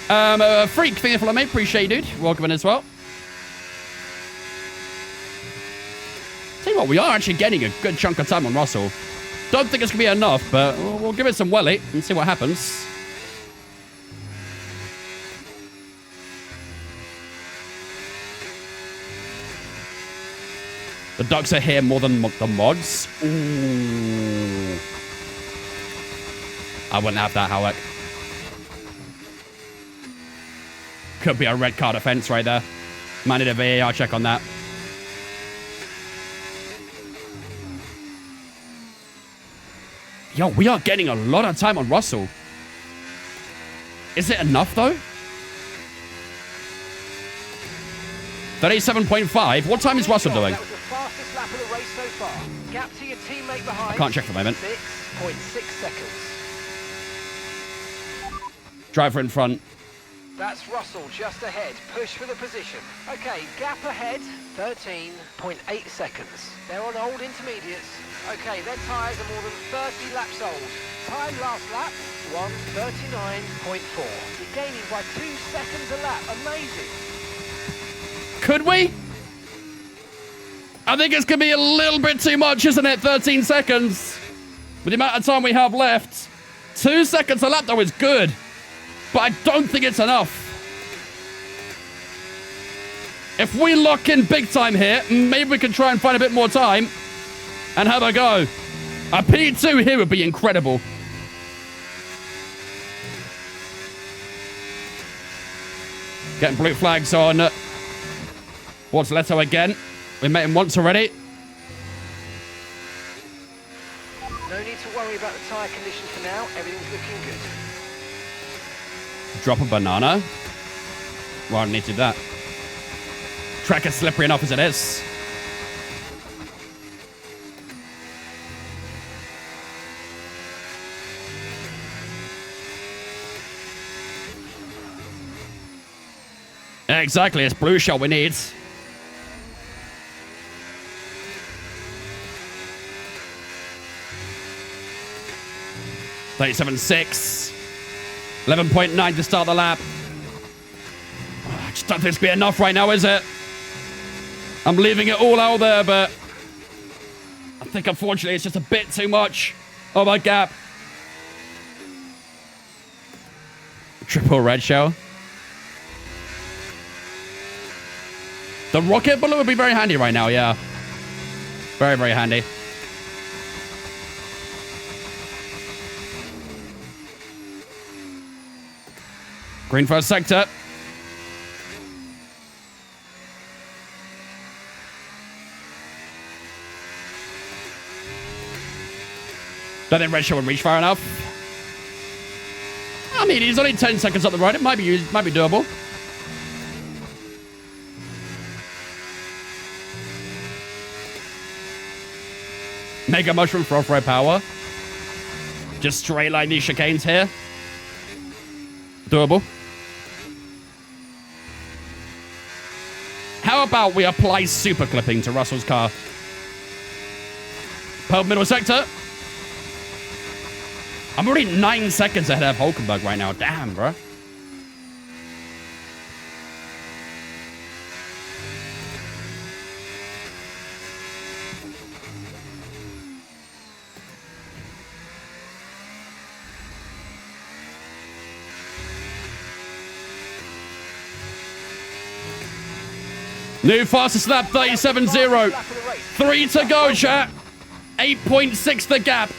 Freak, thank you for me. Appreciate you, dude. Welcome in as well. Tell you what, we are actually getting a good chunk of time on Russell. Don't think it's going to be enough, but we'll give it some welly and see what happens. The ducks are here more than the mods. Ooh. I wouldn't have that, Halleck. Could be a red card offense right there. Might need a VAR check on that. Yo, we are getting a lot of time on Russell. Is it enough, though? 37.5. What time is Russell doing? That was the fastest lap of the race so far. Gap to your teammate behind. I can't check for the moment. 6.6 seconds. Driver in front. That's Russell just ahead. Push for the position. Okay, gap ahead, 13.8 seconds. They're on old intermediates. Okay, their tyres are more than 30 laps old. Time last lap, 1:39.4. You're gaining by 2 seconds a lap. Amazing. Could we? I think it's going to be a little bit too much, isn't it? 13 seconds. With the amount of time we have left. 2 seconds a lap, though, is good. But I don't think it's enough. If we lock in big time here, maybe we can try and find a bit more time and have a go. A P2 here would be incredible. Getting blue flags on what's Leto again. We met him once already. No need to worry about the tyre conditions for now. Everything's looking good. Drop a banana. Well, I don't need to do that. Track is slippery enough as it is. Exactly, it's blue shot we need. $37.6. 11.9 to start the lap. I just don't think it's be enough right now, is it? I'm leaving it all out there, but I think unfortunately it's just a bit too much of a gap. Triple red shell. The rocket balloon would be very handy right now, yeah. Very, very handy. Green first sector. Don't think red shell would reach far enough. I mean, he's only 10 seconds up the road. It might be doable. Mega mushroom for off-road power. Just straight line these chicanes here. Doable. How about we apply super clipping to Russell's car? Pearl middle sector. I'm already 9 seconds ahead of Hulkenberg right now. Damn, bro. New fastest lap, 37.0. 3 to go, chat. 8.6 the gap.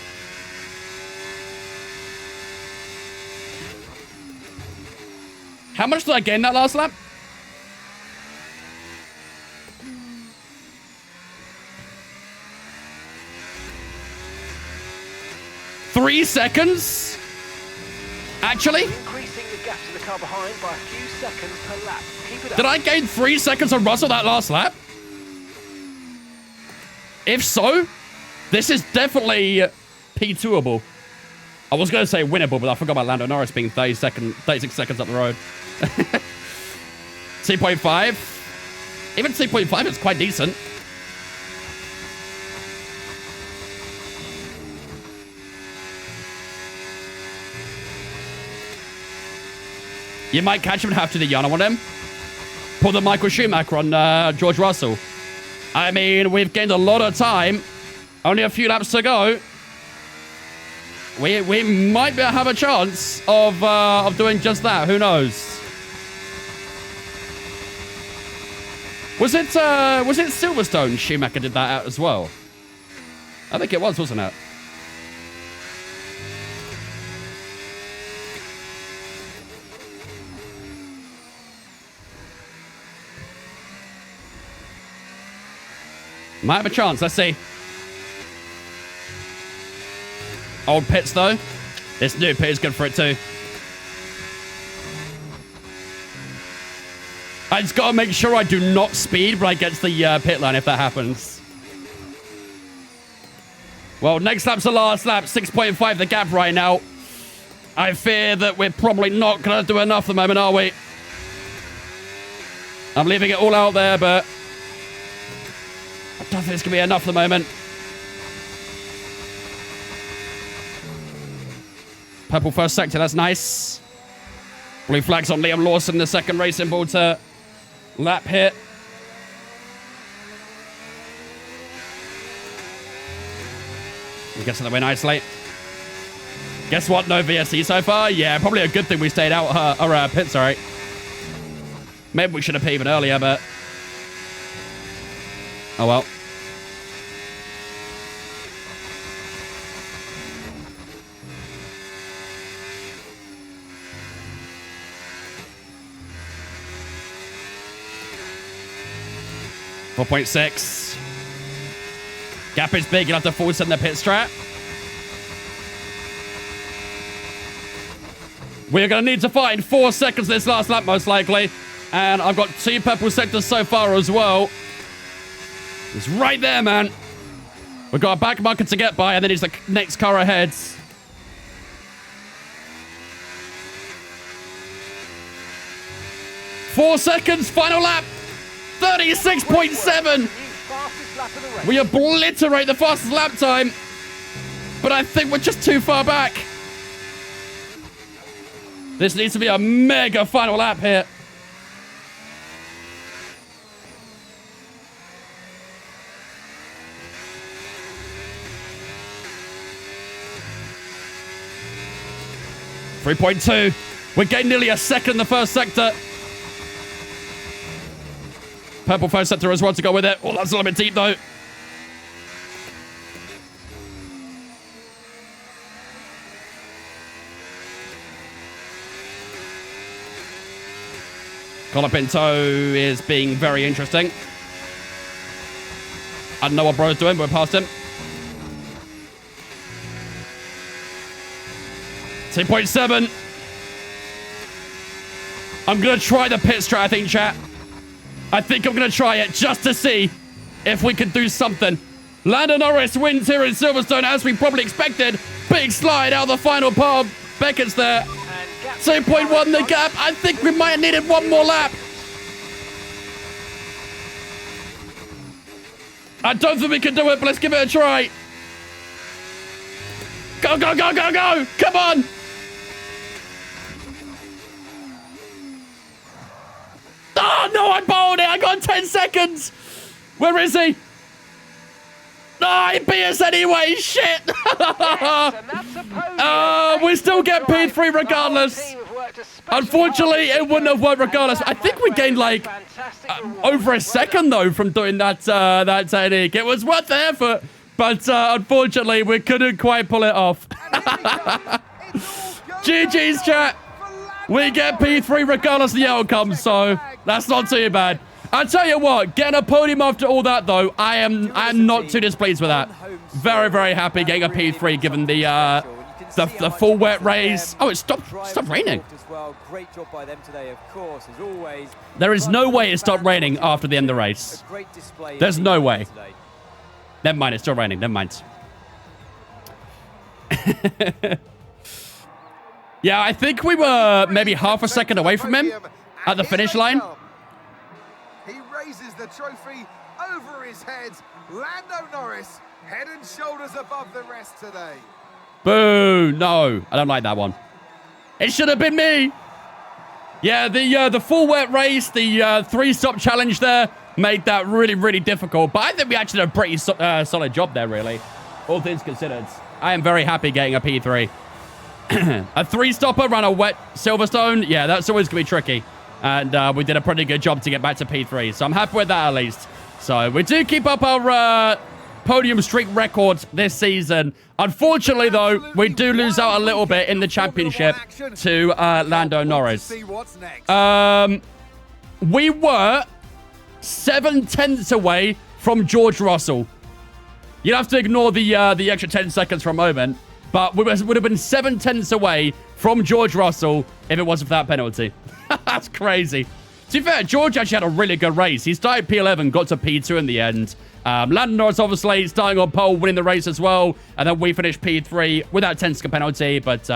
How much did I gain that last lap? Three seconds? Actually? Increasing the gap to the car behind by a few seconds per lap. Keep it up. Did I gain 3 seconds on Russell that last lap? If so, this is definitely P2able. I was going to say winnable, but I forgot about Lando Norris being 36 seconds up the road. 2.5. Even 2.5 is quite decent. You might catch him and have to the Yana on him. Pull the Michael Schumacher on George Russell. I mean, we've gained a lot of time. Only a few laps to go. We might have a chance of doing just that. Who knows? Was it Silverstone Schumacher did that out as well? I think it was, wasn't it? Might have a chance. Let's see. Old pits, though. This new pit is good for it, too. I just got to make sure I do not speed when I get to the pit line if that happens. Well, next lap's the last lap. 6.5 the gap right now. I fear that we're probably not going to do enough at the moment, are we? I'm leaving it all out there, but I don't think it's going to be enough at the moment. Purple first sector, that's nice. Blue flags on Liam Lawson, the second race symbol to lap hit. He gets in the way nicely. Guess what? No VSC so far. Yeah, probably a good thing we stayed out or pit, sorry. Maybe we should have even earlier, but oh well. .6. Gap is big. You'll have to force in the pit strat. We're going to need to find 4 seconds this last lap, most likely. And I've got 2 purple sectors so far as well. It's right there, man. We've got a back marker to get by, and then he's the next car ahead. Four seconds, final lap. 36.7. We obliterate the fastest lap time. But I think we're just too far back. This needs to be a mega final lap here. .2. We're getting nearly a second in the first sector. Purple first sector as well to go with it. Oh, that's a little bit deep, though. Colapinto is being very interesting. I don't know what bro's doing, but we're past him. 2.7. I'm going to try the pit strat, I think, chat. I think I'm going to try it just to see if we can do something. Lando Norris wins here in Silverstone, as we probably expected. Big slide out of the final part. Beckett's there. 2.1 the gap. I think we might have needed one more lap. I don't think we can do it, but let's give it a try. Go, go, go, go, go. Come on. Oh, no, I bowled it. I got 10 seconds. Where is he? Oh, he beat us anyway. Shit. We still get P3 regardless. Unfortunately, it wouldn't have worked regardless. I think we gained like over a second, though, from doing that technique. It was worth the effort, but unfortunately, we couldn't quite pull it off. GG's, chat. We get P3 regardless of the outcome, so that's not too bad. I'll tell you what, getting a podium after all that, though, I am not too displeased with that. Very, very happy getting a P3 given the full wet race. Oh, it stopped raining. There is no way it stopped raining after the end of the race. There's no way. Never mind, it's still raining. Never mind. Yeah, I think we were maybe half a second away from him at the finish line. He raises the trophy over his head. Lando Norris, head and shoulders above the rest today. Boo! No, I don't like that one. It should have been me. Yeah, the full wet race, the 3-stop challenge there made that really, really difficult. But I think we actually did a pretty solid job there, really, all things considered. I am very happy getting a P3. A 3-stopper around a wet Silverstone, yeah, that's always going to be tricky. And we did a pretty good job to get back to P3. So I'm happy with that, at least. So we do keep up our podium streak records this season. Unfortunately, though, we do lose out a little bit in the championship to Lando Norris. We were 7/10 away from George Russell. You'd have to ignore the extra 10 seconds for a moment. But we would have been 7/10 away from George Russell if it wasn't for that penalty. That's crazy. To be fair, George actually had a really good race. He started P11, got to P2 in the end. Lando Norris, obviously, starting on pole, winning the race as well. And then we finished P3 without 10-second penalty. But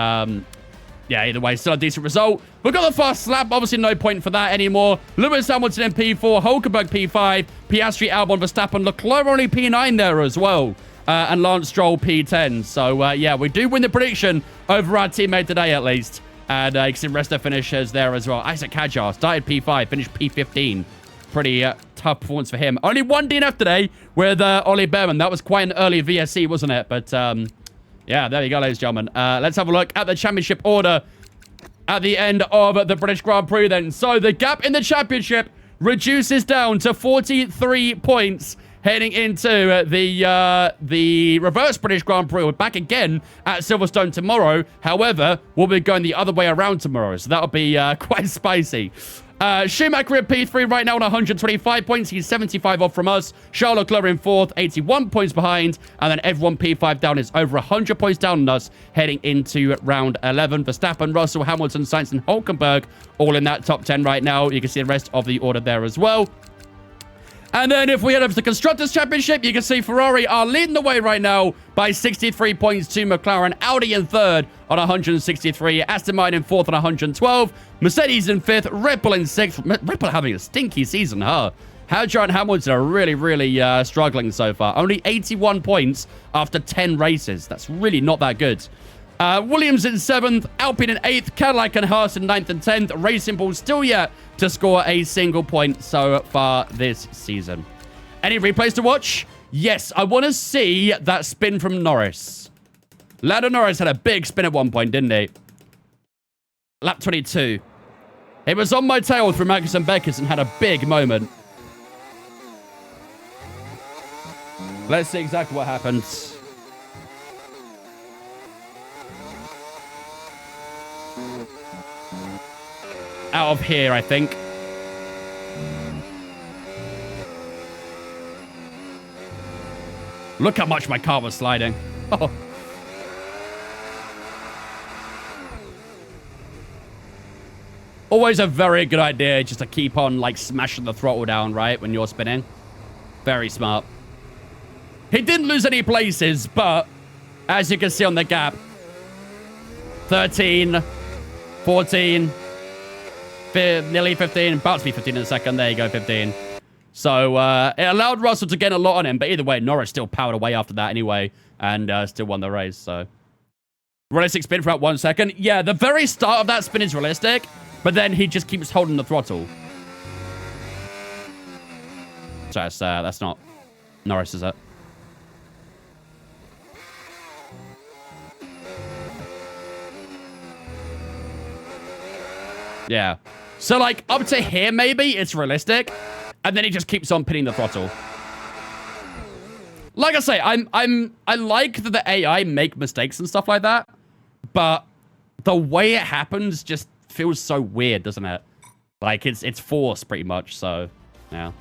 yeah, either way, still a decent result. We've got the fast lap. Obviously, no point for that anymore. Lewis Hamilton in P4, Hulkenberg P5, Piastri, Albon, Verstappen, Leclerc only P9 there as well. And Lance Stroll P10. So, yeah, we do win the prediction over our teammate today, at least. And you can see Resta finishes there as well. Isaac Hadjar started P5, finished P15. Pretty tough performance for him. Only one DNF today with Ollie Behrman. That was quite an early VSC, wasn't it? But, yeah, there you go, ladies and gentlemen. Let's have a look at the championship order at the end of the British Grand Prix then. So the gap in the championship reduces down to 43 points heading into the reverse British Grand Prix. We're back again at Silverstone tomorrow. However, we'll be going the other way around tomorrow, so that'll be quite spicy. Schumacher at P3 right now on 125 points. He's 75 off from us. Charles Leclerc in 4th, 81 points behind. And then everyone P5 down is over 100 points down on us heading into round 11. Verstappen, Russell, Hamilton, Sainz, and Hulkenberg all in that top 10 right now. You can see the rest of the order there as well. And then if we head up to the Constructors' Championship, you can see Ferrari are leading the way right now by 63 points to McLaren. Audi in 3rd on 163. Aston Martin in 4th on 112. Mercedes in 5th. Red Bull in 6th. Red Bull having a stinky season, huh? Hadjar and Hamilton are really struggling so far. Only 81 points after 10 races. That's really not that good. Williams in 7th, Alpine in 8th, Cadillac and Haas in 9th and 10th. Racing Bull still yet to score a single point so far this season. Any replays to watch? Yes, I want to see that spin from Norris. Lando Norris had a big spin at one point, didn't he? Lap 22. It was on my tail through Magnussen Beckers and had a big moment. Let's see exactly what happens. Out of here, I think. Look how much my car was sliding. Oh. Always a very good idea just to keep on, like, smashing the throttle down, right, when you're spinning. Very smart. He didn't lose any places, but as you can see on the gap, 13, 14... nearly 15, about to be 15 in a second. There you go, 15. So it allowed Russell to get a lot on him, but either way, Norris still powered away after that anyway, and still won the race. So realistic spin for about 1 second. Yeah, the very start of that spin is realistic, but then he just keeps holding the throttle. So that's not Norris, is it? Yeah. So, like, up to here, maybe, it's realistic. And then he just keeps on pinning the throttle. Like I say, I like that the AI make mistakes and stuff like that. But the way it happens just feels so weird, doesn't it? Like, it's forced, pretty much, so, yeah.